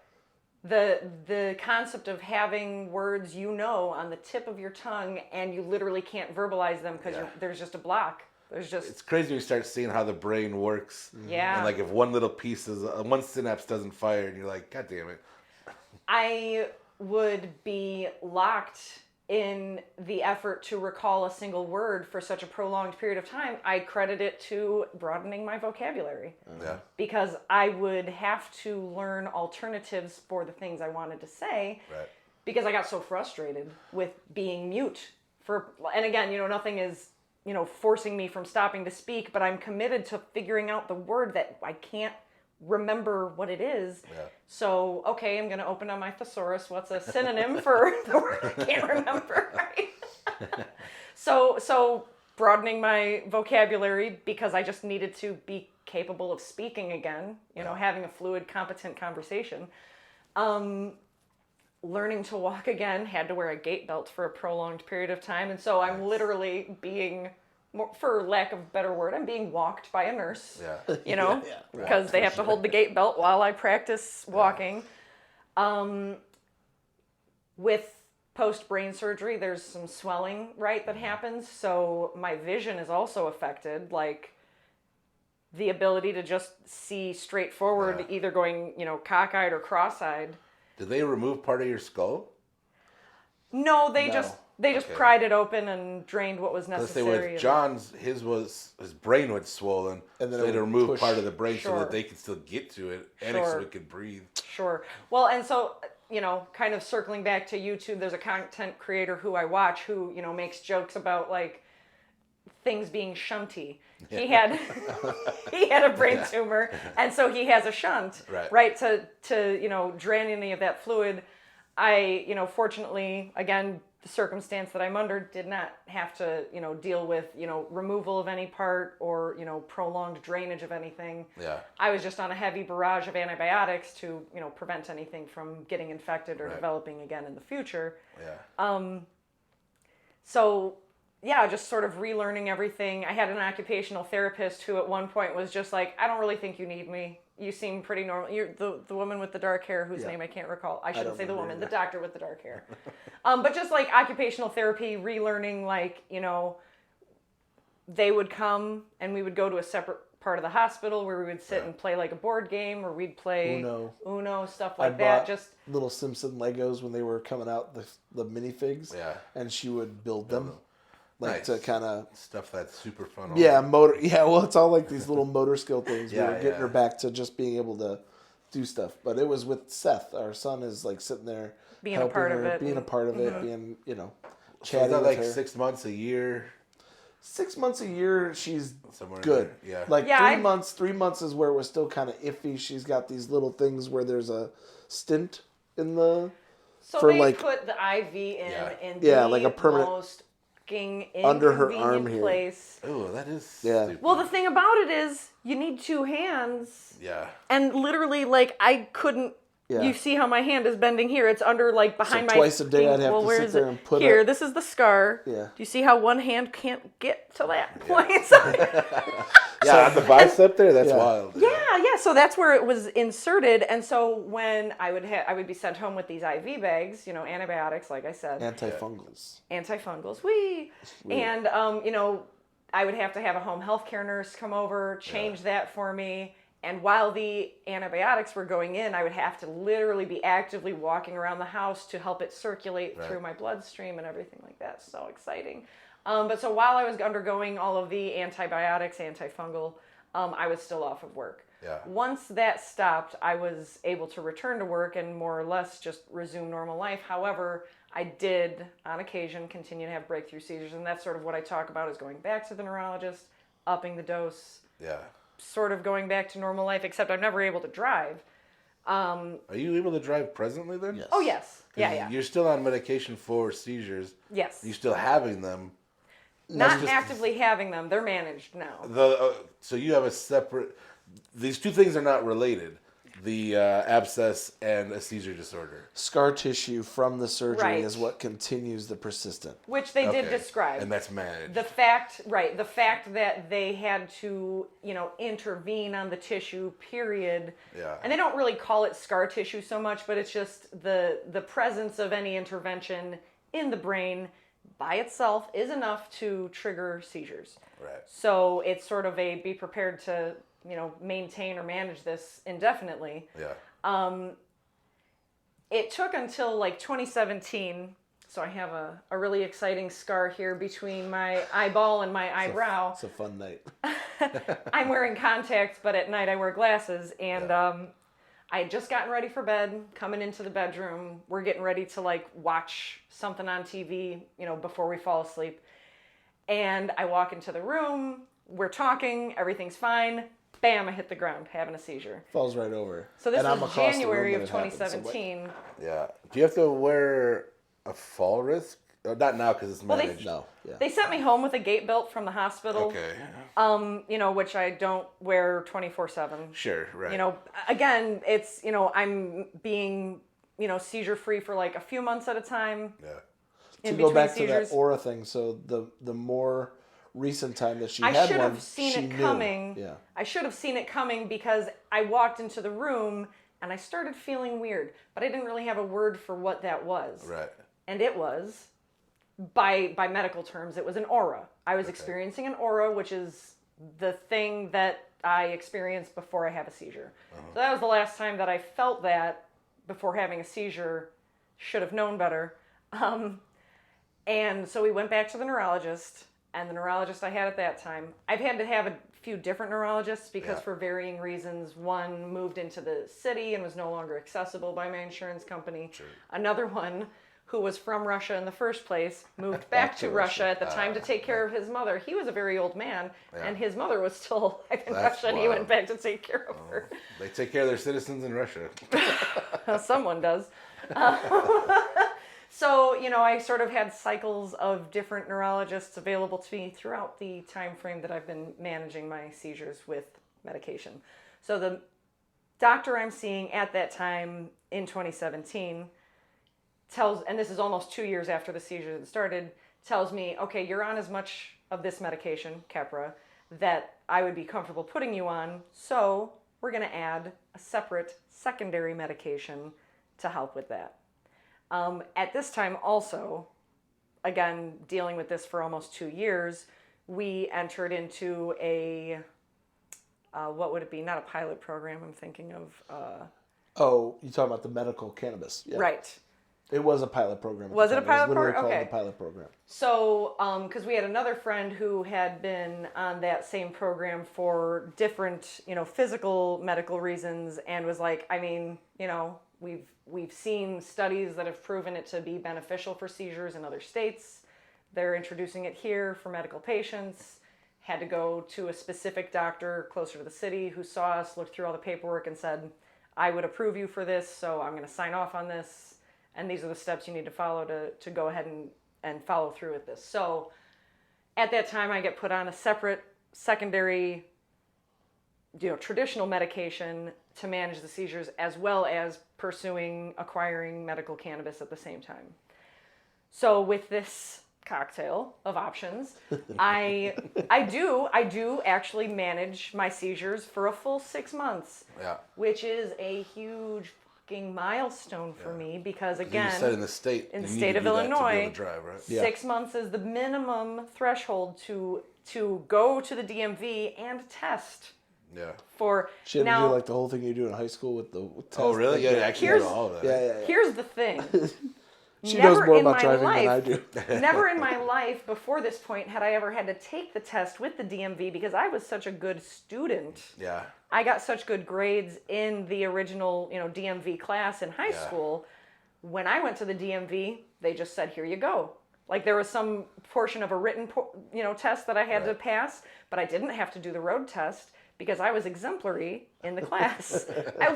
The concept of having words on the tip of your tongue and you literally can't verbalize them because there's just a block. It's crazy when you start seeing how the brain works. Yeah. And like if one little piece one synapse doesn't fire, and you're like, God damn it. I would be locked in the effort to recall a single word for such a prolonged period of time. I credit it to broadening my vocabulary. Yeah. Because I would have to learn alternatives for the things I wanted to say. Right. Because I got so frustrated with being mute. And again, nothing is, forcing me from stopping to speak, but I'm committed to figuring out the word that I can't remember what it is. Yeah. So, okay, I'm going to open up my thesaurus. What's a synonym for the word I can't remember, right? So broadening my vocabulary because I just needed to be capable of speaking again, having a fluid, competent conversation. Learning to walk again, had to wear a gait belt for a prolonged period of time. And so I'm literally being for lack of a better word, I'm being walked by a nurse. Yeah. You know, because they have to hold the gait belt while I practice walking. With post-brain surgery, there's some swelling, right, that happens. So my vision is also affected, like the ability to just see straight forward, either going, cockeyed or cross-eyed. Did they remove part of your skull? No, they just pried it open and drained what was necessary. Let's say with John's, his brain was swollen, And then so they had to remove push. part of the brain so Sure. that they could still get to it and Sure. so it could breathe. Sure. Well, and so, kind of circling back to YouTube, there's a content creator who I watch who, makes jokes about like things being shunty. He had a brain tumor, and so he has a shunt, right, to drain any of that fluid. I, fortunately, again, the circumstance that I'm under did not have to, deal with, removal of any part or, prolonged drainage of anything. Yeah. I was just on a heavy barrage of antibiotics to, prevent anything from getting infected or developing again in the future. Yeah. So, yeah, just sort of relearning everything. I had an occupational therapist who at one point was just like, I don't really think you need me. You seem pretty normal. You're the woman with the dark hair whose name I can't recall. I shouldn't say the woman, the doctor with the dark hair. But just like occupational therapy, relearning, like, they would come and we would go to a separate part of the hospital where we would sit and play like a board game, or we'd play Uno, stuff like that. Just little Simpson Legos when they were coming out, the minifigs. Yeah. And she would build them. Like Nice. to kind of Stuff that's super fun. yeah, motor. Yeah, well, it's all like these little motor skill things. We Yeah, were getting yeah. her back to just being able to do stuff. But it was with Seth. Our son is like sitting there, being a helping part her, of it. being a part of it, being So chatting is that with like her. 6 months, a year? 6 months a year, she's Somewhere in good. there, yeah. Like Yeah, 3 months is where it was still kind of iffy. She's got these little things where there's a stint in the So for they like put the IV in Yeah, the like a permanent- most fucking under her arm inconvenient here. place. Oh, that is Yeah. stupid. Well, the thing about it is you need two hands, Yeah. and literally, like, I couldn't. Yeah. You see how my hand is bending here? It's under, like, behind my. twice a day I'd have to where sit is there it? and put here. it- This is the scar. Yeah. Do you see how one hand can't get to that point? Yeah, on the bicep there, that's Yeah. wild. Yeah. So that's where it was inserted, and so when I would be sent home with these IV bags, antibiotics, like I said, antifungals. antifungals, and I would have to have a home health care nurse come over, change that for me. And while the antibiotics were going in, I would have to literally be actively walking around the house to help it circulate through my bloodstream and everything like that. So exciting. But so while I was undergoing all of the antibiotics, antifungal, I was still off of work. Yeah. Once that stopped, I was able to return to work and more or less just resume normal life. However, I did, on occasion, continue to have breakthrough seizures, and that's sort of what I talk about, is going back to the neurologist, upping the dose, Yeah. sort of going back to normal life, except I'm never able to drive. Are you able to drive presently then? Yes. Oh, yes. 'Cause Yeah. You're still on medication for seizures. Yes. You're still having them. Not actively having them. They're managed now. So you have a separate. These two things are not related. The abscess and a seizure disorder. Scar tissue from the surgery Right. is what continues the persistent. Which they did Okay. describe. And that's managed. The fact that they had to, intervene on the tissue, period. Yeah. And they don't really call it scar tissue so much, but it's just the presence of any intervention in the brain by itself is enough to trigger seizures. Right. So it's sort of a be prepared to, maintain or manage this indefinitely. Yeah. It took until like 2017. So I have a really exciting scar here between my eyeball and my eyebrow. It's a fun night. I'm wearing contacts, but at night I wear glasses. And I had just gotten ready for bed, coming into the bedroom. We're getting ready to like watch something on TV, before we fall asleep. And I walk into the room. We're talking. Everything's fine. Bam, I hit the ground, having a seizure. Falls right over. So this And I'm was across the room January when of it happens, so, like, 2017. Yeah. Do you have to wear a fall risk? Not now because it's Well, they- managed. No. Yeah. They sent me home with a gait belt from the hospital. Okay. Which I don't wear 24/7. Sure. Right. Again, it's, I'm being, seizure free for like a few months at a time. Yeah. In To go between back seizures. to that aura thing, so the more recent time that she I had should one, have seen she it knew. coming. Yeah. I should have seen it coming because I walked into the room and I started feeling weird, but I didn't really have a word for what that was. Right. And it was, by medical terms, it was an aura. I was experiencing an aura, which is the thing that I experience before I have a seizure. So that was the last time that I felt that before having a seizure. Should have known better. And so we went back to the neurologist, and the neurologist I had at that time, I've had to have a few different neurologists because for varying reasons, one moved into the city and was no longer accessible by my insurance company. Sure. Another one, who was from Russia in the first place, moved back to Russia at the time to take care of his mother. He was a very old man, and his mother was still alive in Russia, and he went back to take care of her. They take care of their citizens in Russia. Someone does. So, I sort of had cycles of different neurologists available to me throughout the time frame that I've been managing my seizures with medication. So the doctor I'm seeing at that time in 2017 and this is almost 2 years after the seizures had started, tells me, okay, you're on as much of this medication, Keppra, that I would be comfortable putting you on, so we're going to add a separate secondary medication to help with that. At this time also, again, dealing with this for almost 2 years, we entered into a, what would it be? Not a pilot program, I'm thinking of. Oh, you talking about the medical cannabis? Yeah. Right. It was a pilot program. Was it a pilot program? It was literally Okay. called the pilot program. So, because we had another friend who had been on that same program for different, physical medical reasons, and was like, we've seen studies that have proven it to be beneficial for seizures in other states. They're introducing it here for medical patients. Had to go to a specific doctor closer to the city who saw us, looked through all the paperwork, and said, I would approve you for this, so I'm going to sign off on this. And these are the steps you need to follow to go ahead and follow through with this. So at that time, I get put on a separate secondary, traditional medication to manage the seizures, as well as acquiring medical cannabis at the same time. So with this cocktail of options, I do actually manage my seizures for a full 6 months, which is a huge fucking milestone for me because, again, you said in the state of Illinois, drive, right? 6 months is the minimum threshold to go to the DMV and test. Yeah. She had to do like the whole thing you do in high school with the test. Oh, really? Yeah, actually do all of that. Yeah. Here's the thing. She knows more about driving than I do. Never in my life before this point had I ever had to take the test with the DMV because I was such a good student. Yeah. I got such good grades in the original, DMV class in high school. When I went to the DMV, they just said, here you go. Like there was some portion of a written, test that I had to pass, but I didn't have to do the road test because I was exemplary in the class. I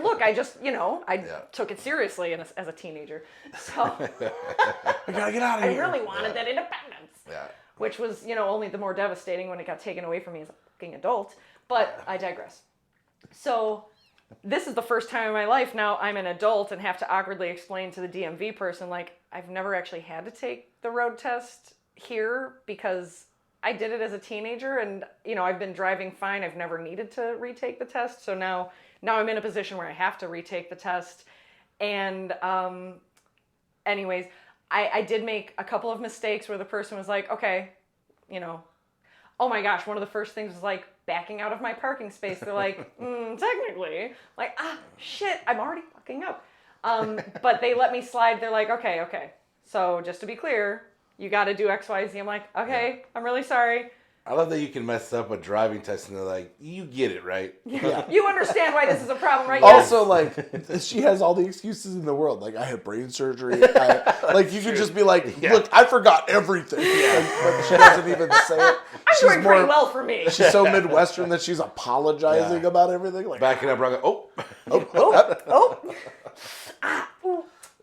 took it seriously as a teenager. So I gotta get out of here. I really wanted that independence. Yeah. Which was, only the more devastating when it got taken away from me as a fucking adult. But I digress. So this is the first time in my life now I'm an adult and have to awkwardly explain to the DMV person, like, I've never actually had to take the road test here because I did it as a teenager and, I've been driving fine. I've never needed to retake the test. So now I'm in a position where I have to retake the test. And anyways, I did make a couple of mistakes where the person was like, okay, oh my gosh, one of the first things was like backing out of my parking space. They're like, technically, like, shit, I'm already fucking up. But they let me slide. They're like, okay. So just to be clear, you got to do X, Y, Z. I'm like, okay, I'm really sorry. I love that you can mess up a driving test and they're like, you get it, right? Yeah. You understand why this is a problem, right? Also, like, she has all the excuses in the world. Like, I had brain surgery. You could just be like, look, I forgot everything. But she doesn't even say it. I'm doing pretty well for me. She's so Midwestern that she's apologizing about everything. Like, backing up, running, Ooh,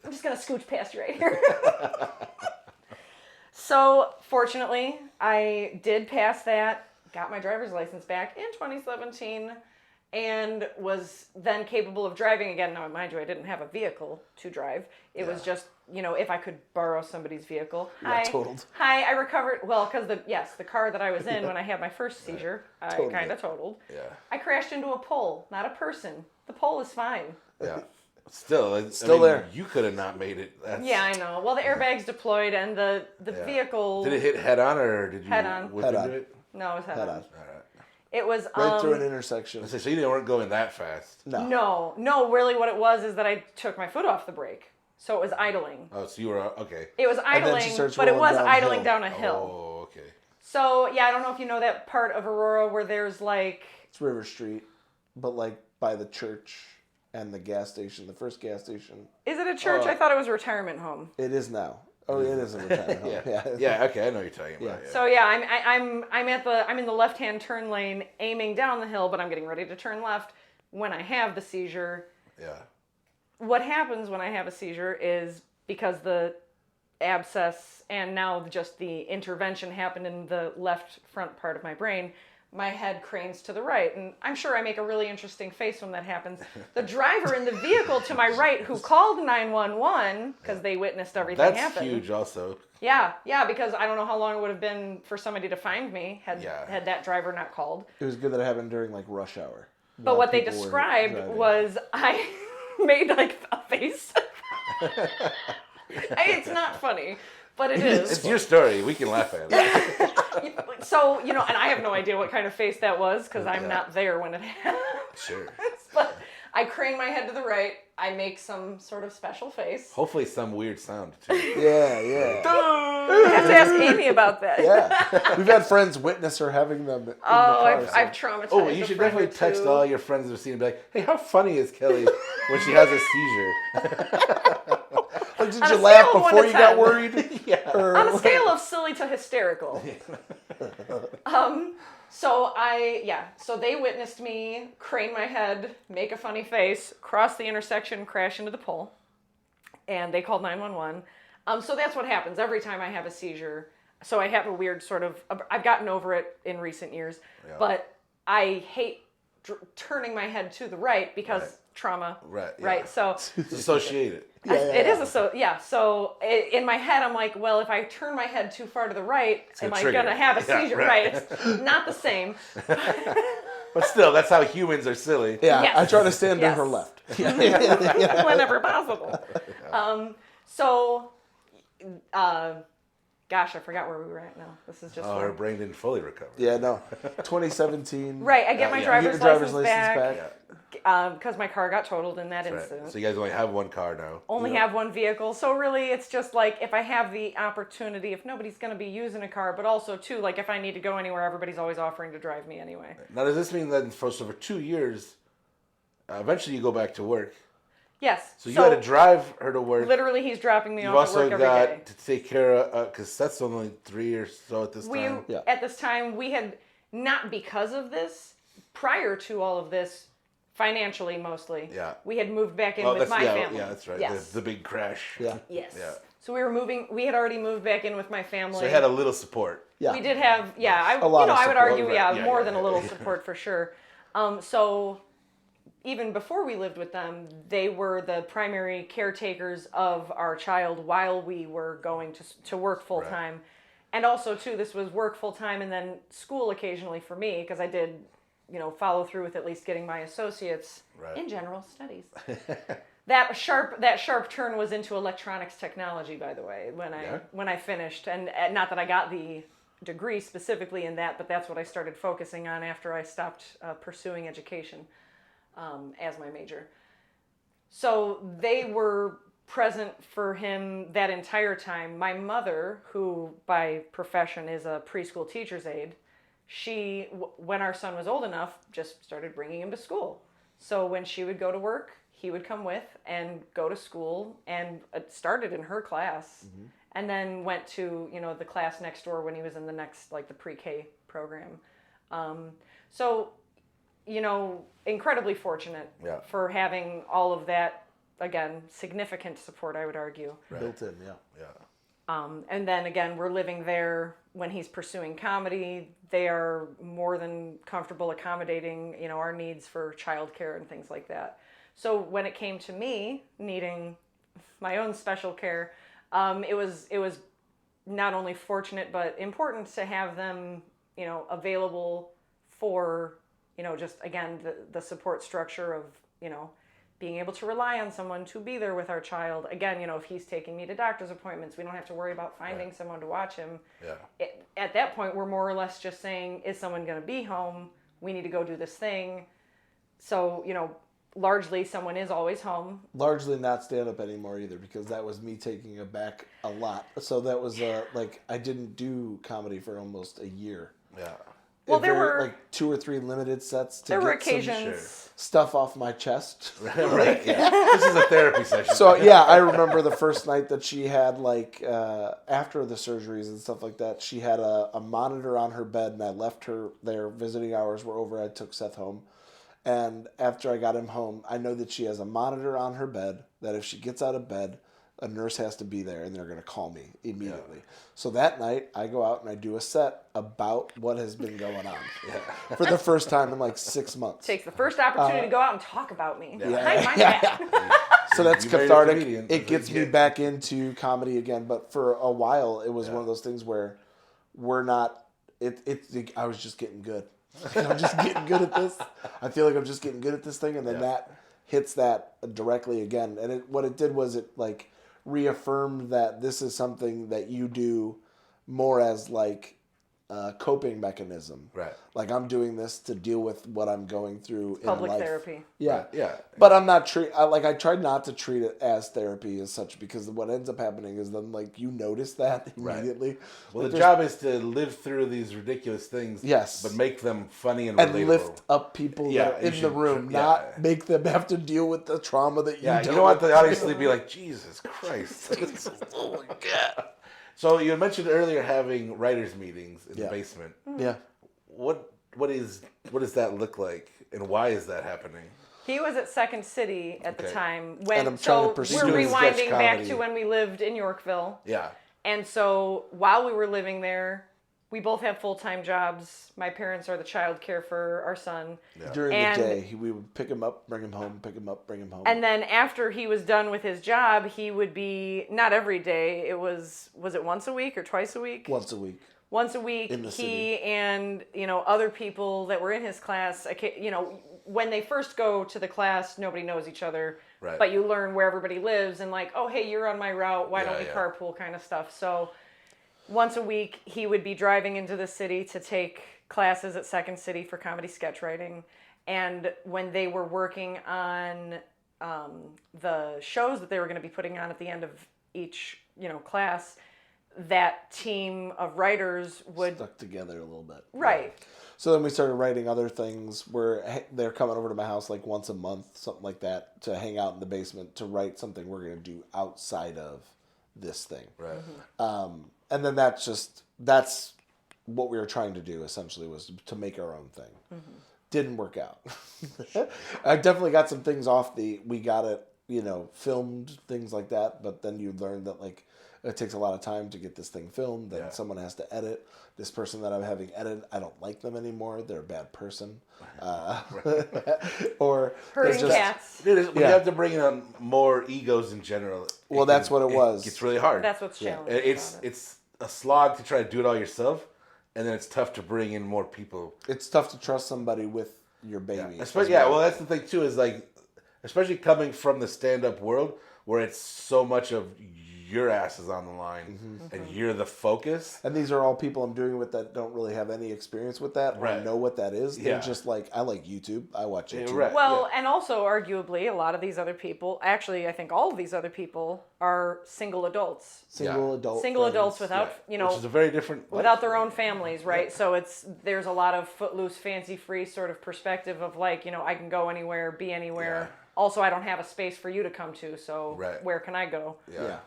I'm just going to scooch past you right here. So, fortunately, I did pass that, got my driver's license back in 2017, and was then capable of driving again. Now, mind you, I didn't have a vehicle to drive. It was just, if I could borrow somebody's vehicle. Totaled. Hi, I recovered. Well, because the car that I was in when I had my first seizure, I kind of totaled. Yeah. I crashed into a pole, not a person. The pole is fine. Yeah. Still there. You could have not made it. Yeah, I know. Well, the airbags deployed and the vehicle. Did it hit head on or did you Head on. whip Head into on. it? No, it was head on. Head on. It was Right through an intersection. So you weren't going that fast. No. Really, what it was is that I took my foot off the brake, so it was idling. Oh, so you were okay. It was then idling, she starts but it rolling was downhill. idling down a hill. Oh, okay. So yeah, I don't know if you know that part of Aurora where there's like. It's River Street, but like by the church and the gas station, the first gas station. Is it a church? I thought it was a retirement home. It is now. Oh, it is a retirement home. Yeah. Okay, I know what you're talking about. Yeah. So yeah, I'm in the left-hand turn lane, aiming down the hill, but I'm getting ready to turn left when I have the seizure. Yeah. What happens when I have a seizure is because the abscess and now just the intervention happened in the left front part of my brain, my head cranes to the right. And I'm sure I make a really interesting face when that happens. The driver in the vehicle to my right who called 911, because they witnessed everything happen. That's huge also. Yeah, because I don't know how long it would have been for somebody to find me had that driver not called. It was good that it happened during like rush hour. But what they described was I made like a face. It's not funny, but it is. It's your story. We can laugh at it. So, and I have no idea what kind of face that was because I'm not there when it happened. Sure. But I crane my head to the right. I make some sort of special face. Hopefully some weird sound too. Yeah. I have to ask Amy about that. Yeah. We've had friends witness her having them in the car. I've traumatized. Oh, you should definitely text all your friends who've seen it and be like, hey, how funny is Kelly when she has a seizure? Like, did you laugh scale of 1 before to you got 10. worried? Yeah. On a scale of silly to hysterical. So they witnessed me crane my head, make a funny face, cross the intersection, crash into the pole, and they called 911. So that's what happens every time I have a seizure. So I have a weird sort of, I've gotten over it in recent years, but I hate turning my head to the right because trauma. Right. So it's associated. It is So in my head, I'm like, well, if I turn my head too far to the right, am I going to have a seizure? Right. It's not the same. But still, that's how humans are silly. Yeah. Yes. I try to stand to her left. Whenever possible. Gosh, I forgot where we were at now. This is just. Oh, her brain didn't fully recover. Yeah, no. 2017. Right, I get my driver's license back. Yeah. Because my car got totaled in that incident. Right. So you guys only have one car now. Only have one vehicle. So really, it's just like if I have the opportunity, if nobody's going to be using a car, but also too, like if I need to go anywhere, everybody's always offering to drive me anyway. Now, does this mean that for 2 years, eventually you go back to work? Yes. So you had to drive her to work. Literally, he's dropping me You've off at work every day. also got to take care of, because that's only 3 or so at this time. At this time, we had, not because of this, prior to all of this, financially mostly, we had moved back in with my family. Yeah, that's right. Yes. The big crash. Yeah. Yes. Yeah. So we had already moved back in with my family. So you had a little support. Yeah. We did have, I would argue, more than a little support for sure. So even before we lived with them, they were the primary caretakers of our child while we were going to work full time. Right. And also, too, this was work full time and then school occasionally for me because I did, follow through with at least getting my associates in general studies. That sharp turn was into electronics technology, by the way, when I finished. And not that I got the degree specifically in that, but that's what I started focusing on after I stopped pursuing education. As my major. So they were present for him that entire time. My mother, who by profession is a preschool teacher's aide, she, when our son was old enough, just started bringing him to school. So when she would go to work, he would come with and go to school, and it started in her class and then went to, the class next door when he was in the next, like the pre-K program. Incredibly fortunate for having all of that, again, significant support, I would argue. Built in, Yeah. And then again, we're living there when he's pursuing comedy. They are more than comfortable accommodating, our needs for childcare and things like that. So when it came to me needing my own special care, it was not only fortunate but important to have them, available for, just again the support structure of, being able to rely on someone to be there with our child. Again, if he's taking me to doctor's appointments, we don't have to worry about finding someone to watch him. Yeah. At that point, we're more or less just saying, is someone going to be home? We need to go do this thing. So, largely someone is always home. Largely not stand-up anymore either, because that was me taking it back a lot. So that was I didn't do comedy for almost a year. Yeah. Well, there were 2 or 3 limited sets to there were get some occasions. stuff off my chest. Right. Yeah. This is a therapy session. So yeah, I remember the first night that she had after the surgeries and stuff like that, she had a monitor on her bed, and I left her there. Visiting hours were over. I took Seth home. And after I got him home, I know that she has a monitor on her bed that if she gets out of bed, a nurse has to be there and they're going to call me immediately. Yeah. So that night, I go out and I do a set about what has been going on for the first time in 6 months. Takes the first opportunity to go out and talk about me. Yeah. So that's cathartic. It gets me back into comedy again. But for a while, it was one of those things where we're not, I was just getting good. I'm just getting good at this. I feel like I'm just getting good at this thing, and then that hits that directly again. And what it did was it reaffirmed that this is something that you do more as coping mechanism. Right. Like I'm doing this to deal with what I'm going through in life. Public therapy. Yeah. Right. Yeah. But I'm not I tried not to treat it as therapy as such, because what ends up happening is then you notice that immediately. Right. Well, the job is to live through these ridiculous things. Yes. But make them funny and relatable. And lift up people that are in the room, not make them have to deal with the trauma that you don't. You don't want the audience to be like, Jesus Christ. Oh my God. So you mentioned earlier having writers' meetings in the basement. Yeah. What does that look like, and why is that happening? He was at Second City at the time. And I'm trying to pursue we're doing rewinding sketch back comedy. to when we lived in Yorkville. Yeah. And so while we were living there, we both have full-time jobs. My parents are the child care for our son. Yeah. During the day, we would pick him up, bring him home, pick him up, bring him home. And then after he was done with his job, he would be, not every day, it was it once a week or twice a week? Once a week. Once a week, In the he city. and, other people that were in his class, when they first go to the class, nobody knows each other. Right. But you learn where everybody lives and oh, hey, you're on my route. Why don't we Yeah. carpool kind of stuff. So once a week, he would be driving into the city to take classes at Second City for comedy sketch writing. And when they were working on the shows that they were going to be putting on at the end of each, class, that team of writers would stuck together a little bit. Right. So then we started writing other things where they're coming over to my house once a month, something like that, to hang out in the basement to write something we're going to do outside of this thing. Right. And then that's what we were trying to do, essentially, was to make our own thing. Mm-hmm. Didn't work out. I definitely got some things off we got it, filmed, things like that, but then you learn that it takes a lot of time to get this thing filmed, then someone has to edit. This person that I'm having edit, I don't like them anymore. They're a bad person. Or herding cats. We have to bring in more egos in general. Well, that's what it was. It's really hard. That's what's challenging. It's a slog to try to do it all yourself, and then it's tough to bring in more people. It's tough to trust somebody with your baby. Well, that's the thing too. Is especially coming from the stand-up world, where it's so much of your ass is on the line, and you're the focus. And these are all people I'm doing with that don't really have any experience with that or know what that is. They're just I like YouTube. I watch YouTube. Right. Well, and also arguably a lot of these other people, actually I think all of these other people are single adults. Single adults without, which is a very different without their own families, right? Yeah. So there's a lot of footloose, fancy-free sort of perspective of I can go anywhere, be anywhere. Yeah. Also, I don't have a space for you to come to, so where can I go? Yeah.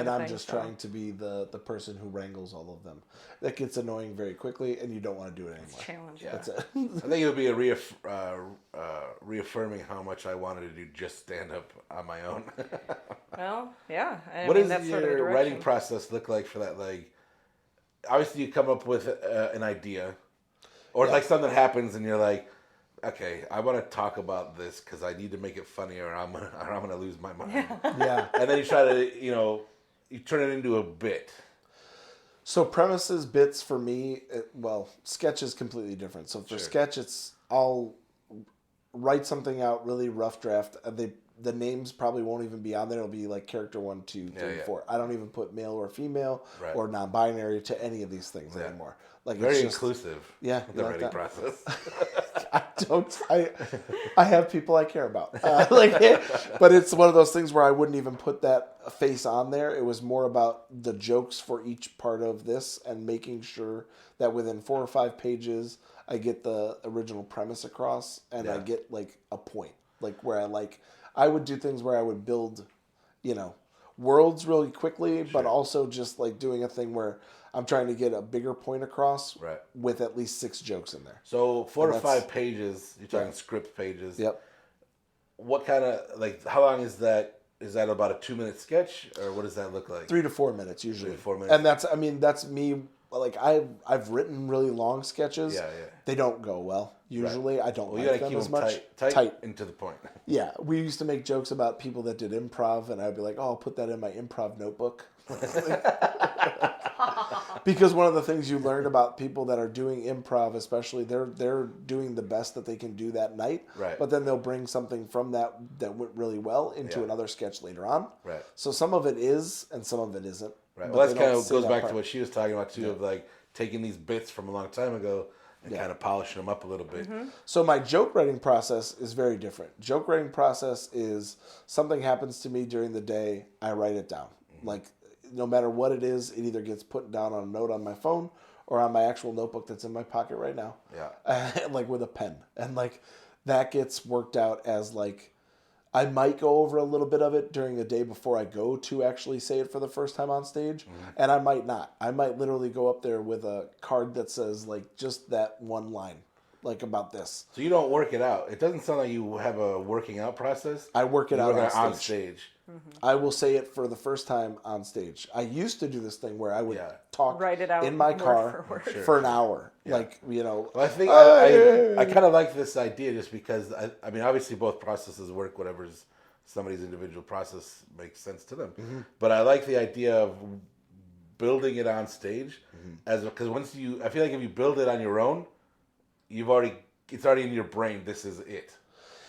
and of I'm thing. just so. trying to be the person who wrangles all of them. That gets annoying very quickly, and you don't want to do it anymore. Challenge. That's it. I think it would be a reaffirming how much I wanted to do just stand up on my own. Well, yeah. I What mean, does that's sort of the your direction. writing process look like for that? Like, obviously you come up with an idea, or like something happens and you're like, okay, I want to talk about this because I need to make it funny, or I'm gonna lose my mind. Yeah. And then you try to, you turn it into a bit. So premises, bits for me, sketch is completely different. So for sketch, I'll write something out really rough draft. The names probably won't even be on there. It'll be like character 1, 2, 3, 4. I don't even put male or female or non-binary to any of these things anymore. Like Very it's just, inclusive. Yeah, The writing process. I have people I care about. But it's one of those things where I wouldn't even put that face on there. It was more about the jokes for each part of this and making sure that within 4 or 5 pages, I get the original premise across and I get like a point. Like where I would do things where I would build, worlds really quickly, but also just like doing a thing where I'm trying to get a bigger point across with at least 6 jokes in there. So 4 to 5 pages, you're talking script pages. Yep. What kind of, how long is that? Is that about a 2-minute sketch, or what does that look like? 3 to 4 minutes usually. 3 to 4 minutes. And that's me. Like I've written really long sketches. Yeah. They don't go well. Usually, I don't you like gotta them keep as them much. tight and to the point. Yeah, we used to make jokes about people that did improv, and I'd be like, "Oh, I'll put that in my improv notebook." Because one of the things you learn about people that are doing improv, especially, they're doing the best that they can do that night. Right. But then they'll bring something from that went really well into another sketch later on. Right. So some of it is, and some of it isn't. Right. But Well, they that kind don't of say goes that back part. to what she was talking about too, of like taking these bits from a long time ago and kind of polishing them up a little bit. So my joke writing process is very different. Joke writing process is something happens to me during the day, I write it down. Like no matter what it is, it either gets put down on a note on my phone or on my actual notebook that's in my pocket right now. Yeah. Like with a pen. And like that gets worked out as like I might go over a little bit of it during the day before I go to actually say it for the first time on stage. And I might not. I might literally go up there with a card that says like just that one line, like about this. So you don't work it out. It doesn't sound like you have a working out process. I work it out on stage. I will say it for the first time on stage. I used to do this thing where I would talk Write it out in my word car for word. for an hour. Like, Well, I think I kind of like this idea just because, I mean, obviously both processes work, whatever's somebody's individual process makes sense to them. But I like the idea of building it on stage because I feel like if you build it on your own, it's already in your brain, this is it.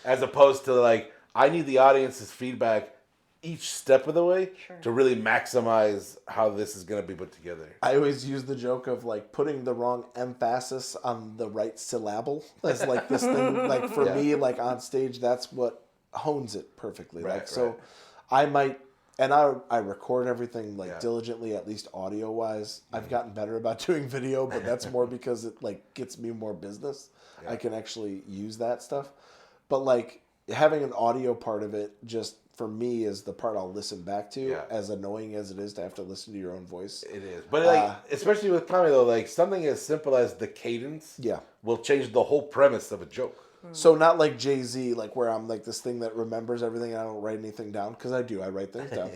As opposed to like, I need the audience's feedback each step of the way to really maximize how this is going to be put together. I always use the joke of like putting the wrong emphasis on the right syllable as like this thing, like for me, like on stage, that's what hones it perfectly. I might, and I record everything like diligently, at least audio wise. I've gotten better about doing video, but that's more because it like gets me more business. I can actually use that stuff. But like having an audio part of it just for me is the part I'll listen back to, as annoying as it is to have to listen to your own voice. It is. But like, especially with comedy though, like something as simple as the cadence will change the whole premise of a joke. So not like Jay-Z, like where I'm like this thing that remembers everything and I don't write anything down, because I do. I write things down.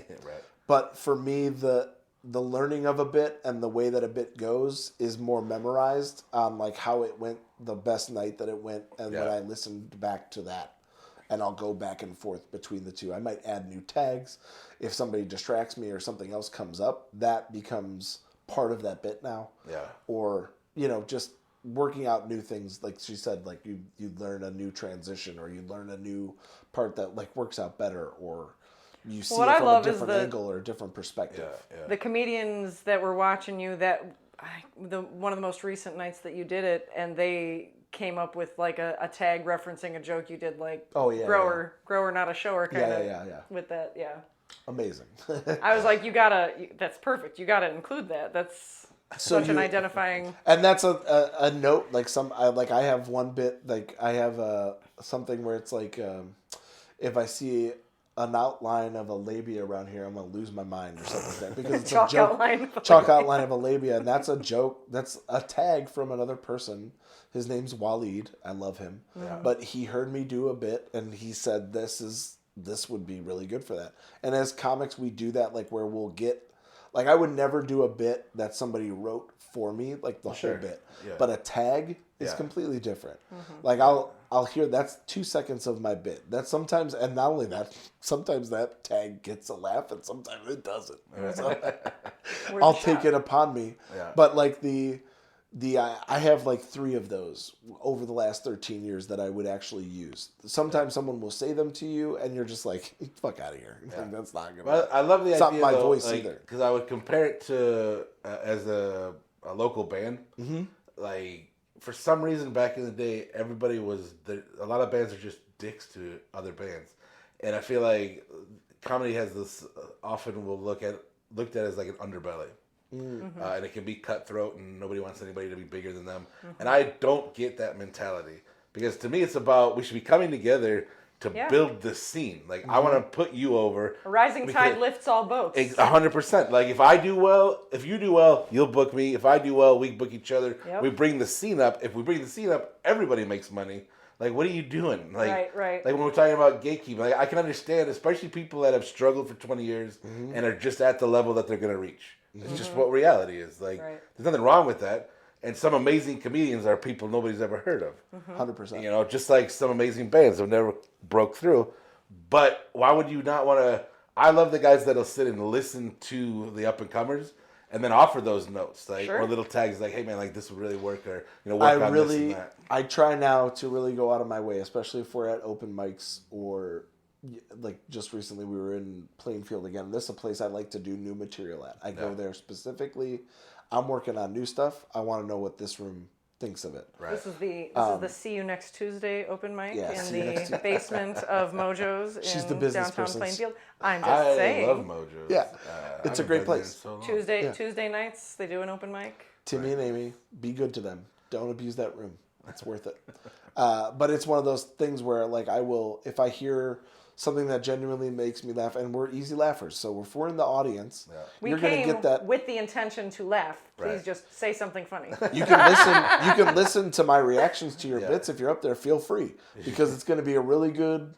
But for me, the learning of a bit and the way that a bit goes is more memorized on like how it went the best night that it went, and then I listened back to that. And I'll go back and forth between the two. I might add new tags. If somebody distracts me or something else comes up, that becomes part of that bit now. Or, just working out new things. Like she said, like you learn a new transition or you learn a new part that like works out better, or you see it from a different angle or a different perspective. The comedians that were watching you, one of the most recent nights that you did it, and they came up with like a tag referencing a joke you did, like grower not a shower kind of with that. Amazing. I was like, that's perfect, you gotta include that. That's such an identifying, and that's a note. Like I have one bit, like I have something where it's like if I see an outline of a labia around here, I'm going to lose my mind or something like that. Because it's Chalk a joke. outline. Chalk outline of a labia. And that's a joke. That's a tag from another person. His name's Waleed. I love him. Yeah. But he heard me do a bit, and he said, this would be really good for that. And as comics, we do that, like, where we'll get... Like, I would never do a bit that somebody wrote for me, like the whole bit. Yeah. But a tag is completely different. Mm-hmm. Like, I'll hear that's 2 seconds of my bit. That's sometimes, and not only that, sometimes that tag gets a laugh and sometimes it doesn't. So, I'll take it upon me. Yeah. But like I have like 3 of those over the last 13 years that I would actually use. Sometimes someone will say them to you and you're just like, fuck out of here. Yeah. Like, that's not gonna. Well, I love the it's idea. not my though, voice like, either. Because I would compare it to as a local band. Mm-hmm. Like for some reason back in the day, everybody was there. A lot of bands are just dicks to other bands, and I feel like comedy has this often looked at as like an underbelly. Mm-hmm. And it can be cutthroat and nobody wants anybody to be bigger than them. And I don't get that mentality because to me it's about we should be coming together to build this scene. Like I want to put you over. A rising tide lifts all boats. 100%. Like if I do well, if you do well, you'll book me. If I do well, we book each other. Yep. We bring the scene up. If we bring the scene up, everybody makes money. Like what are you doing? Like, right. Like when we're talking about gatekeeping, like I can understand, especially people that have struggled for 20 years and are just at the level that they're going to reach. It's just what reality is. Like, there's nothing wrong with that. And some amazing comedians are people nobody's ever heard of. 100%. You know, just like some amazing bands that never broke through. But why would you not want to... I love the guys that'll sit and listen to the up-and-comers and then offer those notes. Like, or little tags like, hey, man, like, this would really work. Or, you know, work on this and that. I try now to really go out of my way, especially if we're at open mics or... Like just recently we were in Plainfield again. This is a place I like to do new material at. I go there specifically. I'm working on new stuff. I want to know what this room thinks of it. Right. This is the See You Next Tuesday open mic in the basement of Mojo's in downtown Plainfield. I'm just saying. I love Mojo's. Yeah, it's a great place. So Tuesday nights they do an open mic. Timmy and Amy, be good to them. Don't abuse that room. It's worth it. But it's one of those things where like I will, if I hear something that genuinely makes me laugh, and we're easy laughers. So if we're in the audience, we you're going to get that with the intention to laugh. Please just say something funny. You can listen. You can listen to my reactions to your bits if you're up there. Feel free because it's going to be a really good,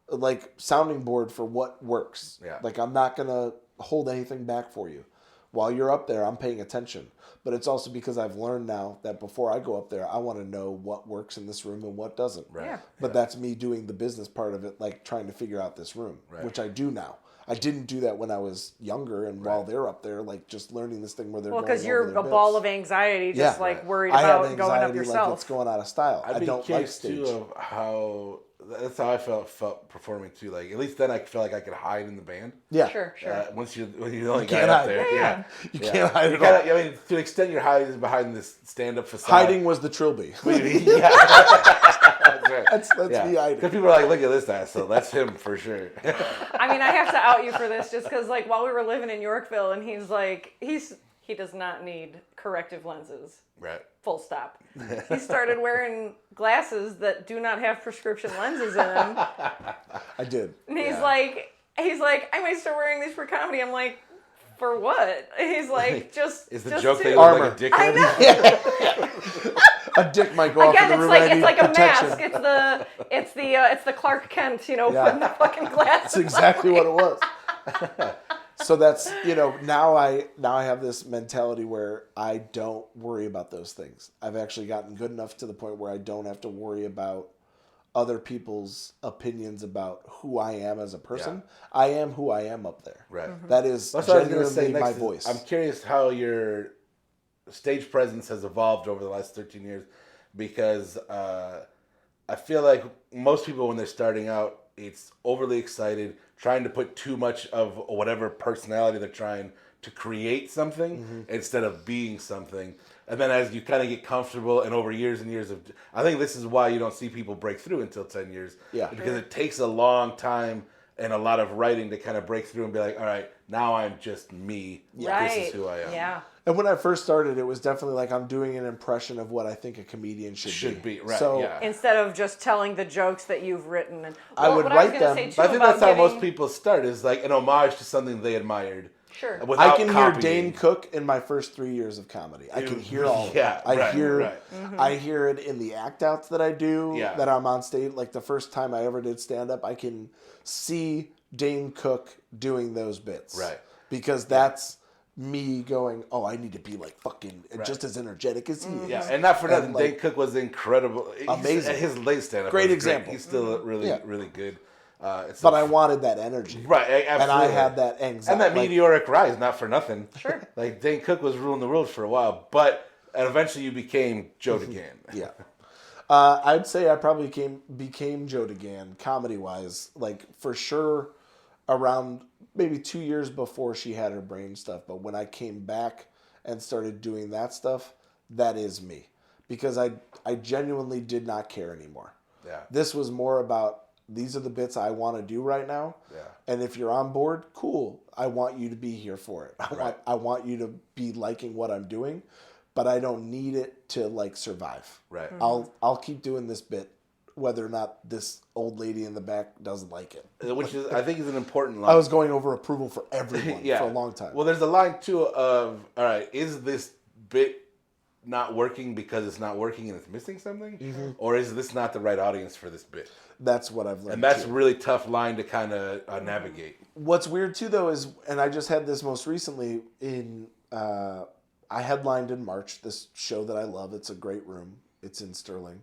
like sounding board for what works. Yeah. Like I'm not going to hold anything back for you. While you're up there, I'm paying attention. But it's also because I've learned now that before I go up there, I want to know what works in this room and what doesn't. Right. Yeah. But that's me doing the business part of it, like trying to figure out this room, which I do now. I didn't do that when I was younger and while they're up there, like just learning this thing where they're going because you're a ball of anxiety, just worried I have about anxiety, going up yourself. Like it's going out of style. I'd be don't like curious stage. too of how... That's how I felt performing too. Like at least then I feel like I could hide in the band. Yeah, sure. When you're the only guy up there, you can't hide at all. I mean, to an extent, you're hiding behind this stand-up facade. Hiding was the trilby. Yeah, that's right. That's me hiding. Because people are like, look at this asshole. That's him for sure. I mean, I have to out you for this just because, like, while we were living in Yorkville, and he's like, he does not need corrective lenses. Right. Full stop. He started wearing glasses that do not have prescription lenses in them. I did. And he's like, I might start wearing these for comedy. I'm like, for what? He's like, just is the just joke to... that you look like a dickhead? I know. A dick might go off in the room. It's like a protection. mask. It's the Clark Kent, putting the fucking glasses. That's exactly what it was. So that's, now I have this mentality where I don't worry about those things. I've actually gotten good enough to the point where I don't have to worry about other people's opinions about who I am as a person. Yeah. I am who I am up there. Right. Mm-hmm. That is genuinely my voice. I'm curious how your stage presence has evolved over the last 13 years because I feel like most people when they're starting out, it's overly excited, trying to put too much of whatever personality they're trying to create something instead of being something. And then as you kind of get comfortable and over years and years of... I think this is why you don't see people break through until 10 years. Yeah. Because it takes a long time and a lot of writing to kind of break through and be like, all right, now I'm just me. Right. This is who I am. Yeah. And when I first started, it was definitely like I'm doing an impression of what I think a comedian should be. Right, So yeah. Instead of just telling the jokes that you've written. And, I would what write was gonna them, say, too, But I think about that's how most giving- people start, is like an homage to something they admired. Sure. I Without can copying. hear Dane Cook in my first 3 years of comedy. I can hear all of Yeah, it. I right, hear right. I hear it in the act outs that I do, Yeah. that I'm on stage. Like the first time I ever did stand up, I can see Dane Cook doing those bits. Right. Because that's me going, oh, I need to be like fucking just as energetic as he is. Yeah, and not for nothing, like, Dane Cook was incredible. Amazing. His late stand-up Great was example. He's still really, Yeah. really good. But I wanted that energy. Right, absolutely. And I had that anxiety. And that meteoric rise, not for nothing. Sure. Like, Dane Cook was ruling the world for a while, but eventually you became Joe Degand. Yeah. I'd say I probably became Joe Degand, comedy-wise, like, for sure around maybe 2 years before she had her brain stuff. But when I came back and started doing that stuff, that is me. Because I genuinely did not care anymore. Yeah. This was more about, these are the bits I want to do right now. Yeah. And if you're on board, cool. I want you to be here for it. I want you to be liking what I'm doing, but I don't need it to like survive. Right. I'll keep doing this bit whether or not this old lady in the back doesn't like it. Which is, I think, is an important line. I was going over approval for everyone for a long time. Well, there's a line too of, all right, is this bit not working because it's not working and it's missing something, or is this not the right audience for this bit? That's what I've learned. And that's too. a really tough line to kind of navigate. What's weird too, though, is, and I just had this most recently in, I headlined in March this show that I love. It's a great room. It's in Sterling.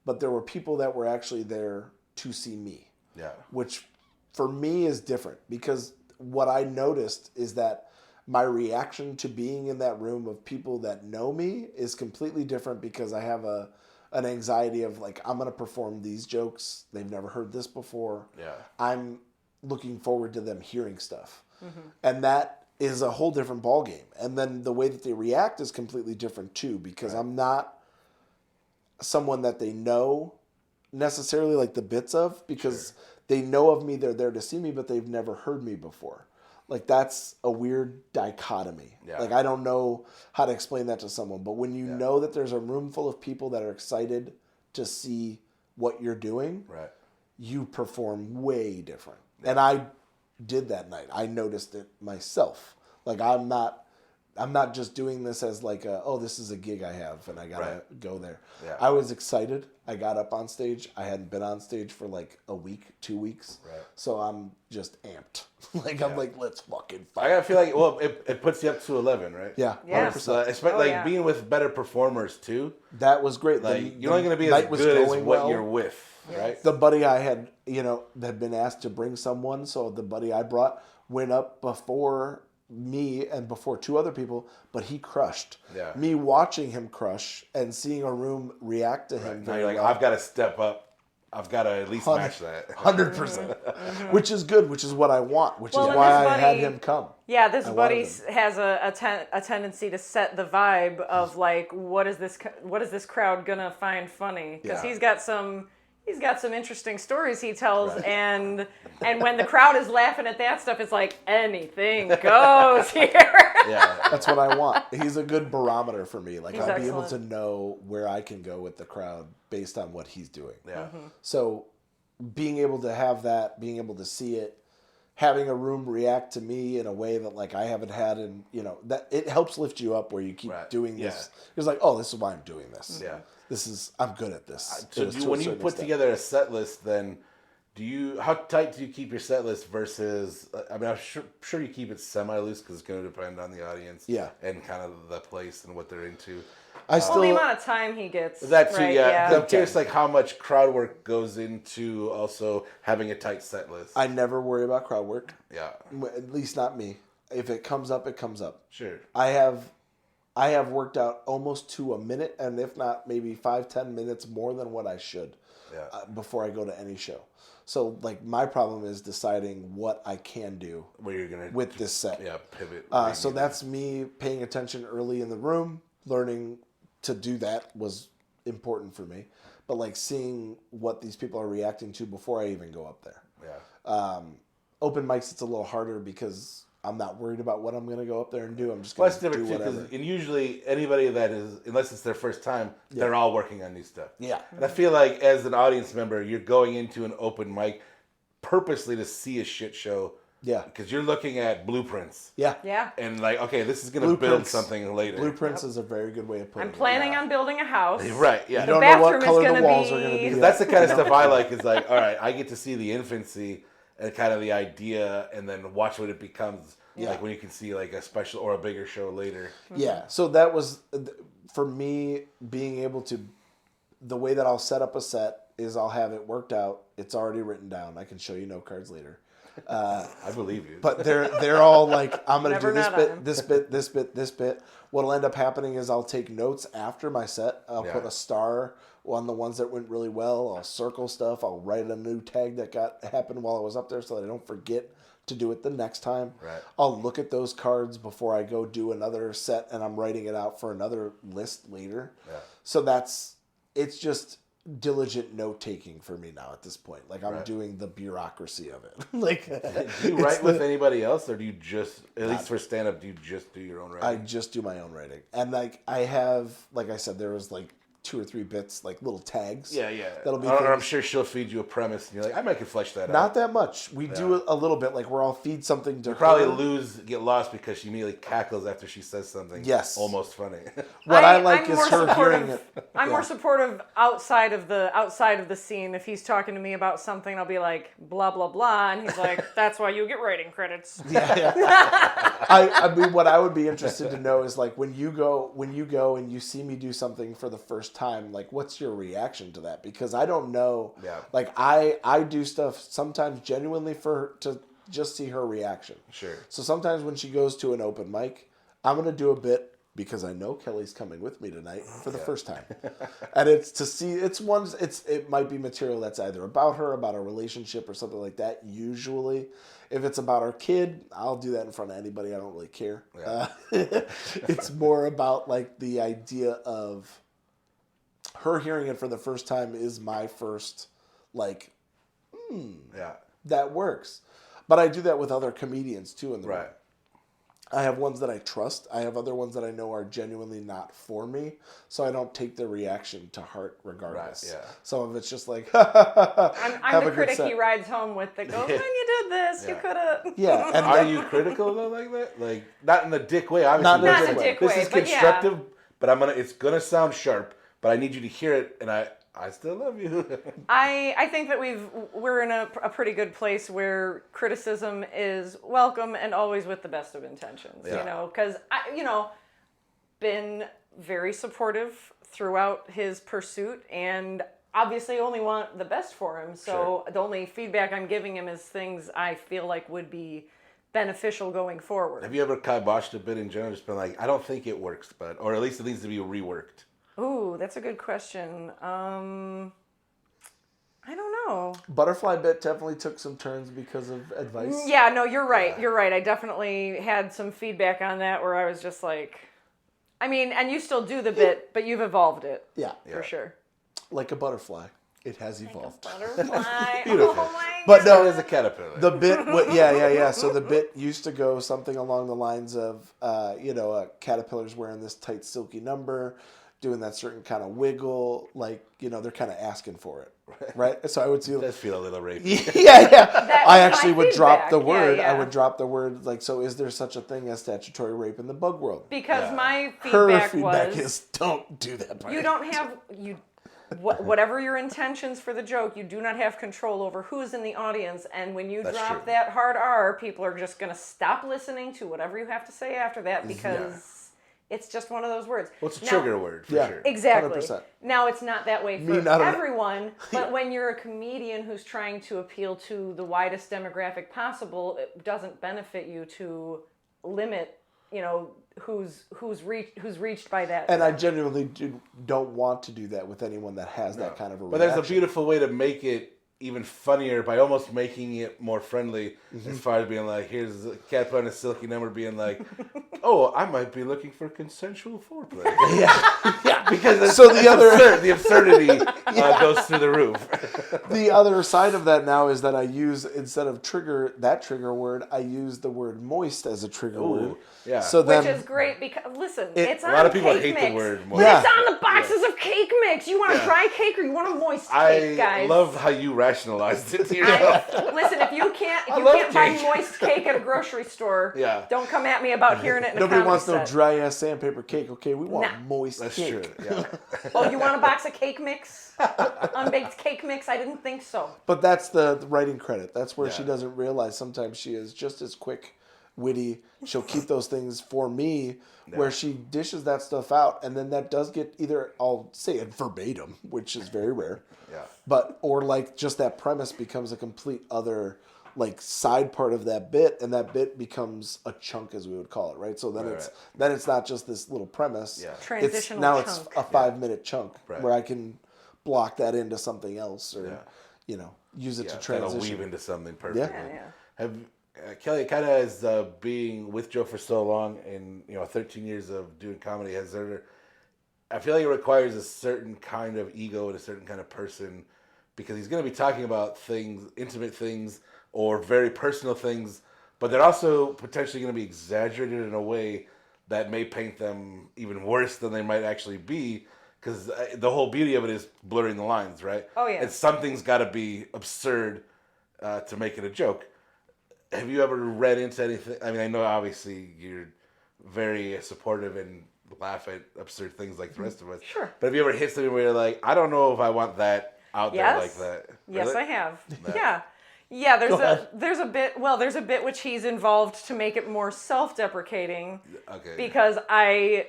But there were people that were actually there to see me. Yeah. Which for me is different, because what I noticed is that my reaction to being in that room of people that know me is completely different, because I have an anxiety of like, I'm going to perform these jokes. They've never heard this before. Yeah. I'm looking forward to them hearing stuff. And that is a whole different ballgame. And then the way that they react is completely different too, because I'm not someone that they know necessarily like the bits of, because they know of me, they're there to see me, but they've never heard me before. Like, that's a weird dichotomy. Yeah. Like, I don't know how to explain that to someone, but when you know that there's a room full of people that are excited to see what you're doing, Right. you perform way different. And I did that night. I noticed it myself. Like, I'm not just doing this as like this is a gig I have and I gotta go there. Yeah. I was excited. I got up on stage. I hadn't been on stage for like a week, 2 weeks. Right. So I'm just amped. I'm like, let's fucking I fight. gotta feel like, well, it puts you up to 11, right? Yeah. Yeah. 100%. Especially being with better performers too. That was great. Like, you're only gonna be as good as what you're with, right? The buddy I had, had been asked to bring someone, so the buddy I brought went up before me and before two other people, but he crushed. Yeah. Me watching him crush and seeing a room react to him. Now you're like, I've got to step up. I've got to at least match that. 100%. Which is good, which is what I want, which Well, is and why this I had buddy- him come. Yeah, this I buddy wanted has a tendency to set the vibe of like, what is this crowd gonna find funny? Because Yeah. he's got some interesting stories he tells, and when the crowd is laughing at that stuff, it's like anything goes here. Yeah. That's what I want. He's a good barometer for me. Like, He's I'll be able to excellent. know where I can go with the crowd based on what he's doing. Yeah. So being able to have that, being able to see it, having a room react to me in a way that like I haven't had, and that it helps lift you up where you keep Right. doing Yeah. this. It's like, oh, this is why I'm doing this. Yeah. I'm good at this. So when you put together a set list, then how tight do you keep your set list versus? I mean, I'm sure you keep it semi loose because it's going to depend on the audience, and kind of the place and what they're into. Well, the amount of time he gets. That too, right, yeah. 'Cause I'm curious, like how much crowd work goes into also having a tight set list. I never worry about crowd work. Yeah, At least not me. If it comes up, it comes up. sure. I have worked out almost to a minute, and if not, maybe 5-10 minutes more than what I should before I go to any show. So, like, my problem is deciding what I can do Where you're gonna with this set. pivot. So that's me paying attention early in the room, learning to do that was important for me. But, like, seeing what these people are reacting to before I even go up there. Yeah. open mics, it's a little harder because I'm not worried about what I'm going to go up there and do. I'm just Well, going that's to do different too, whatever. because usually anybody that is, unless it's their first time, they're all working on new stuff. Yeah. And I feel like as an audience member, you're going into an open mic purposely to see a shit show. Yeah. Because you're looking at blueprints. Yeah. Yeah. And like, okay, this is going to build Blueprints. something later. Blueprints is a very good way of putting I'm it. planning on building a house. Right, yeah. You The don't know what bathroom is color the gonna walls be- are going to be. Because yet. that's the kind of stuff I like. Is like, all right, I get to see the infancy and kind of the idea, and then watch what it becomes. Yeah. Like when you can see like a special or a bigger show later. Yeah. So that was, for me, being able to, the way that I'll set up a set is I'll have it worked out. It's already written down. I can show you note cards later. I believe you. But they're all like, I'm going to Never do this not on bit, him. this bit, this bit, this bit. What'll end up happening is I'll take notes after my set. I'll Yeah. put a star on the ones that went really well. I'll circle stuff. I'll write a new tag that happened while I was up there so that I don't forget to do it the next time. Right. I'll look at those cards before I go do another set, and I'm writing it out for another list later. Yeah. So it's just diligent note taking for me now at this point. Like I'm Right. doing the bureaucracy of it. Like Do you write with anybody else, or do you just, at least for stand up, do you just do your own I writing? just do my own writing. And like I have, like I said, there was like 2 or 3 bits, like little tags. Yeah. That'll be Or I'm things- sure she'll feed you a premise, and you're like, I might could flesh that out. Not that much. We do a little bit, like where I'll feed something to Probably her. get lost because she immediately cackles after she says something. Yes. Almost funny. What I like I'm is more her supportive- hearing it. I'm more supportive outside of the scene. If he's talking to me about something, I'll be like, blah, blah, blah. And he's like, that's why you get writing credits. Yeah. I mean, what I would be interested to know is like when you go and you see me do something for the first time, like what's your reaction to that? Because I don't know. Yeah. Like I do stuff sometimes genuinely to just see her reaction. Sure. So sometimes when she goes to an open mic, I'm gonna do a bit because I know Kelly's coming with me tonight for the first time, and it's to see it might be material that's either about her, about a relationship, or something like that. Usually, if it's about our kid, I'll do that in front of anybody. I don't really care. Yeah. It's more about like the idea of her hearing it for the first time is my first like Yeah. that works. But I do that with other comedians too in the room. Right. I have ones that I trust. I have other ones that I know are genuinely not for me, so I don't take their reaction to heart regardless. Right, yeah. Some of it's just like, I'm have the a good critic set. he rides home with that goes, when you did this, you Yeah. could have. Yeah, and Are you critical though, like that? Like not in a dick way, obviously. Not in a This dick way. This is but yeah. constructive, but it's gonna sound sharp. But I need you to hear it, and I still love you. I think that we're in a pretty good place where criticism is welcome and always with the best of intentions. Yeah. You know, because been very supportive throughout his pursuit, and obviously only want the best for him. So the only feedback I'm giving him is things I feel like would be beneficial going forward. Have you ever kiboshed a bit in general? Just been like, I don't think it works, or at least it needs to be reworked. Ooh, that's a good question. I don't know. Butterfly bit definitely took some turns because of advice. Yeah, no, you're right. You're right. I definitely had some feedback on that where I was just like, I mean, and you still do the bit, but you've evolved it Yeah, for sure. like a butterfly, it has evolved. Butterfly. Beautiful. Oh my But no, As a caterpillar. the bit, yeah. So the bit used to go something along the lines of, a caterpillar's wearing this tight, silky number, doing that certain kind of wiggle, like, they're kind of asking for it, right? So I would see, It does feel a little rapey. yeah. I was actually my would drop the feedback. word. Yeah. I would drop the word, like, so is there such a thing as statutory rape in the bug world? Because Yeah. my Her feedback feedback was, is, don't do that. Brian. you don't have, whatever your intentions for the joke, you do not have control over who's in the audience. And when you That's drop true. that hard R, people are just going to stop listening to whatever you have to say after that because it's just one of those words. Well, it's a Now- trigger word for Yeah. sure. Exactly. 100%. Now it's not that way for not at- everyone, but when you're a comedian who's trying to appeal to the widest demographic possible, it doesn't benefit you to limit, who's reached by that. And I genuinely don't want to do that with anyone that has that kind of a But there's a reaction. beautiful way to make it even funnier by almost making it more friendly, as far as being like, here's a cat put on a silky number, being like, oh, I might be looking for consensual foreplay. Yeah, because the absurdity goes through the roof. The other side of that now is that I use, instead of trigger word, I use the word moist as a trigger word. Yeah. So then, Which is great because, listen, it's on a lot of people cake hate mix. the word moist. But it's on the boxes of cake mix. You want a dry cake or you want a moist cake, guys? I love how you rationalized it to yourself. Listen, if you can't love buy cake. moist cake at a grocery store, Yeah. don't come at me about hearing it in a nobody comedy wants no set. dry ass sandpaper cake. Okay, we want Nah. moist That's cake. true. Yeah. Oh, you want a box of cake mix? Unbaked cake mix? I didn't think so. But that's the writing credit. That's where she Yeah. doesn't realize sometimes she is just as quick, witty. She'll keep those things for me, where she dishes that stuff out, and then that does get either, I'll say it verbatim, which is very rare. Yeah. But, or like just that premise becomes a complete other like side part of that bit, and that bit becomes a chunk, as we would call it, right? So then it's not just this little premise. Yeah. Transitional It's chunk. a 5-minute chunk Right. where I can block that into something else, or use it to That'll transition. weave into something perfectly. Yeah. Have Kelly, kind of as being with Joe for so long, and 13 years of doing comedy, I feel like it requires a certain kind of ego and a certain kind of person, because he's going to be talking about things, intimate things, or very personal things, but they're also potentially going to be exaggerated in a way that may paint them even worse than they might actually be, because the whole beauty of it is blurring the lines, right? Oh, yeah. And something's got to be absurd to make it a joke. Have you ever read into anything? I mean, I know obviously you're very supportive and laugh at absurd things like the rest of us. Sure. But have you ever hit something where you're like, I don't know if I want that out there like Yes. that? Yes, Really? I have. No. Yeah. Yeah, there's a bit which he's involved to make it more self-deprecating. Okay. Because I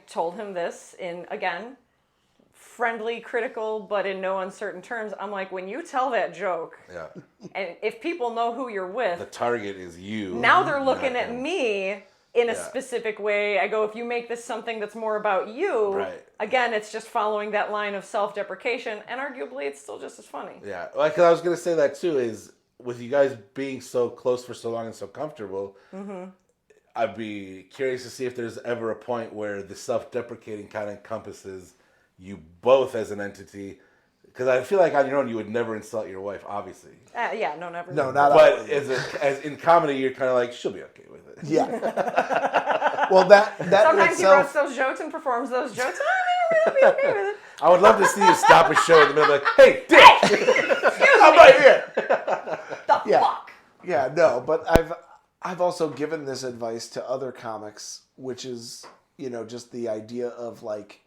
told him this in, again, friendly, critical, but in no uncertain terms. I'm like, when you tell that joke, Yeah. and if people know who you're with, The target is you. now they're looking not at him. me in a specific way. I go, if you make this something that's more about you, Right. again, it's just following that line of self-deprecation, and arguably it's still just as funny. Yeah. Like, I was going to say that too, is with you guys being so close for so long and so comfortable, I'd be curious to see if there's ever a point where the self-deprecating kind of encompasses you both as an entity. Because I feel like on your own you would never insult your wife, obviously. Yeah, no, never. No, not But always. as in comedy, you're kind of like, she'll be okay with it. Yeah. Well, that in Sometimes he writes itself, those jokes and performs those jokes. I'll be okay with it. I would love to see you stop a show in the middle, like, hey, Dick, I'm right here. The fuck? Yeah, no, but I've also given this advice to other comics, which is, just the idea of like,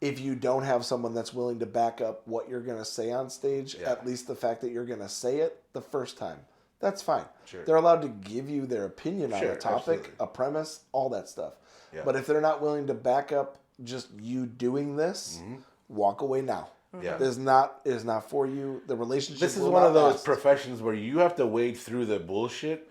if you don't have someone that's willing to back up what you're going to say on stage, Yeah. at least the fact that you're going to say it the first time, that's fine. Sure. They're allowed to give you their opinion on Sure, a topic, absolutely. a premise, all that stuff. Yeah. But if they're not willing to back up just you doing this, walk away now. Yeah. It is not for you. The relationship. This is will one not of those last. professions where you have to wade through the bullshit.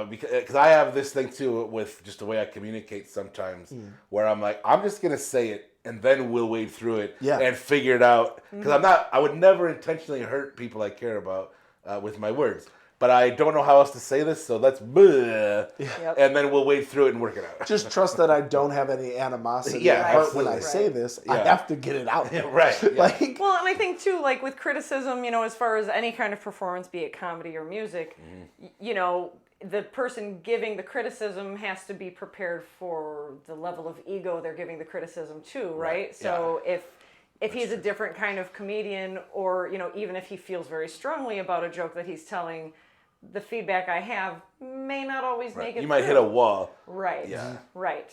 Because I have this thing too with just the way I communicate sometimes, where I'm like, I'm just gonna say it, and then we'll wade through it and figure it out. Because I would never intentionally hurt people I care about with my words. But I don't know how else to say this, so let's and then we'll wade through it and work it out. Just trust that I don't have any animosity Yeah, at heart when I absolutely. say this. I Yeah. have to get it out. Right. Yeah. Like, Well, and I think too, like with criticism, as far as any kind of performance, be it comedy or music, the person giving the criticism has to be prepared for the level of ego they're giving the criticism to, right? So if he's a different kind of comedian, or even if he feels very strongly about a joke that he's telling, the feedback I have may not always make it. You might hit a wall. Right. Yeah. Right.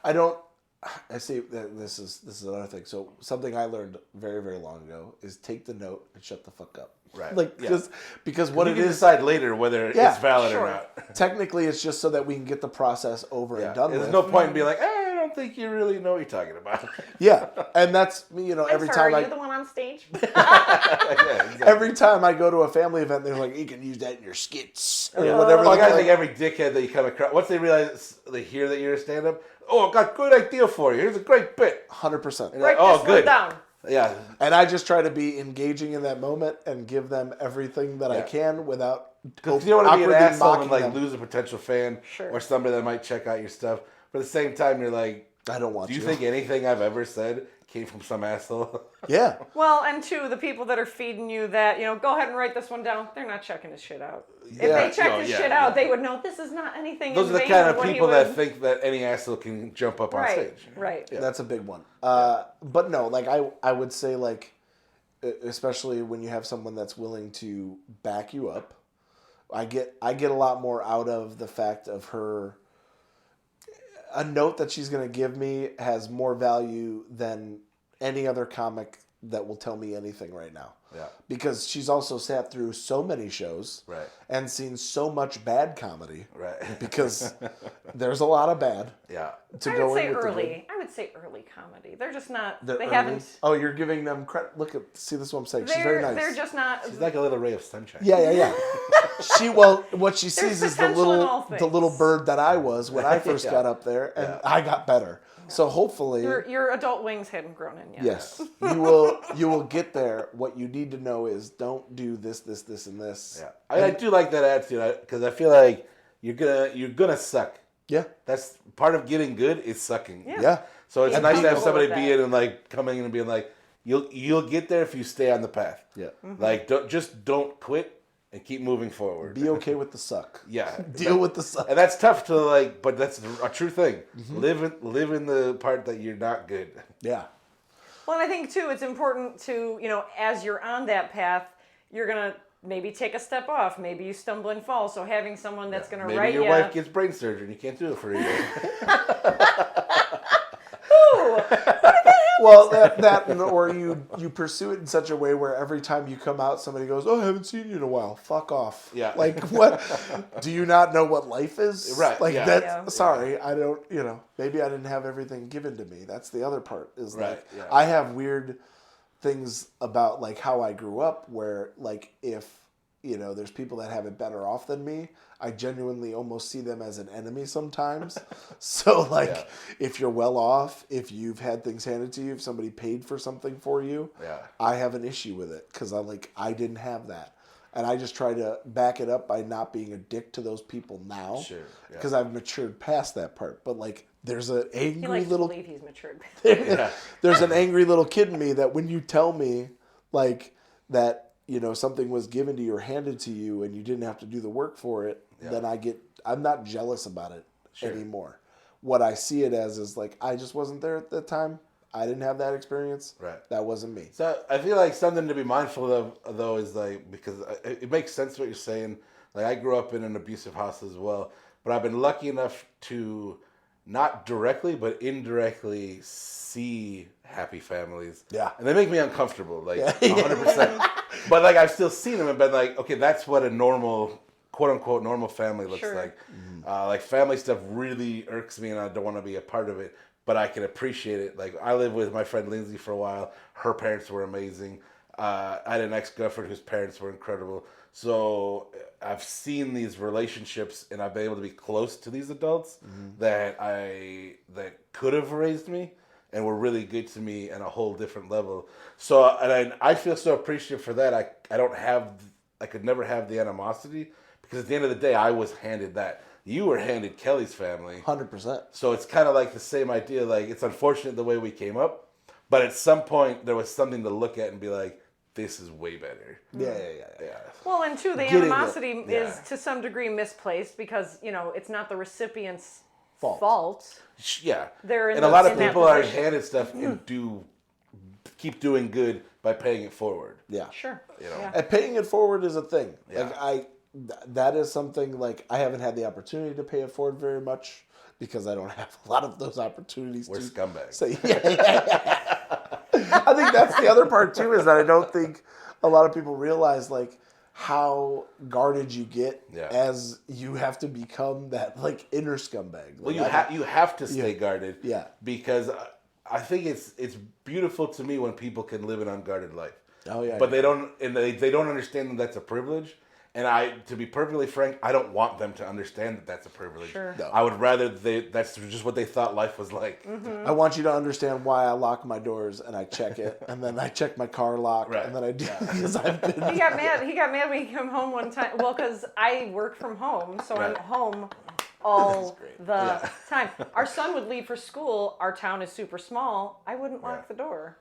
I see that this is another thing. So something I learned very, very long ago is take the note and shut the fuck up. Right. Like, because what You it can is, decide later whether it's valid sure. or not. technically it's just so that we can get the process over and done There's with. no point in being like, I don't think you really know what you're talking about. Yeah. And that's, every I'm time sorry, I you're the one on stage. Yeah, exactly. every time I go to a family event, they're like, you can use that in your skits or whatever. Well, I They're think like, every dickhead that you come across, once they realize, they hear that you're a stand-up, oh, I got a good idea for you. Here's a great bit. 100%. And Write like, oh, this good. one down. Yeah. And I just try to be engaging in that moment and give them everything that I can without Because you don't want to be an awkwardly asshole and mocking like them. lose a potential fan Sure. or somebody that might check out your stuff. But at the same time, you're like, I don't want do you you. think anything I've ever said came from some asshole? Yeah. Well, and two, the people that are feeding you that, go ahead and write this one down, they're not checking his shit out. If Yeah. they checked No, his yeah, shit out, yeah. they would know this is not anything Those in are the vain kind of of what he people would... that think that any asshole can jump up on Right, stage. right. Yeah. That's a big one. But no, like I would say, like, especially when you have someone that's willing to back you up, I get a lot more out of the fact of her. A note that she's going to give me has more value than any other comic that will tell me anything right now. Yeah. Because she's also sat through so many shows Right. and seen so much bad comedy. Right. Because there's a lot of bad. Yeah. To I go would say in with the good. early. I would say early comedy. They're just not... They're they early? haven't... Oh, you're giving them credit. Look at, see, this is what I'm saying. She's very nice. They're just not... She's like a little ray of sunshine. Yeah. What she sees is the potential in all little things. bird that I was when I first got up there, and I got better. So hopefully, Your adult wings hadn't grown in yet. yes, you will get there. What you need to know is don't do this, and this. Yeah. I do like that attitude because I feel like you're gonna suck. Yeah. That's part of getting good is sucking. Yeah. So it's Being nice to have comfortable somebody with be that. in and like coming in and being like, you'll get there if you stay on the path. Yeah. Like don't quit and keep moving forward. Be okay with the suck. Yeah. Deal with the suck. And that's tough to like, but that's a true thing. Mm-hmm. Live in the part that you're not good. Yeah. Well, and I think, too, it's important to, as you're on that path, you're going to maybe take a step off. Maybe you stumble and fall. So having someone that's going to Maybe write your you... wife gets brain surgery and you can't do it for a year. Well, that or you pursue it in such a way where every time you come out, somebody goes, "Oh, I haven't seen you in a while." Fuck off. Yeah. Like what? Do you not know what life is? Right, Like yeah. that. Yeah. Sorry, I don't. Maybe I didn't have everything given to me. That's the other part. Is Right, like yeah. I have weird things about like how I grew up, where like if there's people that have it better off than me, I genuinely almost see them as an enemy sometimes. So like if you're well off, if you've had things handed to you, if somebody paid for something for you, I have an issue with it because I didn't have that. And I just try to back it up by not being a dick to those people now. Sure, yeah. Because I've matured past that part. But like there's an He angry likes little to believe he's matured. there's an angry little kid in me that when you tell me like that something was given to you or handed to you and you didn't have to do the work for it, then I'm not jealous about it anymore. What I see it as is like, I just wasn't there at the time. I didn't have that experience. Right. That wasn't me. So I feel like something to be mindful of, though, is like, because it makes sense what you're saying. Like, I grew up in an abusive house as well, but I've been lucky enough to not directly, but indirectly see happy families. Yeah. And they make me uncomfortable, like 100%. But like, I've still seen them and been like, okay, that's what a normal, quote unquote, normal family looks like. Like, family stuff really irks me and I don't want to be a part of it, but I can appreciate it. Like, I lived with my friend Lindsay for a while. Her parents were amazing. I had an ex-girlfriend whose parents were incredible. So I've seen these relationships and I've been able to be close to these adults that could have raised me and were really good to me at a whole different level. So, and I feel so appreciative for that. I could never have the animosity because at the end of the day, I was handed that. You were handed Kelly's family. 100%. So it's kind of like the same idea. Like, it's unfortunate the way we came up, but at some point there was something to look at and be like, this is way better. Yeah. Well, and two, the Getting animosity it. is to some degree misplaced because, it's not the recipient's Fault. fault. Yeah. They're in and a lot of in that people are position. handed stuff and keep doing good by paying it forward. Yeah. Sure. And paying it forward is a thing. Yeah. Like that is something like I haven't had the opportunity to pay it forward very much because I don't have a lot of those opportunities. We're scumbags. Say, I think that's the other part too, is that I don't think a lot of people realize like how guarded you get as you have to become that like inner scumbag. Well, Like, you have to stay guarded. Yeah. Because I think it's beautiful to me when people can live an unguarded life. Oh yeah. But they don't understand that that's a privilege. And to be perfectly frank, I don't want them to understand that that's a privilege. Sure. No. I would rather that's just what they thought life was like. I want you to understand why I lock my doors and I check it, and then I check my car lock, Right. and then I do because I've been. He got mad. He got mad when he came home one time. Well, because I work from home, so I'm Right. home all the Yeah. time. Our son would leave for school. Our town is super small. I wouldn't lock Right. the door.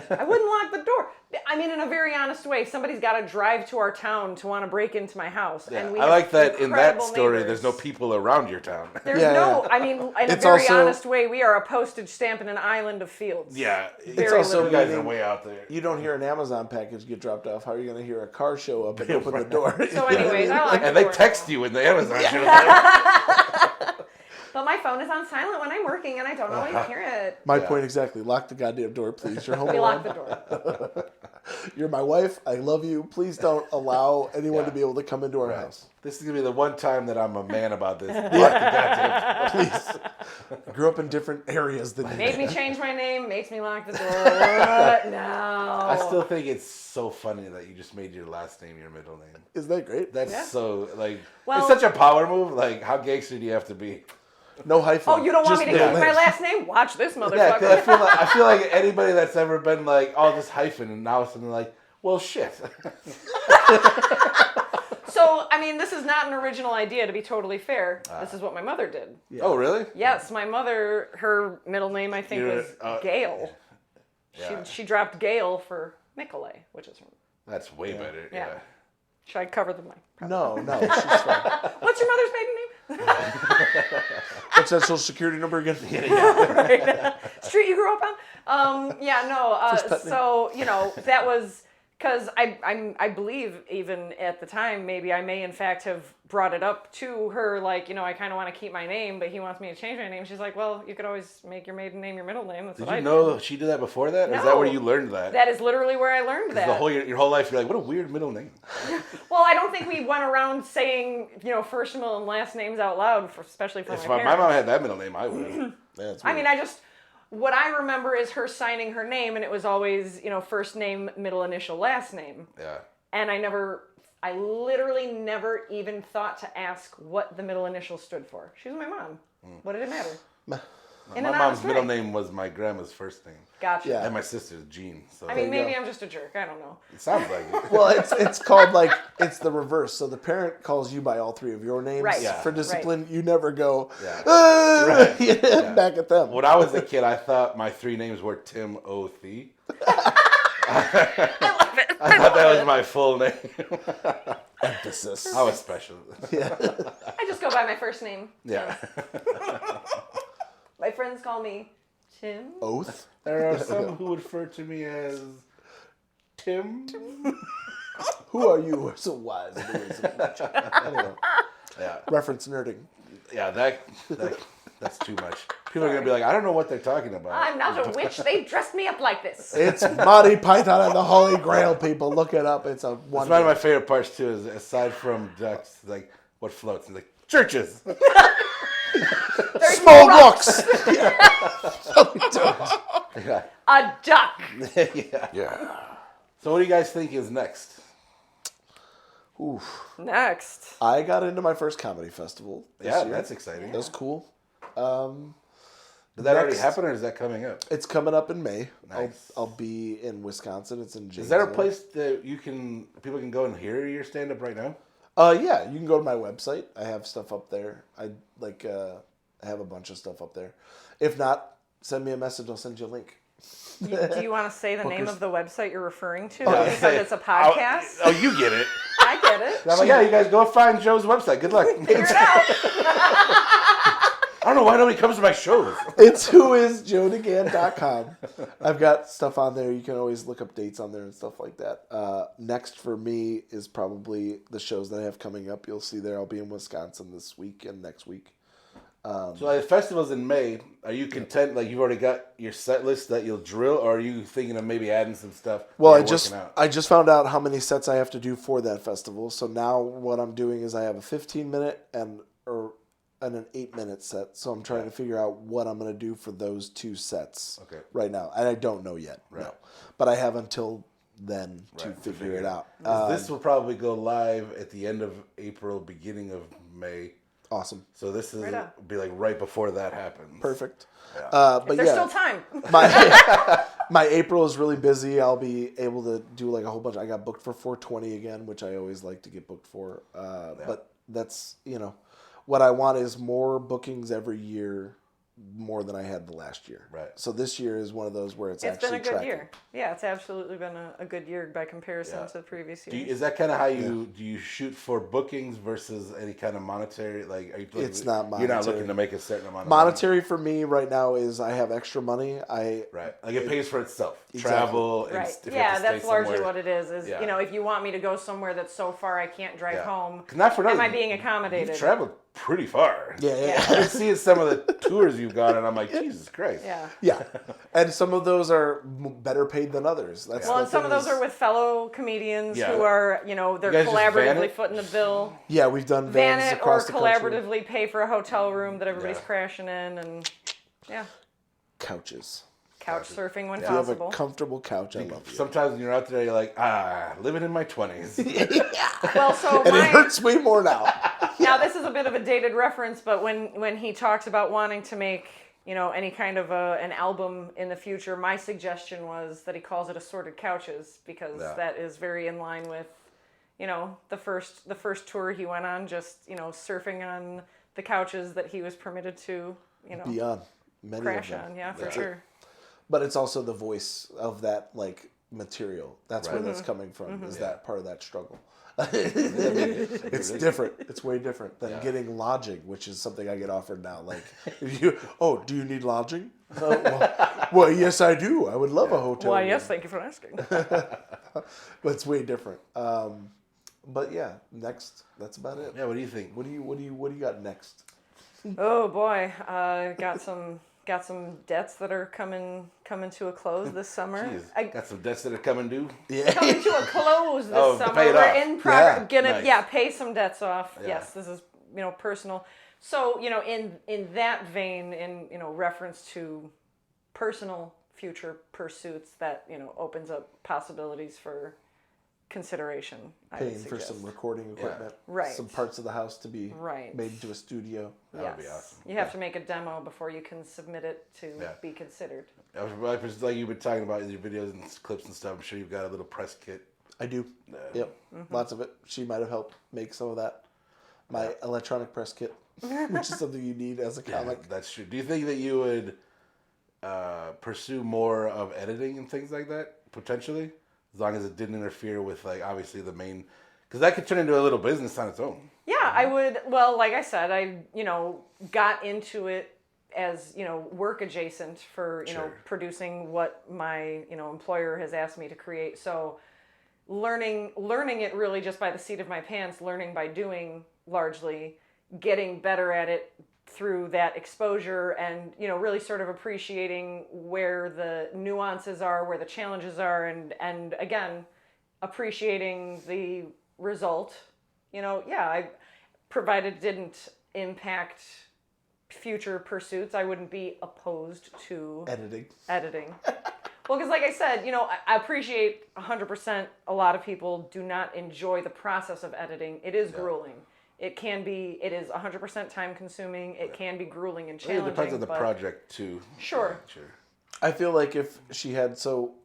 I wouldn't lock the door. I mean, in a very honest way, somebody's got to drive to our town to want to break into my house. Yeah. And we I have like that in that incredible story. neighbors. There's no people around your town. There's Yeah, no. yeah. I mean, in a It's very also- honest way, we are a postage stamp in an island of fields. Yeah, Very also you guys are meaning- way out there. You don't hear an Amazon package get dropped off. How are you going to hear a car show up and open the door? So, anyways, I lock the And they door. text you in the Amazon show. But my phone is on silent when I'm working, and I don't always hear it. My point exactly. Lock the goddamn door, please. You're home We alone. lock the door. You're my wife. I love you. Please don't allow anyone Yeah. to be able to come into our house. This is gonna be the one time that I'm a man about this. Lock the goddamn door. Please. I grew up in different areas than you. Made me change my name, makes me lock the door. What? No. I still think it's so funny that you just made your last name your middle name. Isn't that great? That's Yeah. so like Well- it's such a power move. Like how gangster do you have to be? No hyphen. Oh, you don't want Just me to middle keep my names. last name? Watch this, Yeah, motherfucker. 'cause I feel like anybody that's ever been like, oh, this hyphen, and now something like, well, shit. So, I mean, this is not an original idea, to be totally fair. This is what my mother did. Oh, really? Yes, my mother, her middle name, I think, You're, was Gail. Yeah. She dropped Gail for Nicolay, which is... That's way better. Yeah. Yeah. Should I cover the mic? No, she's fine. What's your mother's maiden name? What's that social security number again? Right. Street you grew up on? Yeah, no. First pet name. So, you know, that was because I believe even at the time, maybe I may in fact have brought it up to her, like, you know, I kind of want to keep my name, but he wants me to change my name. She's like, well, you could always make your maiden name your middle name. That's Did what you I know she did that before that? Or is that No. where you learned that? That is literally where I learned that. Your whole life, you're like, what a weird middle name. Well, I don't think we went around saying, you know, first, middle, and last names out loud, especially for If my my parents. mom had that middle name, I would have. Yeah, it's I weird. mean, what I remember is her signing her name, and it was always, you know, first name, middle initial, last name. Yeah. And I literally never even thought to ask what the middle initial stood for. She was my mom. What did it matter? In My an mom's honest middle way. name was my grandma's first name. Gotcha. Yeah. And my sister's Jean. So I mean, you maybe go. I'm just a jerk. I don't know. it sounds like it. Well, it's called like it's the reverse. So the parent calls you by all three of your names. Right. Yeah. For discipline, you never go Yeah. "Ah," back at them. When I was a kid, I thought my three names were Tim O. Thee. I thought that was my full name. Emphasis. I was special. I just go by my first name. Yeah. My friends call me Tim. Oath. There are some who refer to me as Tim. Who are you? So wise. in the ways of nature. Anyway, Yeah. reference nerding. Yeah, that's too much. People are going to be like, I don't know what they're talking about. I'm not a witch. They dressed me up like this. It's Monty Python and the Holy Grail, people. Look it up. It's a That's wonder. one of my favorite parts, too, is aside from ducks, like, what floats? He's like, churches. Small ducks. Yeah. A duck. Yeah. So what do you guys think is next? Oof. Next. I got into my first comedy festival this Yeah, year. that's exciting. That was cool. Did that already next- happen, or is that coming up? It's coming up in May. Nice. I'll be in Wisconsin. It's in Janesville. Is there a place that people can go and hear your stand-up right now? Yeah, you can go to my website. I have stuff up there. I have a bunch of stuff up there. If not, send me a message. I'll send you a link. Do you want to say the name Bookers. of the website you're referring to? Yeah. Because it's a podcast. Oh, you get it. I get it. I'm like, yeah, you guys go find Joe's website. Good luck. Figure it out. I don't know why nobody comes to my shows. It's whoisjoedegand.com. I've got stuff on there. You can always look up dates on there and stuff like that. Next for me is probably the shows that I have coming up. You'll see there. I'll be in Wisconsin this week and next week. So like, the festival's in May. Are you content? Like you've already got your set list that you'll drill, or are you thinking of maybe adding some stuff? Well, that I you're just working out? I just found out how many sets I have to do for that festival. So now what I'm doing is I have a 15-minute and an 8-minute set. So I'm trying to figure out what I'm going to do for those two sets Okay. right now. And I don't know yet. Right. No. But I have until then to Right, figure it out. This will probably go live at the end of April, beginning of May. Awesome. So this is Right on. be like right before that happens. Perfect. Yeah. But There's yeah, still time. my April is really busy. I'll be able to do like a whole bunch. I got booked for 420 again, which I always like to get booked for. But that's, what I want is more bookings every year, more than I had the last year. Right. So this year is one of those where it's It's actually been a good tracking. year. Yeah, it's absolutely been a good year by comparison to the previous years. Is that kind of how do you shoot for bookings versus any kind of monetary? Like, are you, It's not You're not monetary. looking to make a certain amount of Monetary for me right now is I have extra money. money. Right. Like it pays for itself. Exactly. Travel. And Right. if you have Yeah, to stay that's largely somewhere. what it is. Yeah. If you want me to go somewhere that's so far I can't drive home, 'Cause not for am nothing, I being accommodated? You've traveled pretty far. Yeah. I've seen some of the tours you've gone, and I'm like, Jesus Christ. Yeah. Yeah, and some of those are better paid than others. That's Well, the and some thing of those is- are with fellow comedians Yeah. who are, they're You guys just van collaboratively it? footing the bill. Yeah, we've done Van vans it or across the country. collaboratively pay for a hotel room that everybody's Yeah. crashing in, and Couches. couch surfing when If you have a possible. comfortable couch, I love you. Sometimes when you're out there, you're like, living in my 20s. Well, so And it hurts way more now. now this is a bit of a dated reference, but when he talks about wanting to make any kind of an album in the future, my suggestion was that he calls it Assorted Couches, because that is very in line with the first tour he went on, just surfing on the couches that he was permitted to Beyond many crash of them. on. Yeah, for sure. But it's also the voice of that material. That's where Right. that's coming from. Is that part of that struggle? It's different. It's way different than getting lodging, which is something I get offered now. Like, do you need lodging? Well, yes, I do. I would love a hotel. Why, room. yes, thank you for asking. But it's way different. But yeah, next. That's about it. Yeah, what do you think? What do you got next? Oh boy, got some debts that are coming to a close this summer. Jeez, got some debts that are coming due. Coming to a close this Oh, summer. pay it We're off. in progress. Nice. Pay some debts off. Yeah. Yes, this is personal. So in that vein, in reference to personal future pursuits, that opens up possibilities for consideration. I would Paying for suggest. some recording equipment. Right. Some parts of the house to be Right. made into a studio. That would be awesome. You have to make a demo before you can submit it to be considered. Like you've been talking about in your videos and clips and stuff, I'm sure you've got a little press kit. I do. Yep. Lots of it. She might have helped make some of that. My electronic press kit, which is something you need as a comic. That's true. Do you think that you would pursue more of editing and things like that, potentially? As long as it didn't interfere with, like, obviously the main... Because that could turn into a little business on its own. Yeah, I would. Well, like I said, I got into it as work adjacent for producing what my employer has asked me to create. So learning it really just by the seat of my pants, learning by doing largely, getting better at it through that exposure, and really sort of appreciating where the nuances are, where the challenges are, and again appreciating the result. I provided it didn't impact future pursuits, I wouldn't be opposed to Editing. Well, because like I said, I appreciate 100%. A lot of people do not enjoy the process of editing. It is grueling. It is 100% time consuming. It can be grueling and challenging. It depends on the project, too. Sure. Sure. I feel like if she had,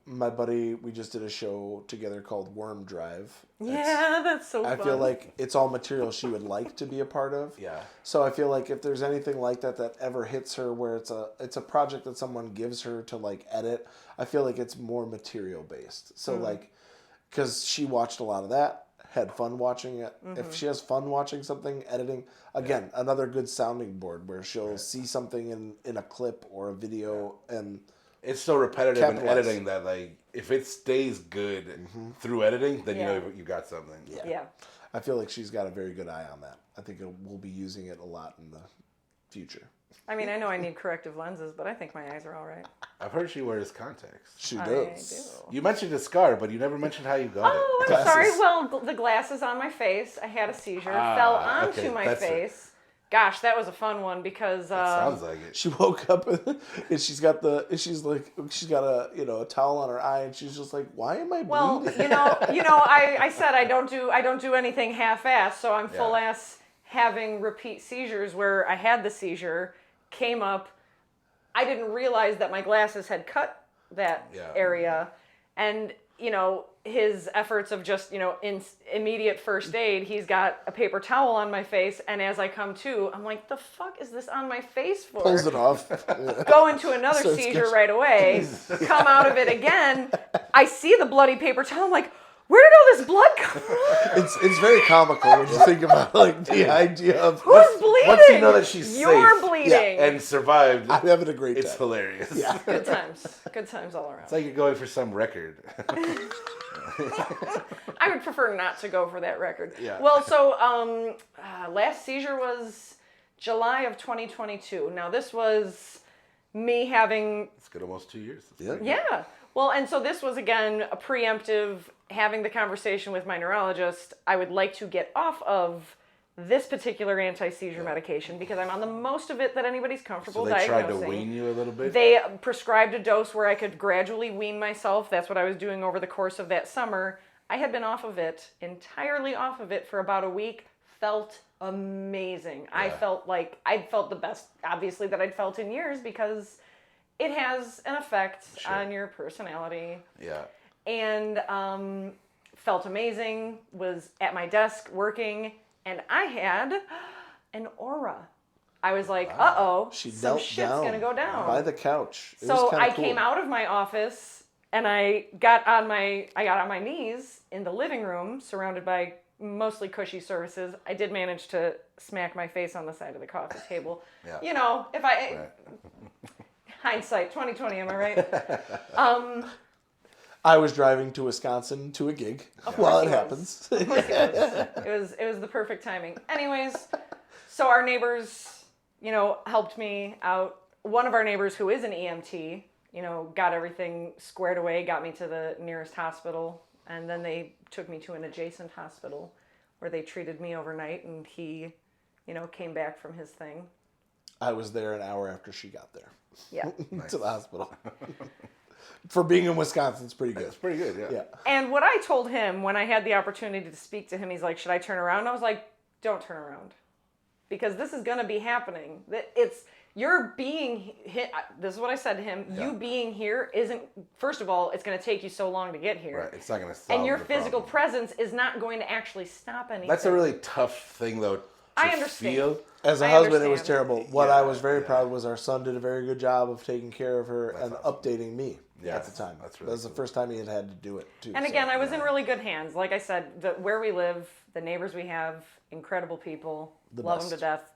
my buddy, we just did a show together called Worm Drive. Yeah, that's so fun. I feel like it's all material she would like to be a part of. Yeah. So I feel like if there's anything like that ever hits her, where it's a project that someone gives her to like edit, I feel like it's more material based. So because she watched a lot of that, had fun watching it. If she has fun watching something, editing, again, another good sounding board where she'll see something in a clip or a video and It's so repetitive in capitalize. editing that, like, if it stays good through editing, then you know you got something. Yeah. I feel like she's got a very good eye on that. I think we'll be using it a lot in the future. I mean, I know I need corrective lenses, but I think my eyes are all right. I've heard she wears contacts. She I does. do. You mentioned a scar, but you never mentioned how you got it. I'm sorry. Well, the glasses on my face. I had a seizure, fell onto okay, my that's it. face, Gosh, that was a fun one because Sounds like it. She woke up and she's got a a towel on her eye and she's just like, why am I bleeding? well, I said I don't do anything half-assed, so I'm full ass having repeat seizures where I had the seizure, came up, I didn't realize that my glasses had cut that area, and his efforts of just, in immediate first aid, he's got a paper towel on my face, and as I come to, I'm like, the fuck is this on my face for? Pulls it off. Go into another seizure right away, come out of it again, I see the bloody paper towel, I'm like, where did all this blood come from? It's very comical when you think about the idea of Who's bleeding? Once you know that she's You're safe bleeding. and survived, I'm having a great time. it's hilarious. Yeah. Good times all around. It's like you're going for some record. I would prefer not to go for that record. Yeah. Well, so last seizure was July of 2022. Now this was me having. It's good, almost 2 years. Yeah. Well, and so this was again a preemptive having the conversation with my neurologist. I would like to get off of this particular anti-seizure medication because I'm on the most of it that anybody's comfortable So they tried diagnosing. to wean you a little bit? They prescribed a dose where I could gradually wean myself. That's what I was doing over the course of that summer. I had been off of it, entirely off of it for about a week. Felt amazing. Yeah. I felt like I'd felt the best, obviously, that I'd felt in years because it has an effect on your personality. Yeah. And felt amazing, was at my desk working, and I had an aura. I was like, uh-oh, some shit's going to go down. By the couch. So I came out of my office, and I got on my knees in the living room, surrounded by mostly cushy surfaces. I did manage to smack my face on the side of the coffee table. Yeah. If I... Right. Hindsight, 2020, am I right? I was driving to Wisconsin to a gig while it happens. Of course it was the perfect timing. Anyways, so our neighbors, helped me out. One of our neighbors who is an EMT, got everything squared away, got me to the nearest hospital, and then they took me to an adjacent hospital where they treated me overnight, and he, came back from his thing. I was there an hour after she got there. Yeah. To the hospital. For being in Wisconsin, it's pretty good. It's pretty good, yeah. And what I told him when I had the opportunity to speak to him, he's like, should I turn around? I was like, don't turn around. Because this is going to be happening. You're being hit. This is what I said to him. Yeah. You being here isn't, first of all, it's going to take you so long to get here. Right, it's not going to solve And your the physical problem. presence is not going to actually stop anything. That's a really tough thing, though, to I understand. feel. As a husband, it was terrible. What I was very proud was our son did a very good job of taking care of her and updating me at the time. That was the first time he had to do it, too. And again, I was in really good hands. Like I said, where we live, the neighbors we have, incredible people, love them to death.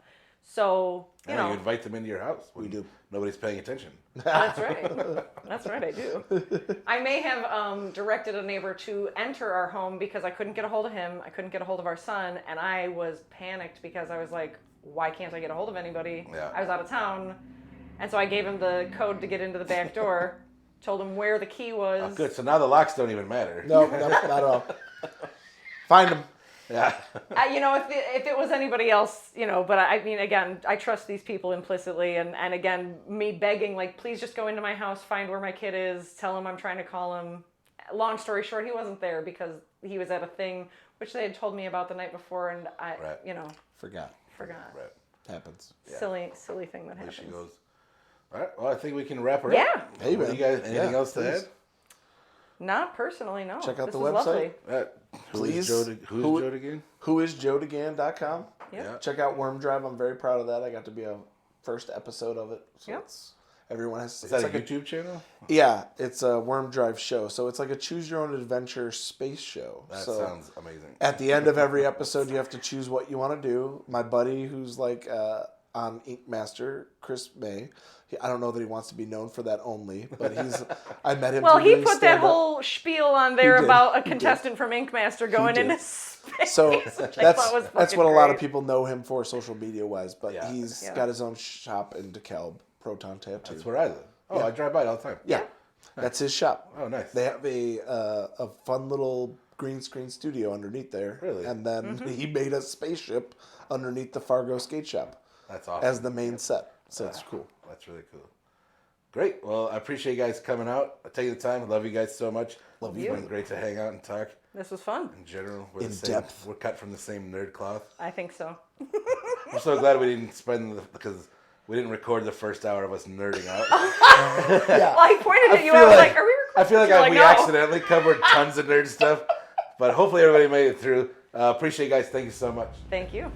So, you You invite them into your house. We do. Nobody's paying attention. That's right. That's right, I do. I may have directed a neighbor to enter our home because I couldn't get a hold of him. I couldn't get a hold of our son. And I was panicked because I was like, why can't I get a hold of anybody? Yeah. I was out of town. And so I gave him the code to get into the back door, told him where the key was. Oh, good. So now the locks don't even matter. No, not at all. Find him. Yeah. If it was anybody else, but I mean, again, I trust these people implicitly. And again, me begging, like, please just go into my house, find where my kid is, tell him I'm trying to call him. Long story short, he wasn't there because he was at a thing which they had told me about the night before. And I, Forgot. Right. Happens. Yeah. Silly thing that happens. She goes, all right, well, I think we can wrap her Yeah. up. Hey, man. You guys, anything else to please. add? Not personally, no. Check out This the was website. lovely. Please. Who's Joe Degand? Whoisjoedegand.com. Yeah. Check out Worm Drive. I'm very proud of that. I got to be a first episode of it. So Yep. everyone has. Is that a YouTube channel? Yeah, it's a Worm Drive show. So it's like a choose your own adventure space show. That so sounds amazing. at the end of every episode, you have to choose what you want to do. My buddy, who's like on Ink Master, Chris May. I don't know that he wants to be known for that only, but I met him. Well, he doing put that stand-up. whole spiel on there did. about a He contestant from Ink Master going into space. So which I that's thought was what a fucking lot of great. people know him for, social media wise. But Yeah. he's Yeah. got his own shop in DeKalb, Proton Tattoo. That's where I live. Oh, I drive by it all the time. Yeah, that's his shop. Oh, nice. They have a fun little green screen studio underneath there. Really? And then he made a spaceship underneath the Fargo skate shop. That's awesome. as the main set. So it's cool. That's really cool. Great. Well, I appreciate you guys coming out. Taking the time. Love you guys so much. Love It's you. been great to hang out and talk. This was fun. In general, we're In the same. depth. We're cut from the same nerd cloth. I think so. I'm so glad we didn't because we didn't record the first hour of us nerding out. Well, I pointed at you. I feel was like- like, "Are we I feel like You're we no. accidentally covered tons of nerd stuff, but hopefully everybody made it through. Appreciate you guys. Thank you so much. Thank you.